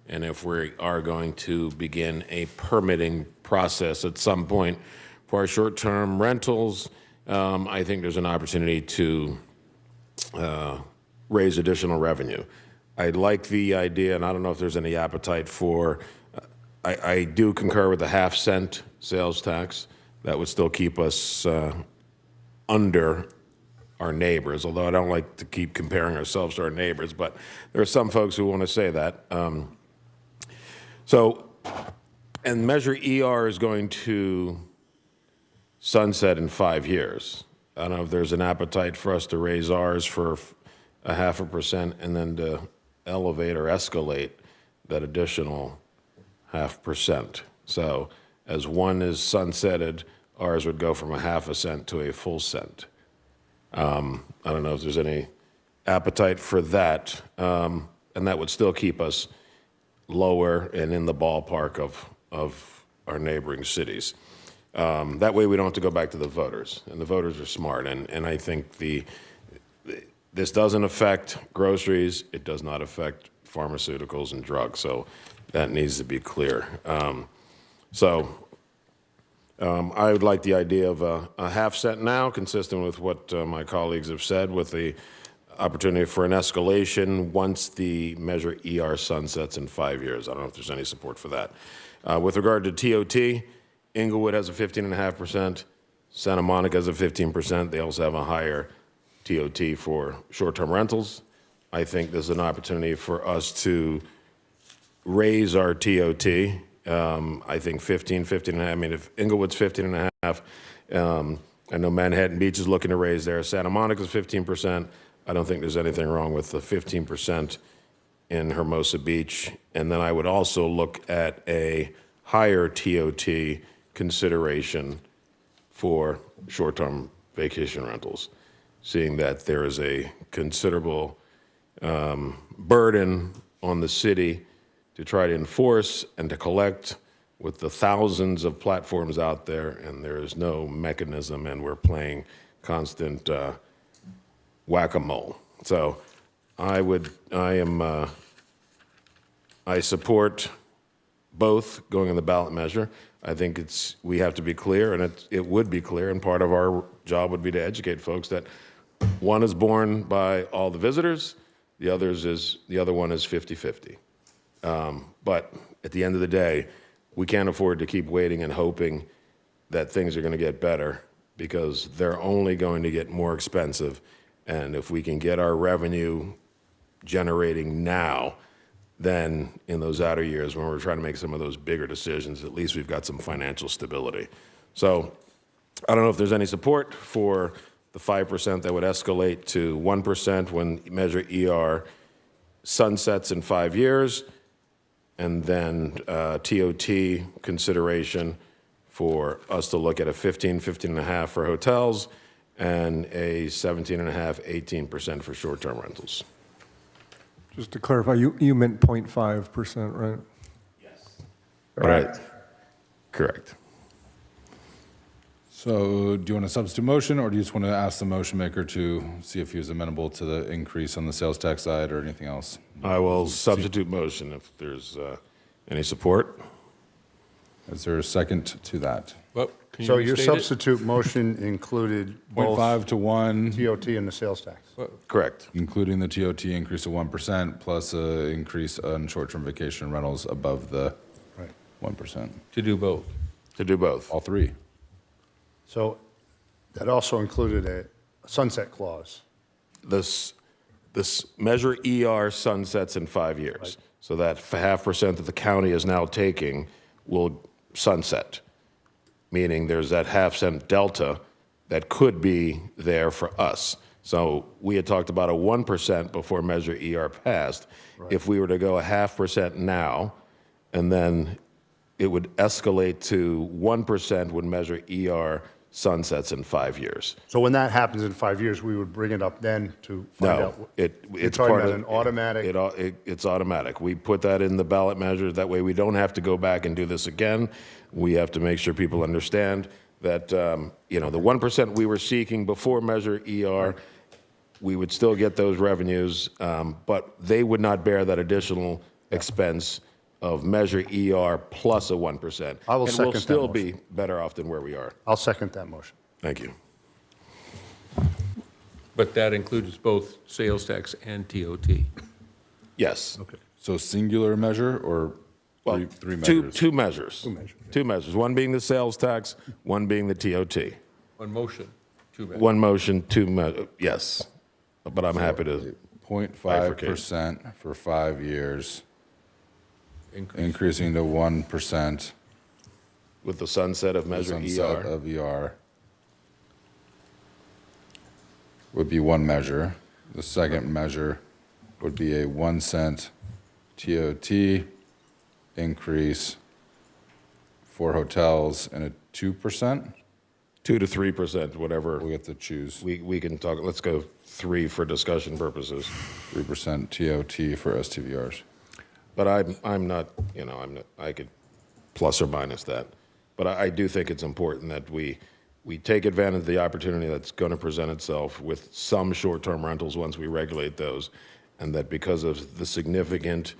and if we are going to begin a permitting process at some point for our short-term rentals, I think there's an opportunity to raise additional revenue. I like the idea, and I don't know if there's any appetite for, I do concur with the half-cent sales tax. That would still keep us under our neighbors, although I don't like to keep comparing ourselves to our neighbors, but there are some folks who want to say that. And Measure ER is going to sunset in 5 years. I don't know if there's an appetite for us to raise ours for 0.5% and then to elevate or escalate that additional 0.5%. So as one is sunsetted, ours would go from 0.5 cent to a full cent. I don't know if there's any appetite for that, and that would still keep us lower and in the ballpark of our neighboring cities. That way we don't have to go back to the voters, and the voters are smart, and I think this doesn't affect groceries, it does not affect pharmaceuticals and drugs, so that needs to be clear. I would like the idea of a 0.5 cent now, consistent with what my colleagues have said, with the opportunity for an escalation once the Measure ER sunsets in 5 years. I don't know if there's any support for that. With regard to TOT, Inglewood has a 15.5%, Santa Monica has a 15%. They also have a higher TOT for short-term rentals. I think there's an opportunity for us to raise our TOT I think 15 and a half. I mean, if Inglewood's 15 and a half, I know Manhattan Beach is looking to raise there. Santa Monica's 15%. I don't think there's anything wrong with the 15% in Hermosa Beach. And then I would also look at a higher TOT consideration for short-term vacation rentals, seeing that there is a considerable burden on the city to try to enforce and to collect with the thousands of platforms out there, and there is no mechanism, and we're playing constant whack-a-mole. So I support both going on the ballot measure. I think we have to be clear, and it would be clear, and part of our job would be to educate folks that one is borne by all the visitors, the other one is 50-50. But at the end of the day, we can't afford to keep waiting and hoping that things are going to get better, because they're only going to get more expensive. And if we can get our revenue generating now, then in those outer years when we're trying to make some of those bigger decisions, at least we've got some financial stability. So I don't know if there's any support for the 5% that would escalate to 1% when Measure ER sunsets in 5 years, and then TOT consideration for us to look at a 15.5 for hotels, and a 17.5, 18% for short-term rentals. Just to clarify, you meant 0.5%, right? Right. Correct. So do you want a substitute motion, or do you just want to ask the motion maker to see if he was amenable to the increase on the sales tax side or anything else? I will substitute motion if there's any support. Is there a second to that? Well, can you So your restate it? substitute motion included both 0.5 to 1, TOT and the sales tax. Correct. including the TOT increase of 1%, plus an increase on short-term vacation rentals above the Right. 1%. To do both. To do both. All three. So that also included a sunset clause. This Measure ER sunsets in 5 years. Right. So that 0.5% that the county is now taking will sunset, meaning there's that 0.5-cent delta that could be there for us. So we had talked about a 1% before Measure ER passed. Right. If we were to go a 0.5% now, and then it would escalate to 1% when Measure ER sunsets in 5 years. So when that happens in 5 years, we would bring it up then to find out. No, You're it's talking part about of an automatic. It's automatic. We put that in the ballot measure. That way we don't have to go back and do this again. We have to make sure people understand that, the 1% we were seeking before Measure ER, we would still get those revenues, but they would not bear that additional expense of Measure ER plus a 1%. I will and second we'll that still motion. be better off than where we are. I'll second that motion. Thank you. But that includes both sales tax and TOT. Yes. Okay. So singular measure or Well, three measures? Two measures. Two measures. One being the sales tax, one being the TOT. One motion, two measures. One motion, two measures. Yes. But I'm happy to. 0.5% for 5 years, increasing to 1% With the sunset of Measure sunset ER. of ER would be one measure. The second measure would be a 1 cent TOT increase for hotels and a 2%. 2 to 3%, whatever. We get to choose. We can talk, let's go 3 for discussion purposes. 3% TOT for STVRs. But I'm not, I could plus or minus that. But I do think it's important that we take advantage of the opportunity that's going to present itself with some short-term rentals once we regulate those, and that because of the significant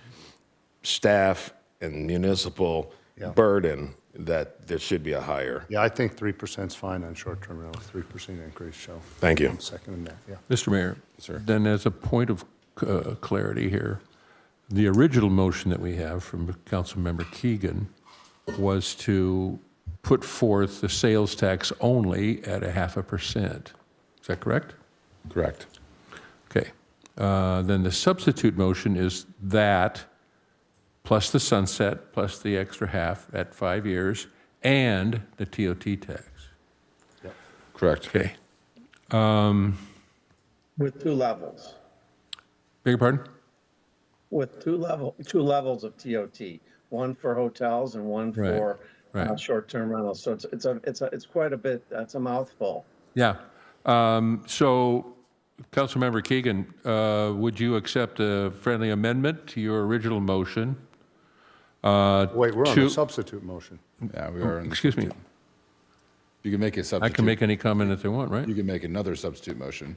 staff and municipal burden, that there should be a higher. Yeah, I think 3% is fine on short-term rentals, 3% increase, so. Thank you. I'm seconding that, yeah. Mr. Mayor, sir. Then as a point of clarity here, the original motion that we have from Councilmember Keegan was to put forth the sales tax only at 0.5%. Is that correct? Correct. Okay. Then the substitute motion is that plus the sunset, plus the extra half at 5 years, and the TOT tax. Correct. Okay. With two levels. Beg your pardon? With two levels of TOT, one for hotels and one for short-term rentals. So it's quite a bit. That's a mouthful. Yeah. So, Councilmember Keegan, would you accept a friendly amendment to your original motion? Wait, we're on the substitute motion. Yeah, we are. Excuse me. You can make a substitute. I can make any comment that they want, right? You can make another substitute motion.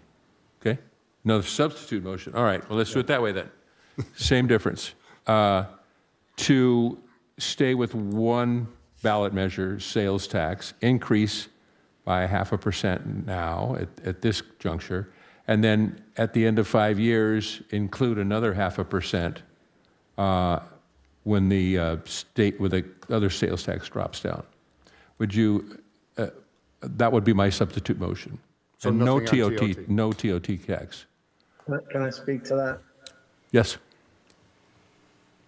Okay. Another substitute motion. All right. Well, let's do it that way then. Same difference. To stay with one ballot measure, sales tax, increase by 0.5% now at this juncture, and then at the end of 5 years, include another 0.5% when the other sales tax drops down. Would you? That would be my substitute motion. So and no nothing on TOT, TOT. no TOT tax. Can I speak to that? Yes.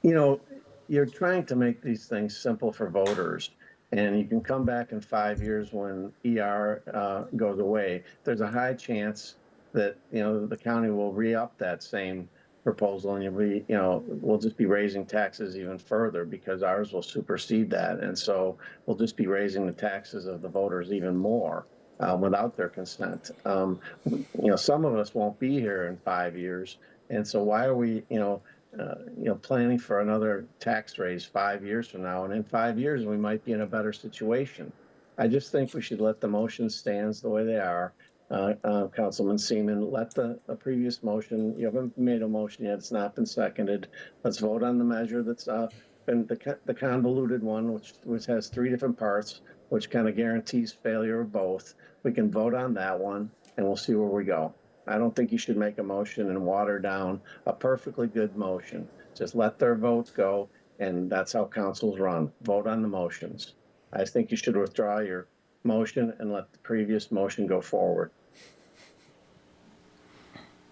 You know, you're trying to make these things simple for voters, and you can come back in 5 years when ER goes away. There's a high chance that, the county will re-up that same proposal, and we'll just be raising taxes even further because ours will supersede that. And so we'll just be raising the taxes of the voters even more without their consent. Some of us won't be here in 5 years. And so why are we, planning for another tax raise 5 years from now? And in 5 years, we might be in a better situation. I just think we should let the motions stand the way they are. Councilman Seaman, let the previous motion, you haven't made a motion yet, it's not been seconded. Let's vote on the measure that's been the convoluted one, which has 3 different parts, which kind of guarantees failure of both. We can vote on that one, and we'll see where we go. I don't think you should make a motion and water down a perfectly good motion. Just let their votes go, and that's how councils run. Vote on the motions. I think you should withdraw your motion and let the previous motion go forward.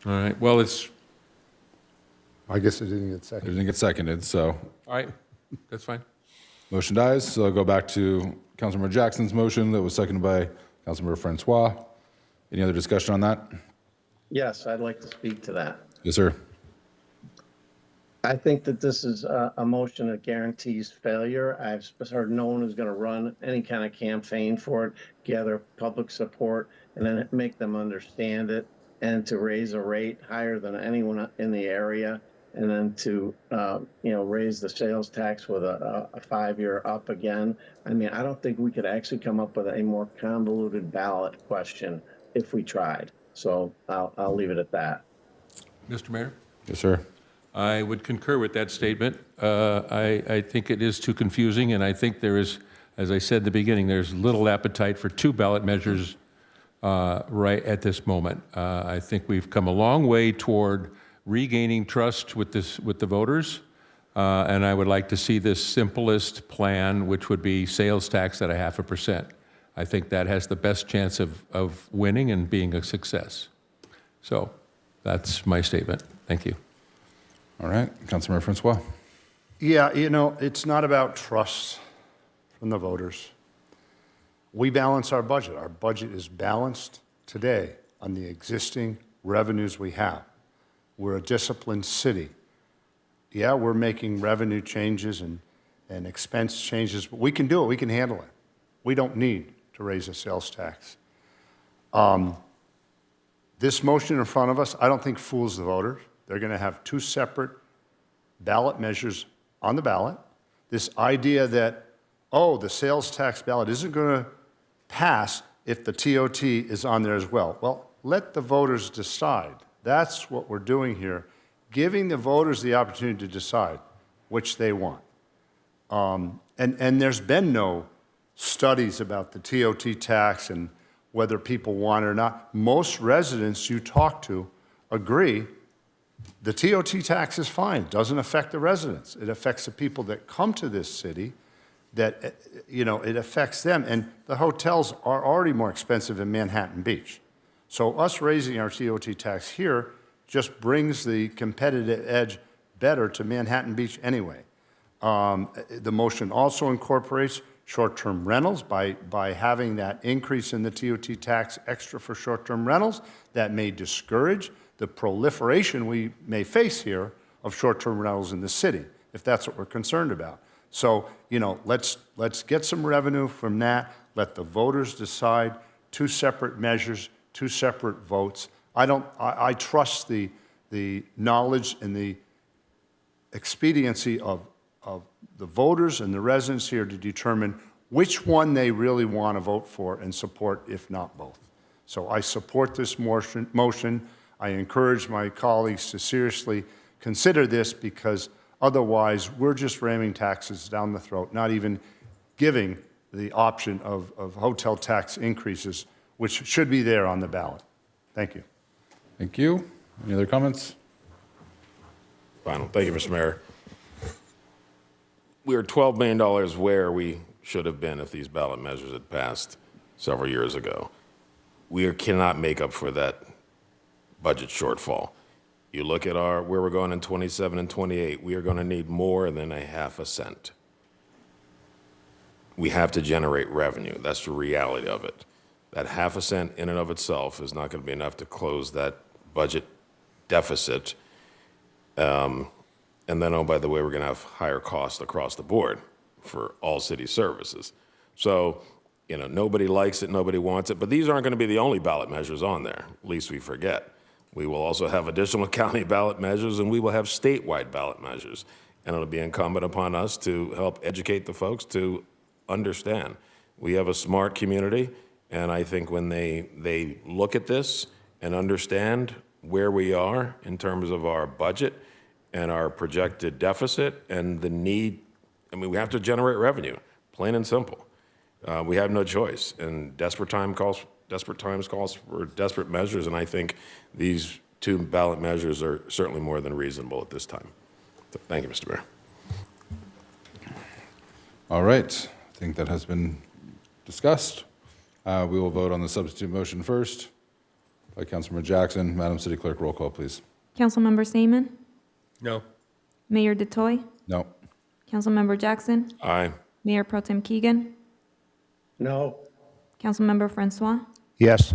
All right. Well, I guess it didn't get It seconded. didn't get seconded, so all right. That's fine. motion dies. So I'll go back to Councilmember Jackson's motion that was seconded by Councilmember Francois. Any other discussion on that? Yes, I'd like to speak to that. Yes, sir. I think that this is a motion that guarantees failure. I've heard no one is going to run any kind of campaign for it, gather public support, and then make them understand it, and to raise a rate higher than anyone in the area, and then to raise the sales tax with a 5-year up again. I mean, I don't think we could actually come up with a more convoluted ballot question if we tried. So I'll leave it at that. Mr. Mayor? Yes, sir. I would concur with that statement. I think it is too confusing, and I think there is, as I said at the beginning, there's little appetite for 2 ballot measures right at this moment. I think we've come a long way toward regaining trust with the voters, and I would like to see this simplest plan, which would be sales tax at 0.5%. I think that has the best chance of winning and being a success. So that's my statement. Thank you. All right. Councilmember Francois. Yeah, it's not about trust from the voters. We balance our budget. Our budget is balanced today on the existing revenues we have. We're a disciplined city. Yeah, we're making revenue changes and expense changes, but we can do it. We can handle it. We don't need to raise a sales tax. This motion in front of us, I don't think fools the voters. They're going to have 2 separate ballot measures on the ballot. This idea that, the sales tax ballot isn't going to pass if the TOT is on there as well. Well, let the voters decide. That's what we're doing here, giving the voters the opportunity to decide which they want. And there's been no studies about the TOT tax and whether people want it or not. Most residents you talk to agree the TOT tax is fine. It doesn't affect the residents. It affects the people that come to this city, that, it affects them. And the hotels are already more expensive in Manhattan Beach. So us raising our TOT tax here just brings the competitive edge better to Manhattan Beach anyway. The motion also incorporates short-term rentals by having that increase in the TOT tax extra for short-term rentals that may discourage the proliferation we may face here of short-term rentals in the city, if that's what we're concerned about. So, let's get some revenue from that. Let the voters decide. 2 separate measures, 2 separate votes. I trust the knowledge and the expediency of the voters and the residents here to determine which one they really want to vote for and support, if not both. So I support this motion. I encourage my colleagues to seriously consider this, because otherwise we're just ramming taxes down the throat, not even giving the option of hotel tax increases, which should be there on the ballot. Thank you. Thank you. Any other comments? Final. Thank you, Mr. Mayor. We are $12 million where we should have been if these ballot measures had passed several years ago. We cannot make up for that budget shortfall. You look at where we're going in 27 and 28, we are going to need more than a half a cent. We have to generate revenue. That's the reality of it. That half a cent in and of itself is not going to be enough to close that budget deficit. And then, oh, by the way, we're going to have higher costs across the board for all city services. So, nobody likes it, nobody wants it, but these aren't going to be the only ballot measures on there, least we forget. We will also have additional county ballot measures, and we will have statewide ballot measures. And it'll be incumbent upon us to help educate the folks to understand. We have a smart community, and I think when they look at this and understand where we are in terms of our budget and our projected deficit and the need, we have to generate revenue, plain and simple. We have no choice, and desperate times calls for desperate measures, and I think these 2 ballot measures are certainly more than reasonable at this time. So, thank you, Mr. Mayor. All right. I think that has been discussed. We will vote on the substitute motion first by Councilmember Jackson. Madam City Clerk, roll call, please. Councilmember Seaman? No. Mayor DeToy? No. Councilmember Jackson? Aye. Mayor Pro Tem Keegan? No. Councilmember Francois? Yes.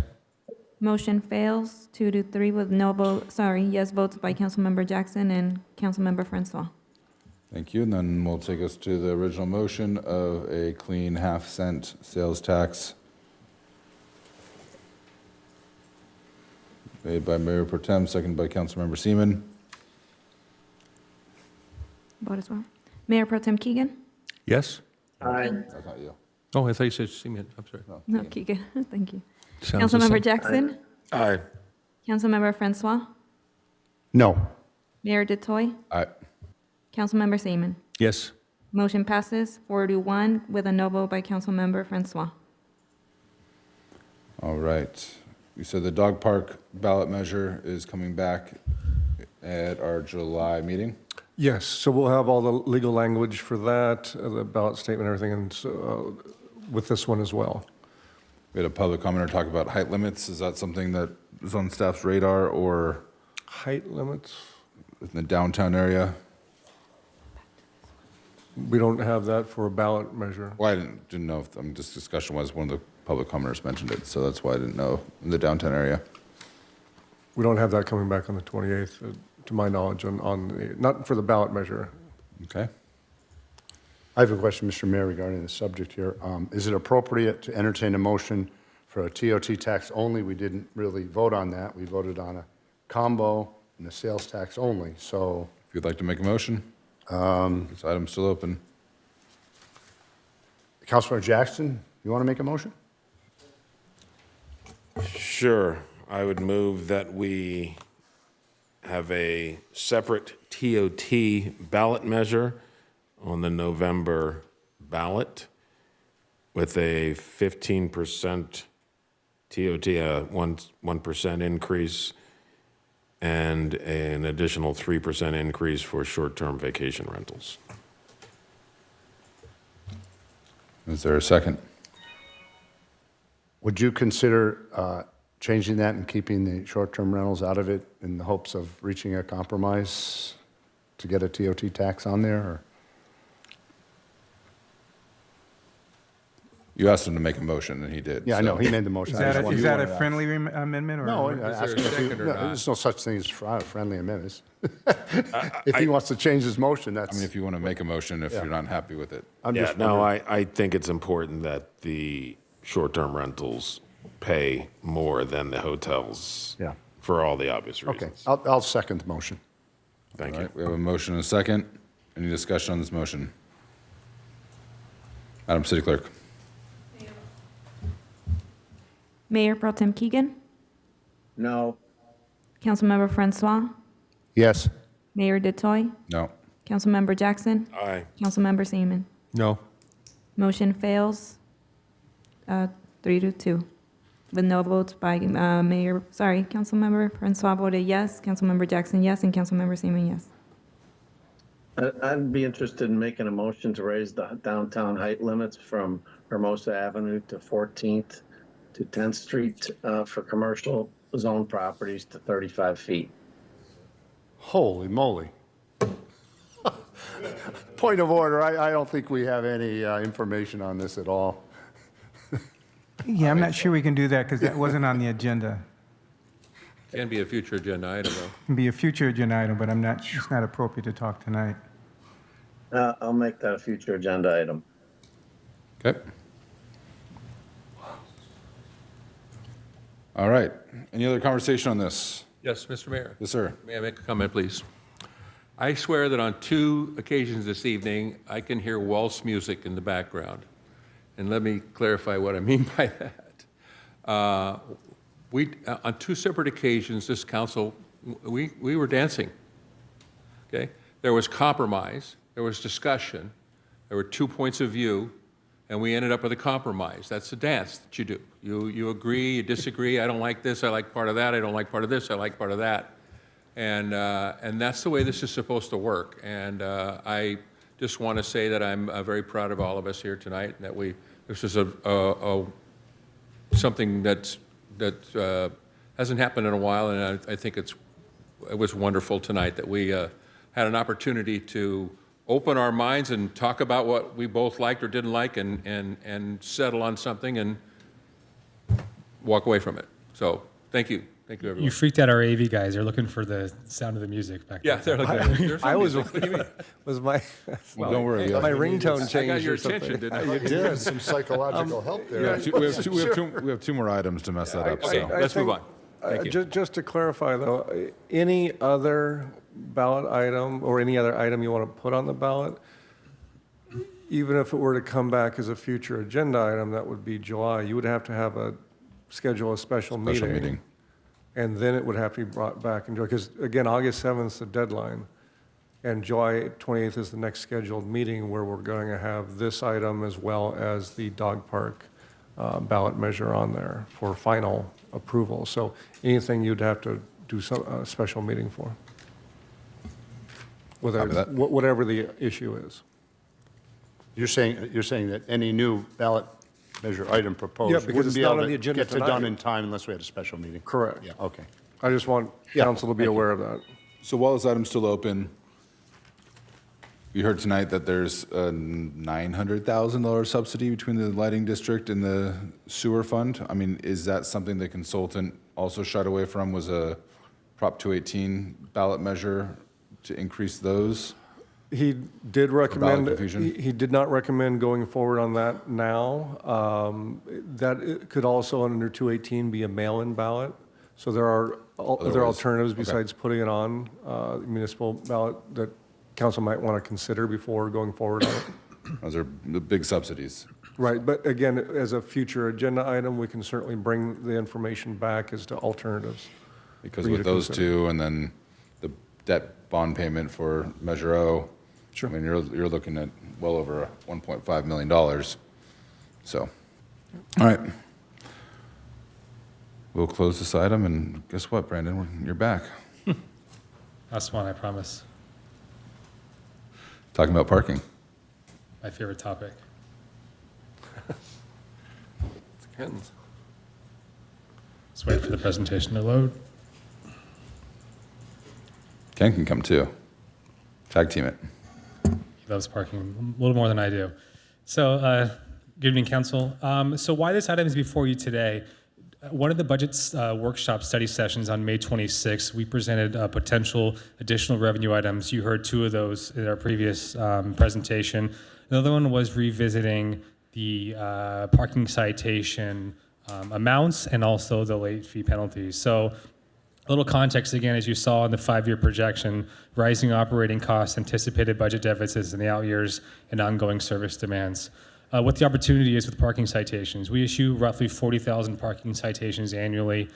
Motion fails 2-3 with yes votes by Councilmember Jackson and Councilmember Francois. Thank you. And then we'll take us to the original motion of a clean half-cent sales tax made by Mayor Pro Tem, seconded by Councilmember Seaman. Vote as well. Mayor Pro Tem Keegan? Yes? Aye. That's not you. Oh, I thought you said Seaman. I'm sorry. No, Keegan. Thank you. Sounds the Councilmember same. Jackson? Aye. Councilmember Francois? No. Mayor DeToy? Aye. Councilmember Seaman? Yes. Motion passes 4-1 with a no vote by Councilmember Francois. All right. You said the dog park ballot measure is coming back at our July meeting? Yes, so we'll have all the legal language for that, the ballot statement, everything, and so, with this one as well. We had a public commenter talk about height limits. Is that something that is on staff's radar, or Height limits? in the downtown area? We don't have that for a ballot measure. Well, I didn't know if this discussion was, one of the public commenters mentioned it, so that's why I didn't know in the downtown area. We don't have that coming back on the 28th, to my knowledge, not for the ballot measure. Okay. I have a question, Mr. Mayor, regarding the subject here. Is it appropriate to entertain a motion for a TOT tax only? We didn't really vote on that. We voted on a combo and a sales tax only. So, if you'd like to make a motion, this item's still open. Councilmember Jackson, you want to make a motion? Sure. I would move that we have a separate TOT ballot measure on the November ballot with a 15% TOT, 1% increase, and an additional 3% increase for short-term vacation rentals. Is there a second? Would you consider changing that and keeping the short-term rentals out of it in the hopes of reaching a compromise to get a TOT tax on there? Or? You asked him to make a motion, and he did. Yeah, I know, so- he made the motion. Is I just that, wanted- is that a wanted to ask. friendly amendment or? No, there ask a him if he- second or no, not? there's no such thing as friendly amendments. If he wants to change his motion, I that's. mean, if you want to make a motion, if Yeah. you're not happy with it. I'm Yeah, just no, wondering- I think it's important that the short-term rentals pay more than the hotels. Yeah. For all the obvious Okay, reasons. I'll second the motion. Thank All you. right, we have a motion and a second. Any discussion on this motion? Madam City Clerk. Mayor Pro Tem Keegan, No. Councilmember Francois, Yes. Mayor Detoy, No. Councilmember Jackson, Aye. Councilmember Seaman. No. Motion fails 3-2. With no votes by Councilmember Francois voted yes, Councilmember Jackson yes, and Councilmember Seaman yes. I'd be interested in making a motion to raise the downtown height limits from Hermosa Avenue to 14th to 10th Street for commercial zone properties to 35 feet. Holy moly. Point of order, I don't think we have any information on this at all. Yeah, I'm not sure we can do that because that wasn't on the agenda. Can be a future agenda item, though. It'd be a future agenda item, but it's not appropriate to talk tonight. I'll make that a future agenda item. Okay. All right. Any other conversation on this? Yes, Mr. Mayor. Yes, sir. May I make a comment, please? I swear that on 2 occasions this evening, I can hear waltz music in the background. And let me clarify what I mean by that. On 2 separate occasions, this council, we were dancing, okay? There was compromise, there was discussion, there were 2 points of view, and we ended up with a compromise. That's a dance that you do. You agree, you disagree, I don't like this, I like part of that, I don't like part of this, I like part of that. And that's the way this is supposed to work. And I just want to say that I'm very proud of all of us here tonight, and that this is something that hasn't happened in a while, and I think it was wonderful tonight that we had an opportunity to open our minds and talk about what we both liked or didn't like, and settle on something and walk away from it. So thank you. Thank you, everyone. You freaked out our AV guys. They're looking for the sound of the music back Yeah, there. they're looking. There's no I was, music. What do you mean? was my, Well, don't worry. my ringtone I changed got your or something. attention, didn't I? You did, some psychological help there. We have two more items to mess that up, so. Let's move on. Thank you. Just to clarify, though, any other ballot item or any other item you want to put on the ballot, even if it were to come back as a future agenda item, that would be July, you would have to schedule a special meeting. And then it would have to be brought back in July, because again, August 7th is the deadline. And July 28th is the next scheduled meeting where we're going to have this item as well as the dog park ballot measure on there for final approval. So anything you'd have to do a special meeting for, whatever the issue is. You're saying that any new ballot measure item Yeah, proposed because wouldn't it's be not able on the to agenda get done tonight. in time unless we had a special meeting? Correct. Yeah, okay. I just want council to be aware of that. So while this item's still open, you heard tonight that there's a $900,000 subsidy between the lighting district and the sewer fund. I mean, is that something the consultant also shied away from, was a Prop 218 ballot measure to increase those? He did recommend, confusion? he did not recommend going forward on that now. That it could also, under 218, be a mail-in ballot. So there are other alternatives besides putting it on municipal ballot that council might want to consider before going forward on it. Those are the big subsidies. Right, but again, as a future agenda item, we can certainly bring the information back as to alternatives. Because for you with to those consider. two, and then the debt bond payment for Measure O, Sure. I mean, you're looking at well over $1.5 million. So, all right. We'll close this item, and guess what, Brandon? You're back. Last one, I promise. Talking about parking. My favorite topic. Depends. Let's wait for the presentation to load. Ken can come too. Tag team it. He loves parking a little more than I do. So Good evening, Council. So why this item is before you today, one of the budget workshop study sessions on May 26th, we presented potential additional revenue items. You heard two of those in our previous presentation. Another one was revisiting the parking citation amounts and also the late fee penalties. So a little context again, as you saw in the 5-year projection, rising operating costs, anticipated budget deficits in the out years, and ongoing service demands. What the opportunity is with parking citations. We issue roughly 40,000 parking citations annually.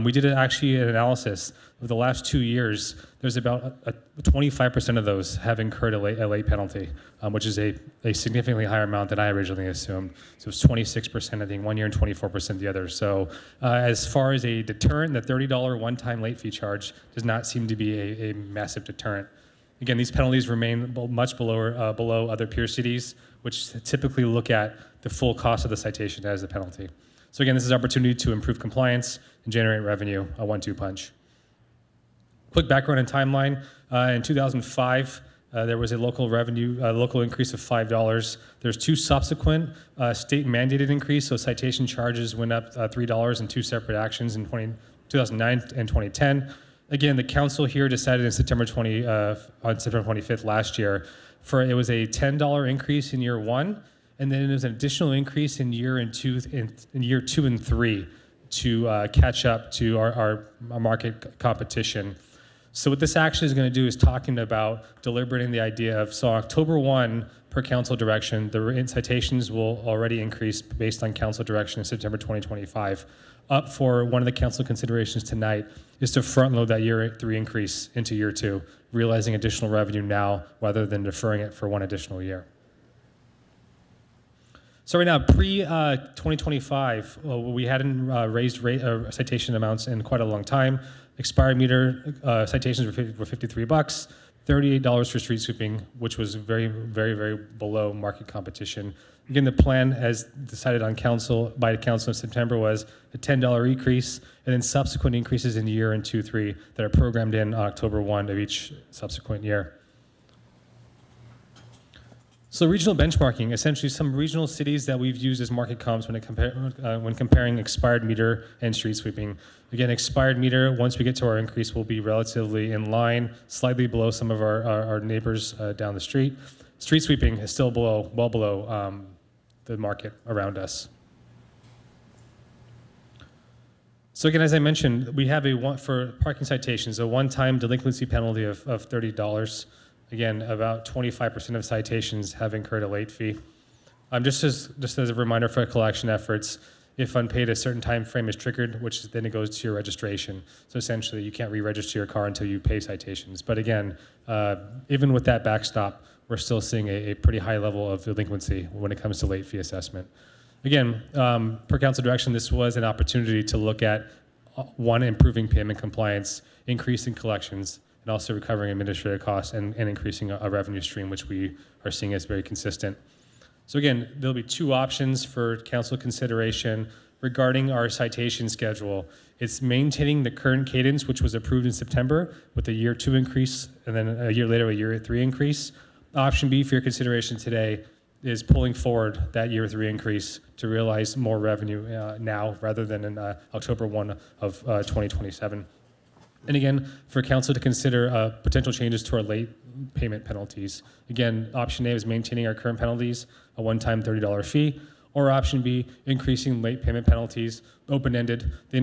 We did actually an analysis of the last 2 years. There's about 25% of those have incurred a late penalty, which is a significantly higher amount than I originally assumed. So it's 26% I think 1 year and 24% the other. So as far as a deterrent, the $30 one-time late fee charge does not seem to be a massive deterrent. Again, these penalties remain much below other peer cities, which typically look at the full cost of the citation as the penalty. So again, this is an opportunity to improve compliance and generate revenue, a 1-2 punch. Quick background and timeline. In 2005, there was a local increase of $5. There's 2 subsequent state mandated increase, so citation charges went up $3 in 2 separate actions in 2009 and 2010. Again, the council here decided on September 25th last year it was a $10 increase in year 1, and then there was an additional increase in year 2 and 3 to catch up to our market competition. So what this action is going to do is talking about deliberating the idea of, so October 1, per council direction, the citations will already increase based on council direction in September 2025. Up for one of the council considerations tonight is to front load that year 3 increase into year 2, realizing additional revenue now rather than deferring it for 1 additional year. So right now, pre-2025, we hadn't raised citation amounts in quite a long time. Expired meter citations were $53, $38 for street sweeping, which was very, very, very below market competition. Again, the plan, as decided by council in September, was a $10 increase, and then subsequent increases in year 2, 3 that are programmed in October 1 of each subsequent year. So regional benchmarking, essentially some regional cities that we've used as market comps when comparing expired meter and street sweeping. Again, expired meter, once we get to our increase, will be relatively in line, slightly below some of our neighbors down the street. Street sweeping is still well below the market around us. So again, as I mentioned, we have for parking citations, a one-time delinquency penalty of $30. Again, about 25% of citations have incurred a late fee. Just as a reminder for collection efforts, if unpaid, a certain time frame is triggered, which then it goes to your registration. So essentially, you can't re-register your car until you pay citations. But again, even with that backstop, we're still seeing a pretty high level of delinquency when it comes to late fee assessment. Again, per council direction, this was an opportunity to look at, one, improving payment compliance, increasing collections, and also recovering administrative costs and increasing a revenue stream, which we are seeing as very consistent. So again, there'll be 2 options for council consideration regarding our citation schedule. It's maintaining the current cadence, which was approved in September, with a year 2 increase, and then a year later, a year 3 increase. Option B for your consideration today is pulling forward that year 3 increase to realize more revenue now rather than in October 1 of 2027. And again, for council to consider potential changes to our late payment penalties. Again, option A is maintaining our current penalties, a one-time $30 fee, or option B, increasing late payment penalties, open-ended. The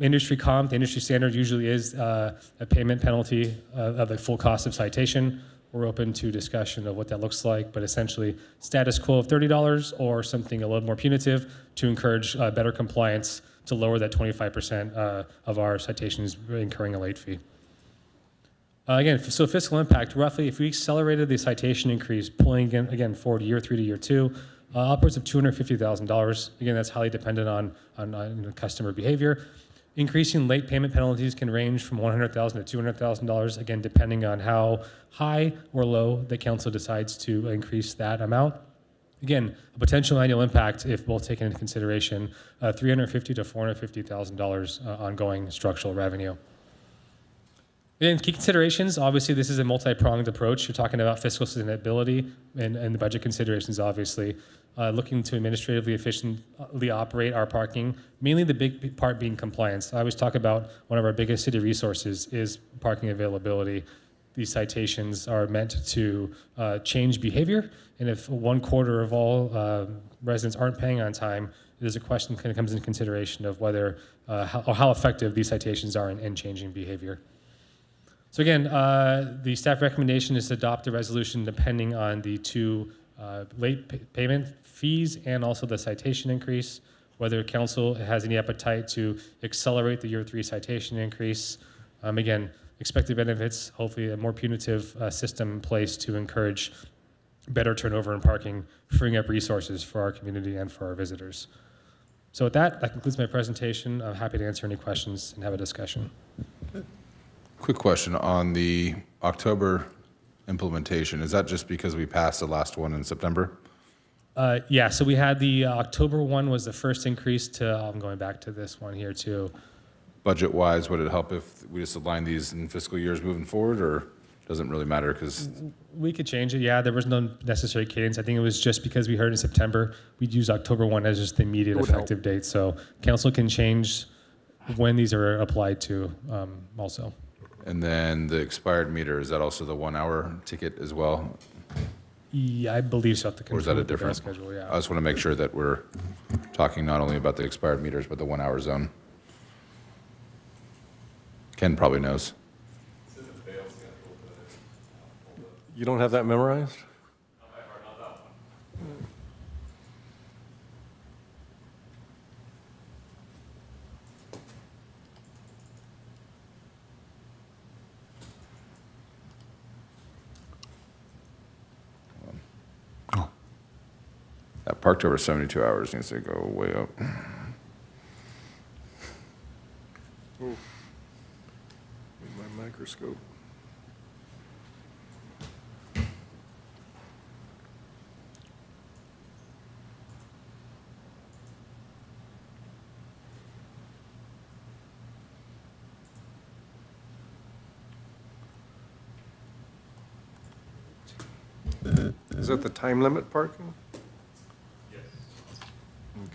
industry standard usually is a payment penalty of the full cost of citation. We're open to discussion of what that looks like, but essentially status quo of $30 or something a little more punitive to encourage better compliance to lower that 25% of our citations incurring a late fee. Again, so fiscal impact, roughly, if we accelerated the citation increase, pulling again forward year 3 to year 2, upwards of $250,000. Again, that's highly dependent on customer behavior. Increasing late payment penalties can range from $100,000 to $200,000, again, depending on how high or low the council decides to increase that amount. Again, a potential annual impact, if both taken into consideration, $350,000 to $450,000 ongoing structural revenue. And key considerations, obviously, this is a multi-pronged approach. You're talking about fiscal sustainability and the budget considerations, obviously. Looking to administratively efficiently operate our parking, mainly the big part being compliance. I always talk about one of our biggest city resources is parking availability. These citations are meant to change behavior, and if 1/4 of all residents aren't paying on time, there's a question that comes into consideration of whether how effective these citations are in changing behavior. So again, the staff recommendation is to adopt a resolution depending on the two late payment fees and also the citation increase, whether council has any appetite to accelerate the year 3 citation increase. Again, expected benefits, hopefully a more punitive system in place to encourage better turnover in parking, freeing up resources for our community and for our visitors. So with that concludes my presentation. I'm happy to answer any questions and have a discussion. Quick question on the October implementation. Is that just because we passed the last one in September? Yeah, so we had the October one was the first increase to, I'm going back to this one here too. Budget-wise, would it help if we just align these in fiscal years moving forward, or doesn't really matter because? We could change it, yeah. There was no necessary cadence. I think it was just because we heard in September, we'd use October 1 as just the immediate effective date. So council can change when these are applied to also. And then the expired meter, is that also the 1 hour ticket as well? Yeah, I believe so. Or is that a different schedule? Yeah. I just want to make sure that we're talking not only about the expired meters, but the 1 hour zone. Ken probably knows. You don't have that memorized? That parked over 72 hours needs to go way up. Ooh. Need my microscope. Is that the time limit parking? Yes.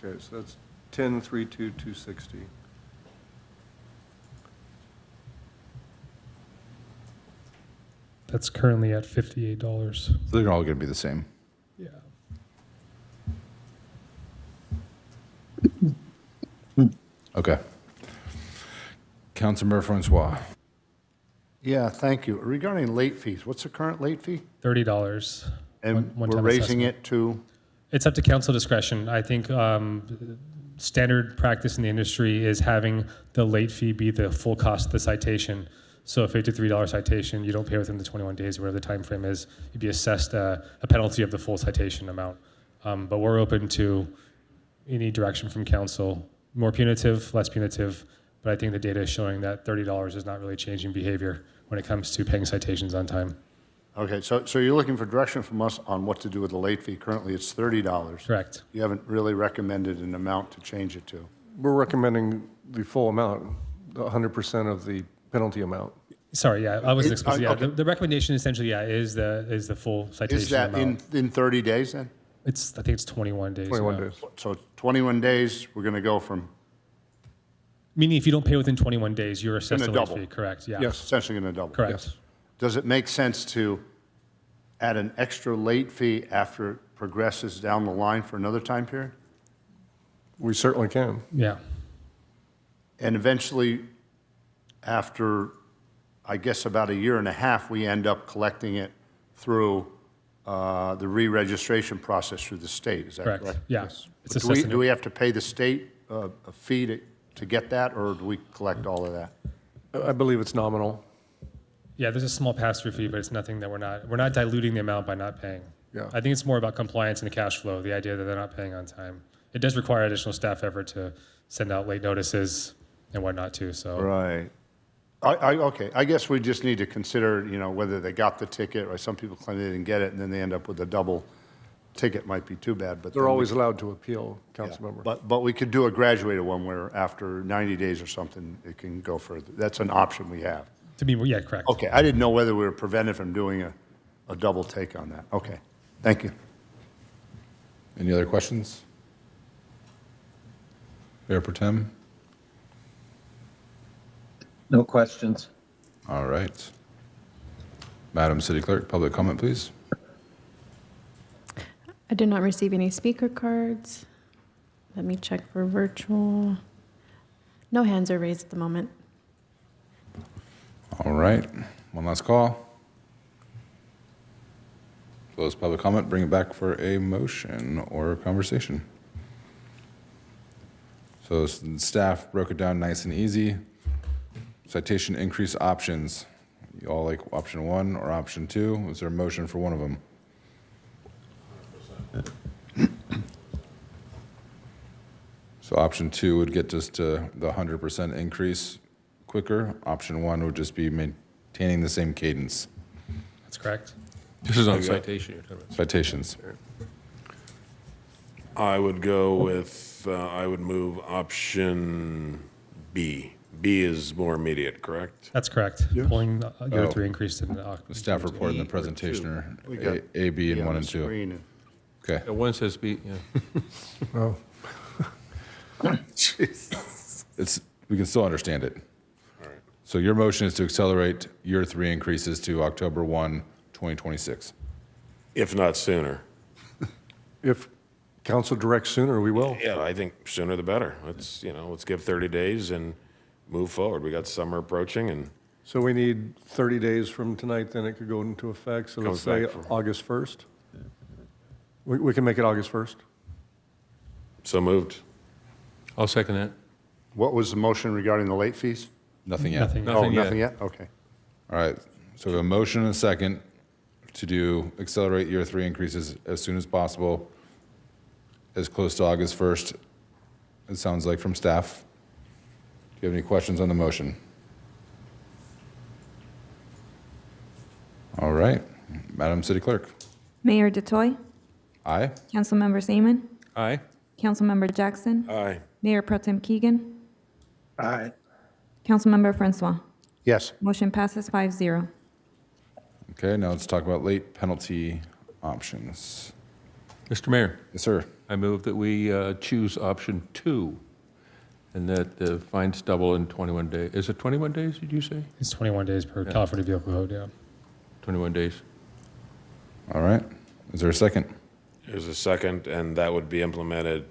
Okay, so that's 10-3-2-260. That's currently at $58. So they're all going to be the same. Yeah. Okay. Councilmember Francois. Yeah, thank you. Regarding late fees, what's the current late fee? $30. And One we're time raising assessment. it to? It's up to council discretion. I think standard practice in the industry is having the late fee be the full cost of the citation. So if it's a $3 citation, you don't pay within the 21 days, whatever the time frame is, you'd be assessed a penalty of the full citation amount. But we're open to any direction from council, more punitive, less punitive. But I think the data is showing that $30 is not really changing behavior when it comes to paying citations on time. Okay, so you're looking for direction from us on what to do with the late fee. Currently, it's $30. Correct. You haven't really recommended an amount to change it to. We're recommending the full amount, 100% of the penalty amount. Sorry, yeah, I wasn't explicit. Yeah, okay. the recommendation essentially, yeah, is the full citation Is that amount. in 30 days then? I think it's 21 days. 21 yeah. days. So 21 days, we're going to go from Meaning if you don't pay within 21 days, you're assessed a Gonna late double. fee, correct? Yeah. Yes. essentially going to double. Correct. Yes. Does it make sense to add an extra late fee after it progresses down the line for another time period? We certainly can. Yeah. And eventually, after, I guess, about a year and a half, we end up collecting it through the re-registration process through the state. Is that Correct. correct? Yeah. Yes. It's But assessing do we have to pay the state a fee to get that, or do we collect all of that? I believe it's nominal. Yeah, there's a small pass-through fee, but it's nothing that we're not diluting the amount by not paying. Yeah. I think it's more about compliance and the cash flow, the idea that they're not paying on time. It does require additional staff effort to send out late notices and whatnot too, so. Right. Okay, I guess we just need to consider, whether they got the ticket, or some people claim they didn't get it, and then they end up with a double ticket. Might be too bad, but They're then always allowed to appeal, council member. But we could do a graduated one where after 90 days or something, it can go further. That's an option we have. To be, yeah, correct. Okay, I didn't know whether we were prevented from doing a double take on that. Okay, thank you. Any other questions? Mayor Pro Tem? No questions. All right. Madam City Clerk, public comment, please. I did not receive any speaker cards. Let me check for virtual. No hands are raised at the moment. All right. One last call. Close public comment, bring it back for a motion or conversation. So staff broke it down nice and easy. Citation increase options. You all like option 1 or option 2? Is there a motion for one of them? So option 2 would get us to the 100% increase quicker. Option 1 would just be maintaining the same cadence. That's correct. This is on citation you're talking about. Citations. I would go with, I would move option B. B is more immediate, correct? That's correct. Pulling the year 3 increase in the The occupancy. staff report and the presentation are We got A, B, and on 1 the and 2. screen. Okay. Yeah, one says B, yeah. Oh, We can still understand it. So your motion is to accelerate year 3 increases to October 1, 2026. If not sooner. if council directs sooner, we will. Yeah, I think sooner the better. Let's give 30 days and move forward. We got summer approaching and So we need 30 days from tonight, then it could go into effect. So let's say Comes back for- August 1st. We can make it August 1st. so moved. I'll second that. What was the motion regarding the late fees? Nothing yet. Nothing. Oh, Nothing yet. nothing yet? Okay. All right. So we have a motion and a second to do accelerate year 3 increases as soon as possible, as close to August 1st, it sounds like from staff. Do you have any questions on the motion? All right. Madam City Clerk. Mayor Detoy, Aye. Councilmember Seaman, Aye. Councilmember Jackson, Aye. Mayor Pro Tem Keegan, Aye. Councilmember Francois. Yes. Motion passes 5-0. Okay, now let's talk about late penalty options. Mr. Mayor, Yes, sir. I move that we choose option 2, and that the fines double in 21 days. Is it 21 days, did you say? It's 21 days per California Vehicle Code, yeah. 21 days. All right. Is there a second? There's a second, and that would be implemented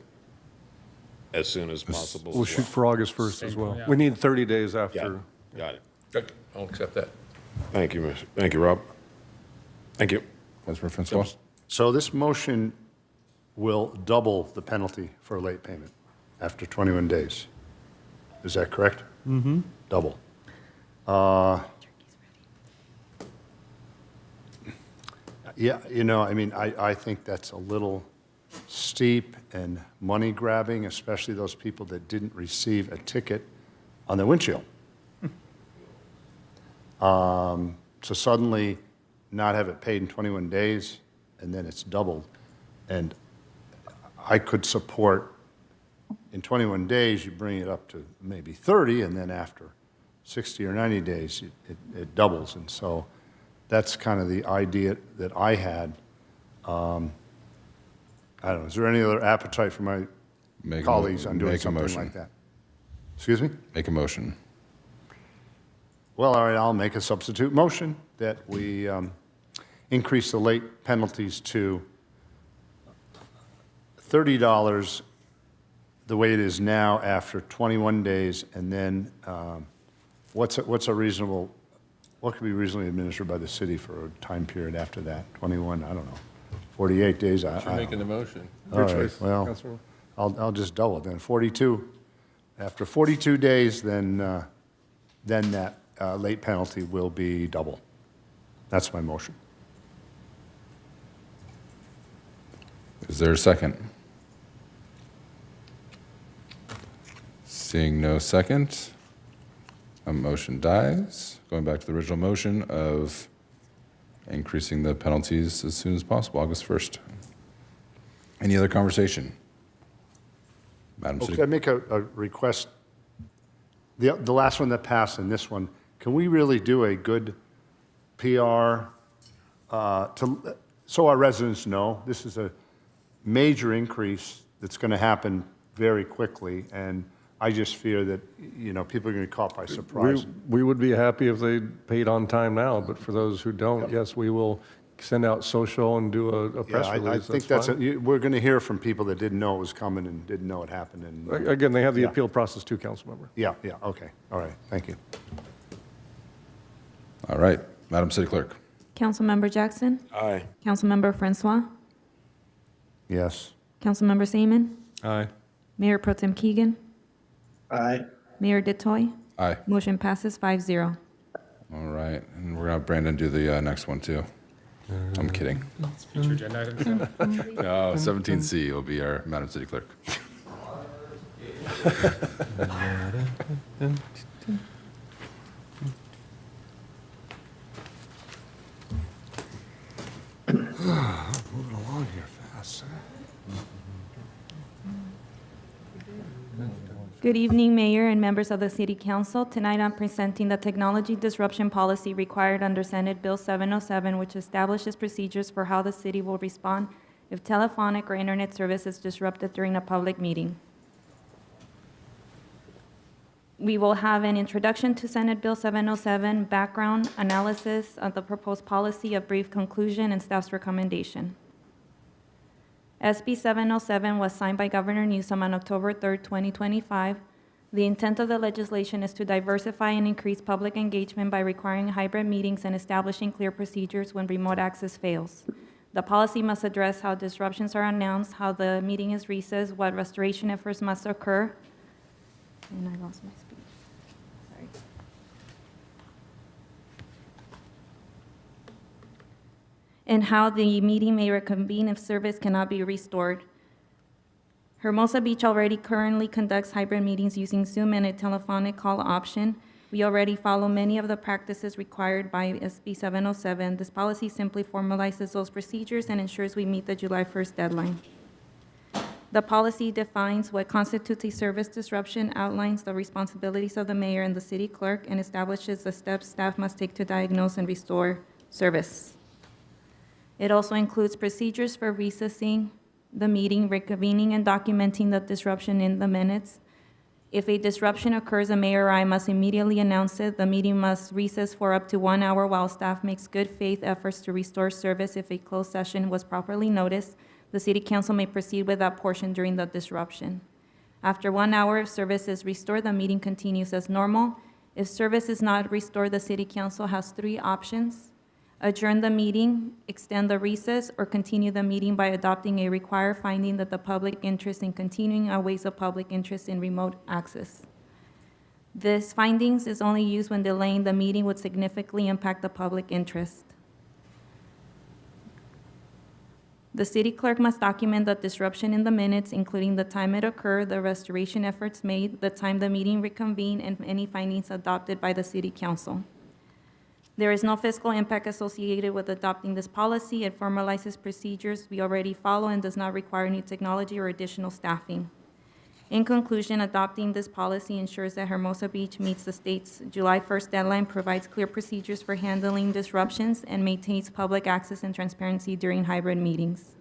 as soon as possible. We'll as shoot for August 1st as well. Yeah. We need 30 days Yeah, after. got it. Good. I'll accept that. Thank you, Thank you, Rob. Thank you. Councilor Francois? So this motion will double the penalty for late payment after 21 days. Is that correct? Mm-hmm. Double. Yeah, I think that's a little steep and money grabbing, especially those people that didn't receive a ticket on their windshield. So suddenly not have it paid in 21 days, and then it's doubled. And I could support, in 21 days, you bring it up to maybe 30, and then after 60 or 90 days, it doubles. And so that's kind of the idea that I had. I don't know, is there any other appetite from my colleagues on doing something like that? Excuse me? Make a motion. Well, all right, I'll make a substitute motion that we increase the late penalties to $30 the way it is now after 21 days, and then what could be reasonably administered by the city for a time period after that? 21, I don't know, 48 days? You're making the motion. All right, well, Councilor. I'll just double it then, 42. After 42 days, then that late penalty will be double. That's my motion. Is there a second? Seeing no second, a motion dies. Going back to the original motion of increasing the penalties as soon as possible, August 1st. Any other conversation? Madam Could I City? make a request? The last one that passed and this one, can we really do a good PR so our residents know this is a major increase that's going to happen very quickly, and I just fear that, people are going to be caught by surprise. We would be happy if they paid on time now, but for those who don't, yes, we will send out social and do a press Yeah, release. I think we're going to hear from people that didn't know it was coming and didn't know it happened. And Again, they have the appeal process too, Councilmember. Yeah, okay, all right, thank you. All right, Madam City Clerk. Councilmember Jackson. Aye. Councilmember Francois. Yes. Councilmember Seaman. Aye. Mayor Pro Tem Keegan. Aye. Mayor Detoy. Aye. Motion passes 5-0. All right, and we're going to have Brandon do the next one too. I'm kidding. Future agenda items. No, 17C will be our Madam City Clerk. Moving along here fast. Good evening, Mayor and members of the City Council. Tonight, I'm presenting the technology disruption policy required under Senate Bill 707, which establishes procedures for how the city will respond if telephonic or internet service is disrupted during a public meeting. We will have an introduction to Senate Bill 707, background analysis of the proposed policy, a brief conclusion, and staff's recommendation. SB 707 was signed by Governor Newsom on October 3, 2025. The intent of the legislation is to diversify and increase public engagement by requiring hybrid meetings and establishing clear procedures when remote access fails. The policy must address how disruptions are announced, how the meeting is recessed, what restoration efforts must occur. And I lost my speech. Sorry. And how the meeting may reconvene if service cannot be restored. Hermosa Beach already currently conducts hybrid meetings using Zoom and a telephonic call option. We already follow many of the practices required by SB 707. This policy simply formalizes those procedures and ensures we meet the July 1st deadline. The policy defines what constitutes a service disruption, outlines the responsibilities of the mayor and the city clerk, and establishes the steps staff must take to diagnose and restore service. It also includes procedures for recessing the meeting, reconvening, and documenting the disruption in the minutes. If a disruption occurs, the mayor or I must immediately announce it. The meeting must recess for up to 1 hour while staff makes good faith efforts to restore service. If a closed session was properly noticed, the city council may proceed with that portion during the disruption. After 1 hour, if service is restored, the meeting continues as normal. If service is not restored, the city council has 3 options: adjourn the meeting, extend the recess, or continue the meeting by adopting a required finding that the public interest in continuing outweighs the public interest in remote access. This findings is only used when delaying the meeting would significantly impact the public interest. The city clerk must document the disruption in the minutes, including the time it occurred, the restoration efforts made, the time the meeting reconvened, and any findings adopted by the city council. There is no fiscal impact associated with adopting this policy. It formalizes procedures we already follow and does not require new technology or additional staffing. In conclusion, adopting this policy ensures that Hermosa Beach meets the state's July 1st deadline, provides clear procedures for handling disruptions, and maintains public access and transparency during hybrid meetings.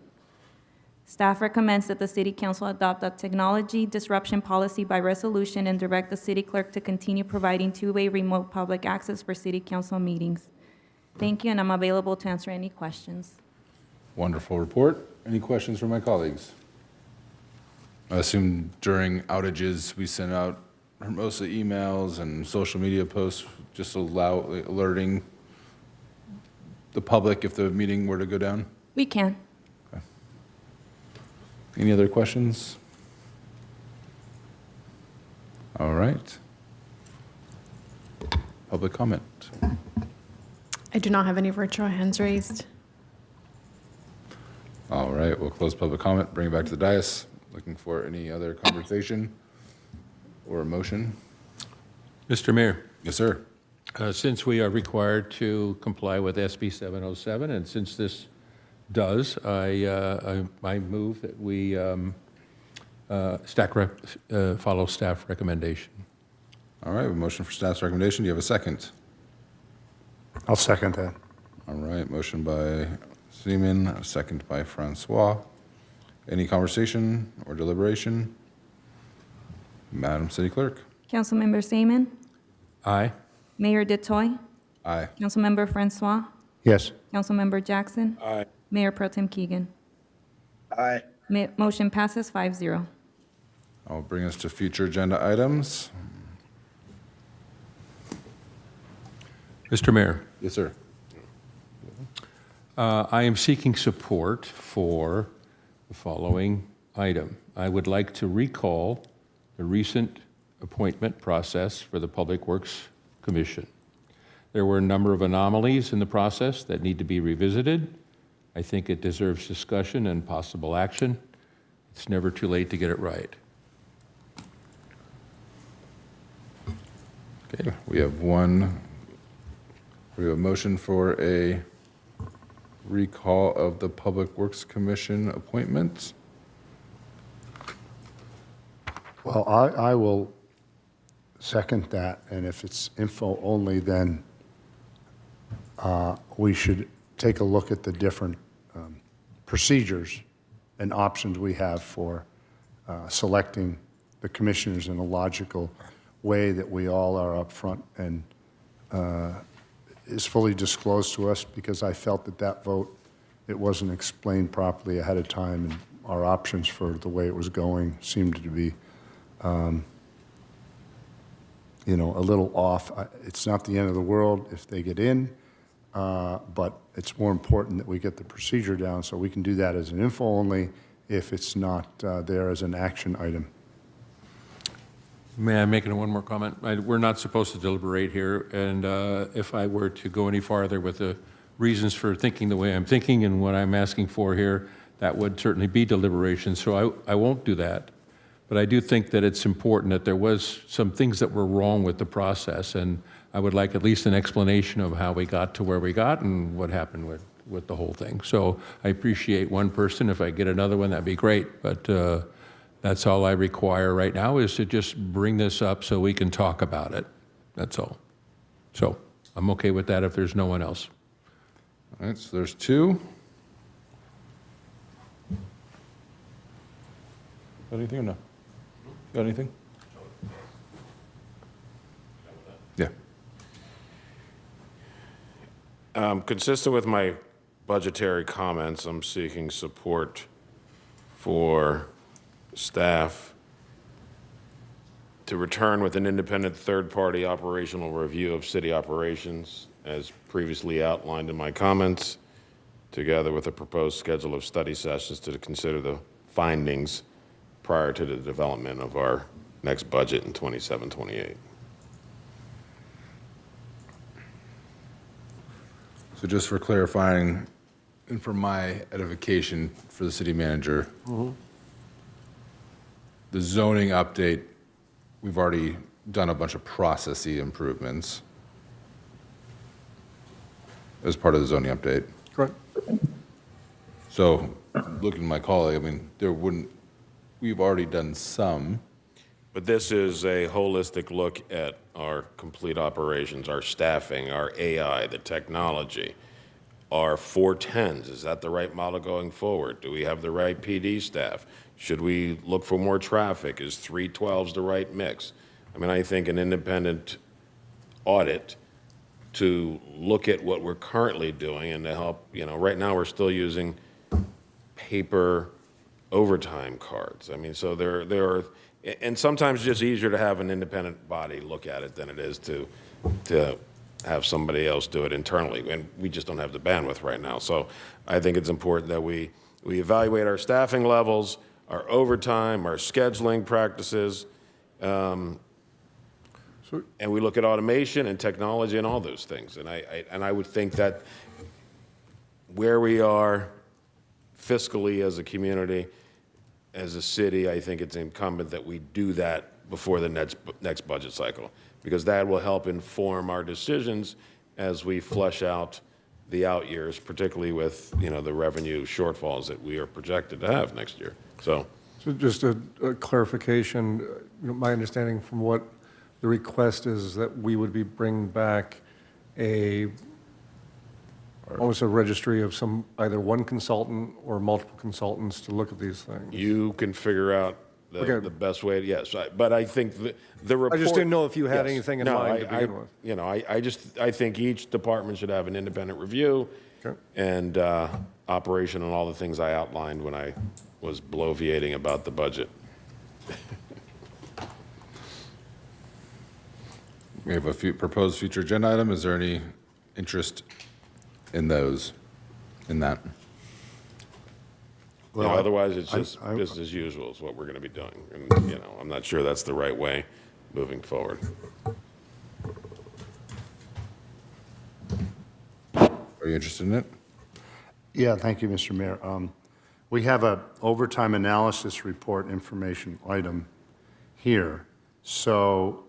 Staff recommends that the City Council adopt a technology disruption policy by resolution and direct the city clerk to continue providing two-way remote public access for City Council meetings. Thank you, and I'm available to answer any questions. Wonderful report. Any questions from my colleagues? I assume during outages, we send out Hermosa emails and social media posts, just alerting the public if the meeting were to go down? We can. Okay. Any other questions? All right. Public comment. I do not have any virtual hands raised. All right, we'll close public comment, bring it back to the dais. Looking for any other conversation or a motion? Mr. Mayor. Yes, sir. Since we are required to comply with SB 707, and since this does, I move that we follow staff recommendation. All right, a motion for staff's recommendation. Do you have a second? I'll second that. All right, motion by Seaman, second by Francois. Any conversation or deliberation? Madam City Clerk? Councilmember Seaman, Aye. Mayor Detoy, Aye. Councilmember Francois, Yes. Councilmember Jackson, Aye. Mayor Pro Tem Keegan. Aye. Motion passes 5-0. I'll bring us to future agenda items. Mr. Mayor, Yes, sir. I am seeking support for the following item. I would like to recall the recent appointment process for the Public Works Commission. There were a number of anomalies in the process that need to be revisited. I think it deserves discussion and possible action. It's never too late to get it right. Okay, we have a motion for a recall of the Public Works Commission appointments. Well, I will second that, and if it's info only, then we should take a look at the different procedures and options we have for selecting the commissioners in a logical way that we all are upfront and is fully disclosed to us, because I felt that vote, it wasn't explained properly ahead of time, and our options for the way it was going seemed to be a little off. It's not the end of the world if they get in, but it's more important that we get the procedure down so we can do that as an info only if it's not there as an action item. May I make one more comment? We're not supposed to deliberate here, and if I were to go any farther with the reasons for thinking the way I'm thinking and what I'm asking for here, that would certainly be deliberation, so I won't do that. But I do think that it's important that there was some things that were wrong with the process, and I would like at least an explanation of how we got to where we got and what happened with the whole thing. So I appreciate one person. If I get another one, that'd be great, but that's all I require right now, is to just bring this up so we can talk about it. That's all. So I'm okay with that if there's no one else. All right, so there's two. Got anything or no? Got anything? Yeah. Consistent with my budgetary comments, I'm seeking support for staff to return with an independent third-party operational review of city operations, as previously outlined in my comments, together with a proposed schedule of study sessions to consider the findings prior to the development of our next budget in 27-28. So just for clarifying, and for my edification for the city manager, the zoning update, we've already done a bunch of processy improvements as part of the zoning update. Correct. So looking at my colleague, I mean, we've already done some. But this is a holistic look at our complete operations, our staffing, our AI, the technology, our 410s. Is that the right model going forward? Do we have the right PD staff? Should we look for more traffic? Is 312s the right mix? I mean, I think an independent audit to look at what we're currently doing and to help, right now we're still using paper overtime cards. I mean, so there are, and sometimes it's just easier to have an independent body look at it than it is to have somebody else do it internally, and we just don't have the bandwidth right now. So I think it's important that we evaluate our staffing levels, our overtime, our scheduling practices, and we look at automation and technology and all those things. And I would think that where we are fiscally as a community, as a city, I think it's incumbent that we do that before the next budget cycle, because that will help inform our decisions as we flesh out the out years, particularly with the revenue shortfalls that we are projected to have next year. So just a clarification, my understanding from what the request is that we would be bringing back a Almost a registry of some, either one consultant or multiple consultants to look at these things. You can figure out Okay. the best way, yes. But I think the report. I just didn't know if you had yes. anything in No, mind to begin with. You know, I think each department should have an independent review and operation and all the things I outlined when I was bloviating about the budget. We have a few proposed future agenda item. Is there any interest in those, in that? You know, otherwise, it's just business as usual is what we're going to be doing. And, you know, I'm not sure that's the right way moving forward. Are you interested in it? Yeah, thank you, Mr. Mayor. We have a overtime analysis report information item here. So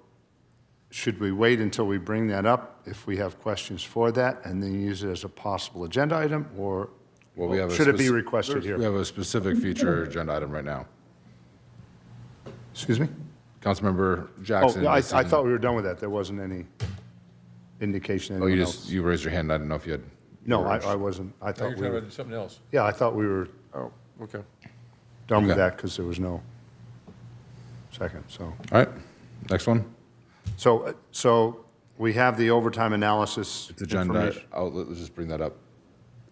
should we wait until we bring that up if we have questions for that and then use it as a possible agenda item, or Well, we have a should it be requested here? We have a specific future agenda item right now. Excuse me? Councilmember Jackson. I thought we were done with that. There wasn't any indication. Oh, anyone else. you raised your hand. I didn't know if you had. No, I wasn't. I Now thought you're we talking were. about something else. Yeah, I thought we were Oh, okay. done with Okay. that because there was no second, so. All right, next one. So we have the overtime analysis It's agenda. information. Let's just bring that up.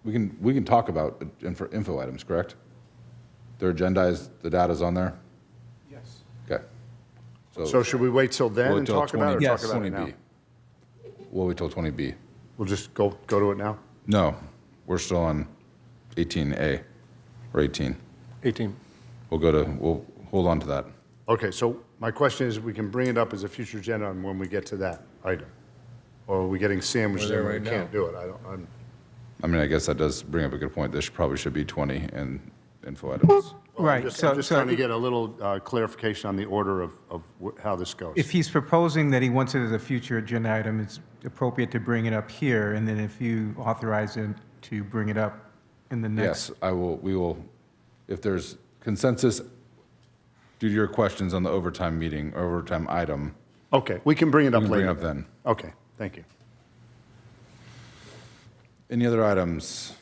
We can talk about info items, correct? They're agendized, the data's on there? Yes. Okay. So should we wait till then we'll and wait till talk about it, or Yes. talk about it now? 20B. We'll wait till 20B. We'll just go to it now? No, we're still on 18A or 18. 18. We'll hold on to that. Okay, so my question is, we can bring it up as a future agenda item when we get to that item? Or are we getting sandwiched We're there there and we right can't do it? I mean, I guess that does bring up a good point. This probably should be 20 and info items. Right. I'm just trying to get a little clarification on the order of how this goes. If he's proposing that he wants it as a future agenda item, it's appropriate to bring it up here, and then if you authorize him to bring it up in the next. Yes, we will, if there's consensus due to your questions on the overtime meeting, or overtime item. Okay, we can bring it up we can bring later. it up then. Okay, thank you. Any other items?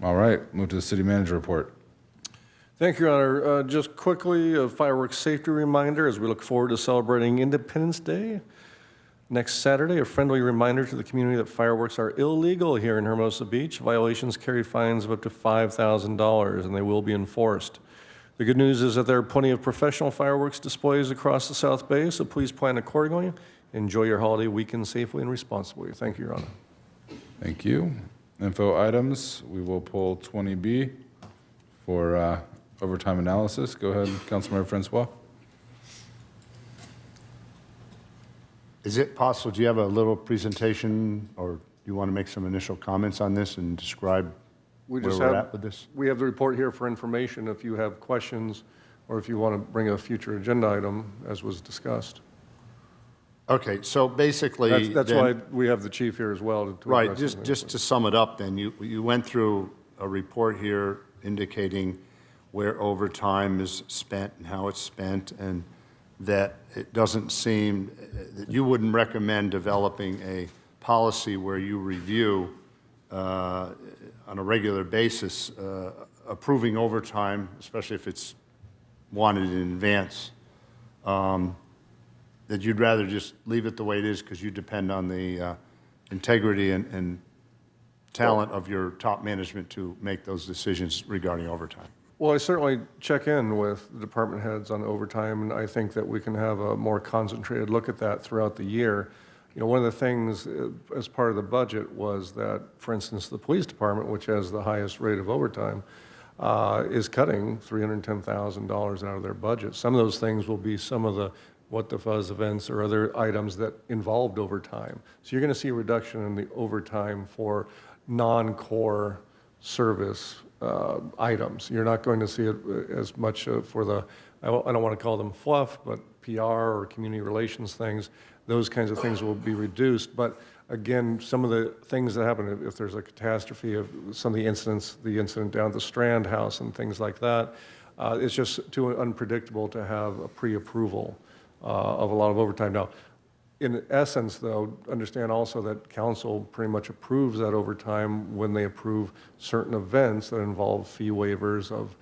All right, move to the city manager report. Thank you, Your Honor. Just quickly, a fireworks safety reminder as we look forward to celebrating Independence Day next Saturday. A friendly reminder to the community that fireworks are illegal here in Hermosa Beach. Violations carry fines of up to $5,000, and they will be enforced. The good news is that there are plenty of professional fireworks displays across the South Bay, so please plan accordingly. Enjoy your holiday weekend safely and responsibly. Thank you, Your Honor. Thank you. Info items, we will pull 20B for overtime analysis. Go ahead, Councilmember Francois. Is it possible, do you have a little presentation, or do you want to make some initial comments on this and describe where we're at with this? We have the report here for information if you have questions or if you want to bring a future agenda item, as was discussed. Okay, so basically. That's then- why we have the chief here as well. To Right, address just to sum it up then, you went through a report here indicating where overtime is spent and how it's spent, and that it doesn't seem, that you wouldn't recommend developing a policy where you review on a regular basis approving overtime, especially if it's wanted in advance, that you'd rather just leave it the way it is because you depend on the integrity and talent of your top management to make those decisions regarding overtime. Well, I certainly check in with the department heads on overtime, and I think that we can have a more concentrated look at that throughout the year. You know, one of the things as part of the budget was that, for instance, the police department, which has the highest rate of overtime, is cutting $310,000 out of their budget. Some of those things will be some of the What the Fuzz events or other items that involved overtime. So you're going to see a reduction in the overtime for non-core service items. You're not going to see it as much for the, I don't want to call them fluff, but PR or community relations things. Those kinds of things will be reduced. But again, some of the things that happen, if there's a catastrophe of some of the incidents, the incident down at the Strand House and things like that, it's just too unpredictable to have a pre-approval of a lot of overtime. Now, in essence, though, understand also that council pretty much approves that overtime when they approve certain events that involve fee waivers of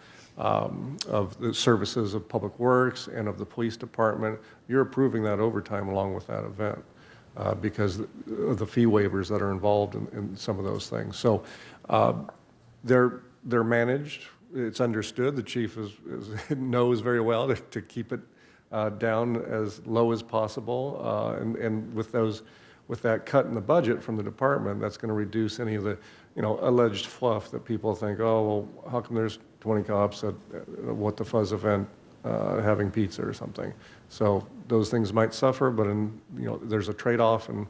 the services of Public Works and of the police department. You're approving that overtime along with that event because of the fee waivers that are involved in some of those things. So they're managed. It's understood. The chief knows very well to keep it down as low as possible. And with that cut in the budget from the department, that's going to reduce any of the alleged fluff that people think, oh, well, how come there's 20 cops at What the Fuzz event having pizza or something? So those things might suffer, but there's a trade-off, and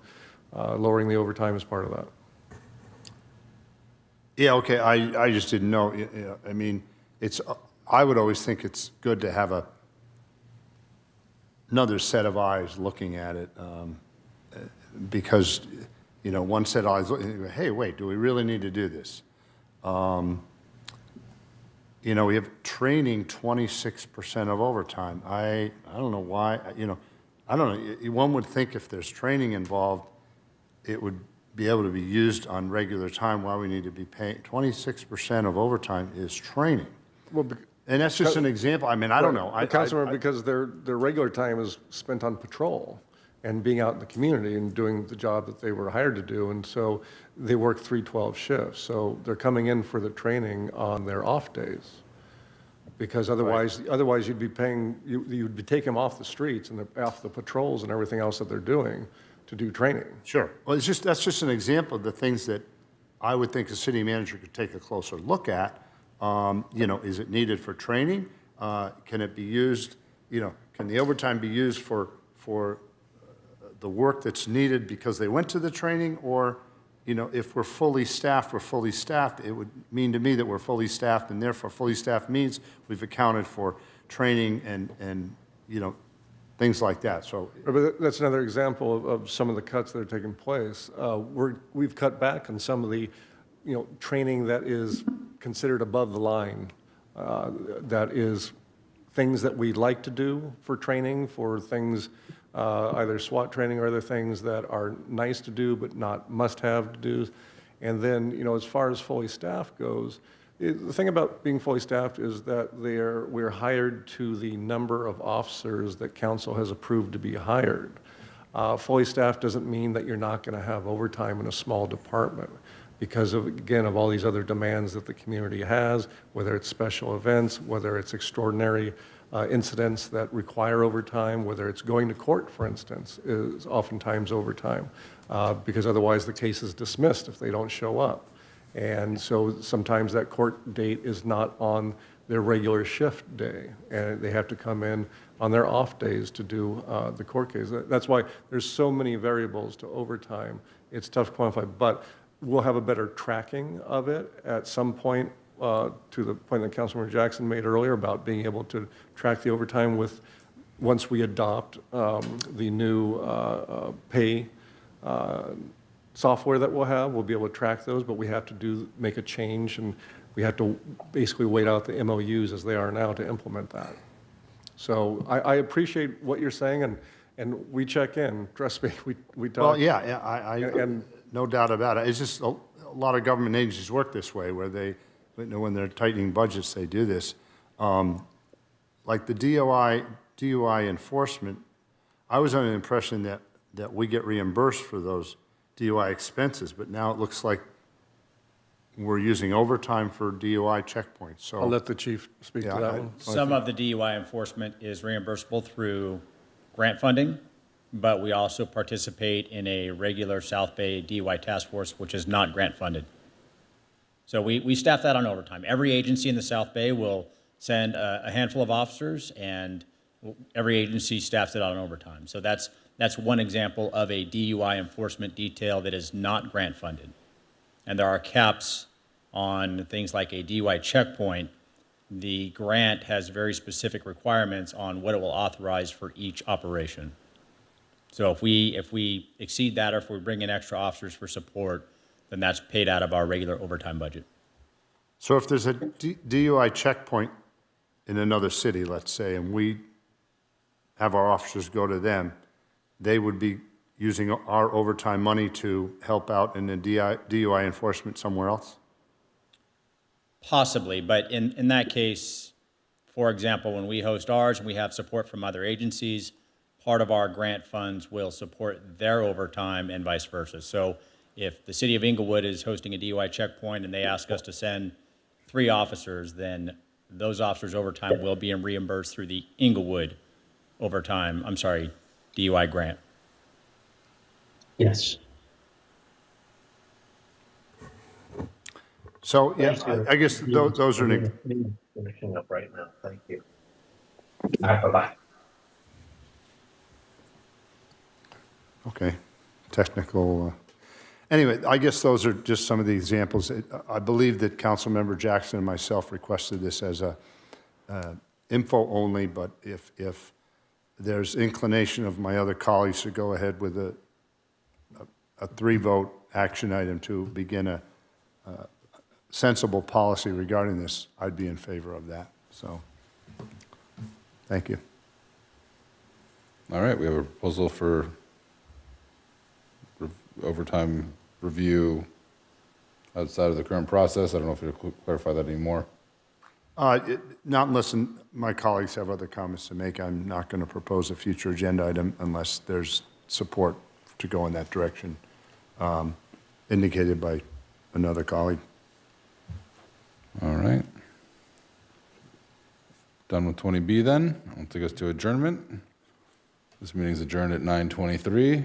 lowering the overtime is part of that. Yeah, okay, I just didn't know. I mean, I would always think it's good to have another set of eyes looking at it, because, one set of eyes, hey, wait, do we really need to do this? We have training 26% of overtime. I don't know why, I don't know. One would think if there's training involved, it would be able to be used on regular time. Why we need to be paying 26% of overtime is training. Well, and that's just an example. I mean, I don't know. Councilmember, because their regular time is spent on patrol and being out in the community and doing the job that they were hired to do. And so they work 3/12 shifts. So they're coming in for the training on their off days. Because otherwise you'd be you'd be taking them off the streets and off the patrols and everything else that they're doing to do training. Sure. Well, that's just an example of the things that I would think the city manager could take a closer look at. Is it needed for training? Can it be used, can the overtime be used for the work that's needed because they went to the training? Or, if we're fully staffed, it would mean to me that we're fully staffed, and therefore fully staffed means we've accounted for training and things like that. So, but that's another example of some of the cuts that are taking place. We've cut back on some of the, training that is considered above the line. That is things that we like to do for training, for things, either SWAT training or other things that are nice to do but not must-have to do. And then, as far as fully staffed goes, the thing about being fully staffed is that we're hired to the number of officers that council has approved to be hired. Fully staffed doesn't mean that you're not going to have overtime in a small department because of all these other demands that the community has, whether it's special events, whether it's extraordinary incidents that require overtime, whether it's going to court, for instance, is oftentimes overtime because otherwise the case is dismissed if they don't show up. And so sometimes that court date is not on their regular shift day, and they have to come in on their off days to do the court case. That's why there's so many variables to overtime. It's tough to quantify, but we'll have a better tracking of it at some point, to the point that Councilmember Jackson made earlier about being able to track the overtime once we adopt the new pay software that we'll be able to track those, but we have to make a change, and we have to basically wait out the MOUs as they are now to implement that. So I appreciate what you're saying, and we check in. Trust me, we talk. Well, yeah, and no doubt about it. It's just a lot of government agencies work this way, where they, when they're tightening budgets, they do this. Like the DUI enforcement, I was under the impression that we get reimbursed for those DUI expenses, but now it looks like we're using overtime for DUI checkpoints. So I'll let the chief speak to that one. Some of the DUI enforcement is reimbursable through grant funding, but we also participate in a regular South Bay DUI task force, which is not grant funded. So we staff that on overtime. Every agency in the South Bay will send a handful of officers, and every agency staffs it on overtime. So that's one example of a DUI enforcement detail that is not grant funded. And there are caps on things like a DUI checkpoint. The grant has very specific requirements on what it will authorize for each operation. So if we exceed that, or if we bring in extra officers for support, then that's paid out of our regular overtime budget. So if there's a DUI checkpoint in another city, let's say, and we have our officers go to them, they would be using our overtime money to help out in the DUI enforcement somewhere else? Possibly, but in that case, for example, when we host ours and we have support from other agencies, part of our grant funds will support their overtime and vice versa. So if the city of Inglewood is hosting a DUI checkpoint and they ask us to send 3 officers, then those officers' overtime will be reimbursed through the Inglewood DUI grant. Yes. So, yeah, I guess those are, Finishing up right now. Thank you. All right, bye-bye. okay, technical. Anyway, I guess those are just some of the examples. I believe that Councilmember Jackson and myself requested this as a info only, but if there's inclination of my other colleagues to go ahead with a 3-vote action item to begin a sensible policy regarding this, I'd be in favor of that. So, thank you. All right, we have a proposal for overtime review outside of the current process. I don't know if you'll clarify that anymore. Not unless my colleagues have other comments to make. I'm not going to propose a future agenda item unless there's support to go in that direction, indicated by another colleague. All right. Done with 20B then. I'll take us to adjournment. This meeting is adjourned at 9:23.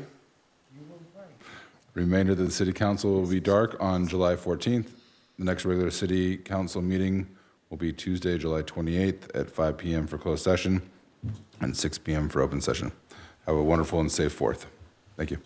Remainder of the city council will be dark on July 14th. The next regular city council meeting will be Tuesday, July 28th at 5 p.m. for closed session and 6 p.m. for open session. Have a wonderful and safe 4th. Thank you.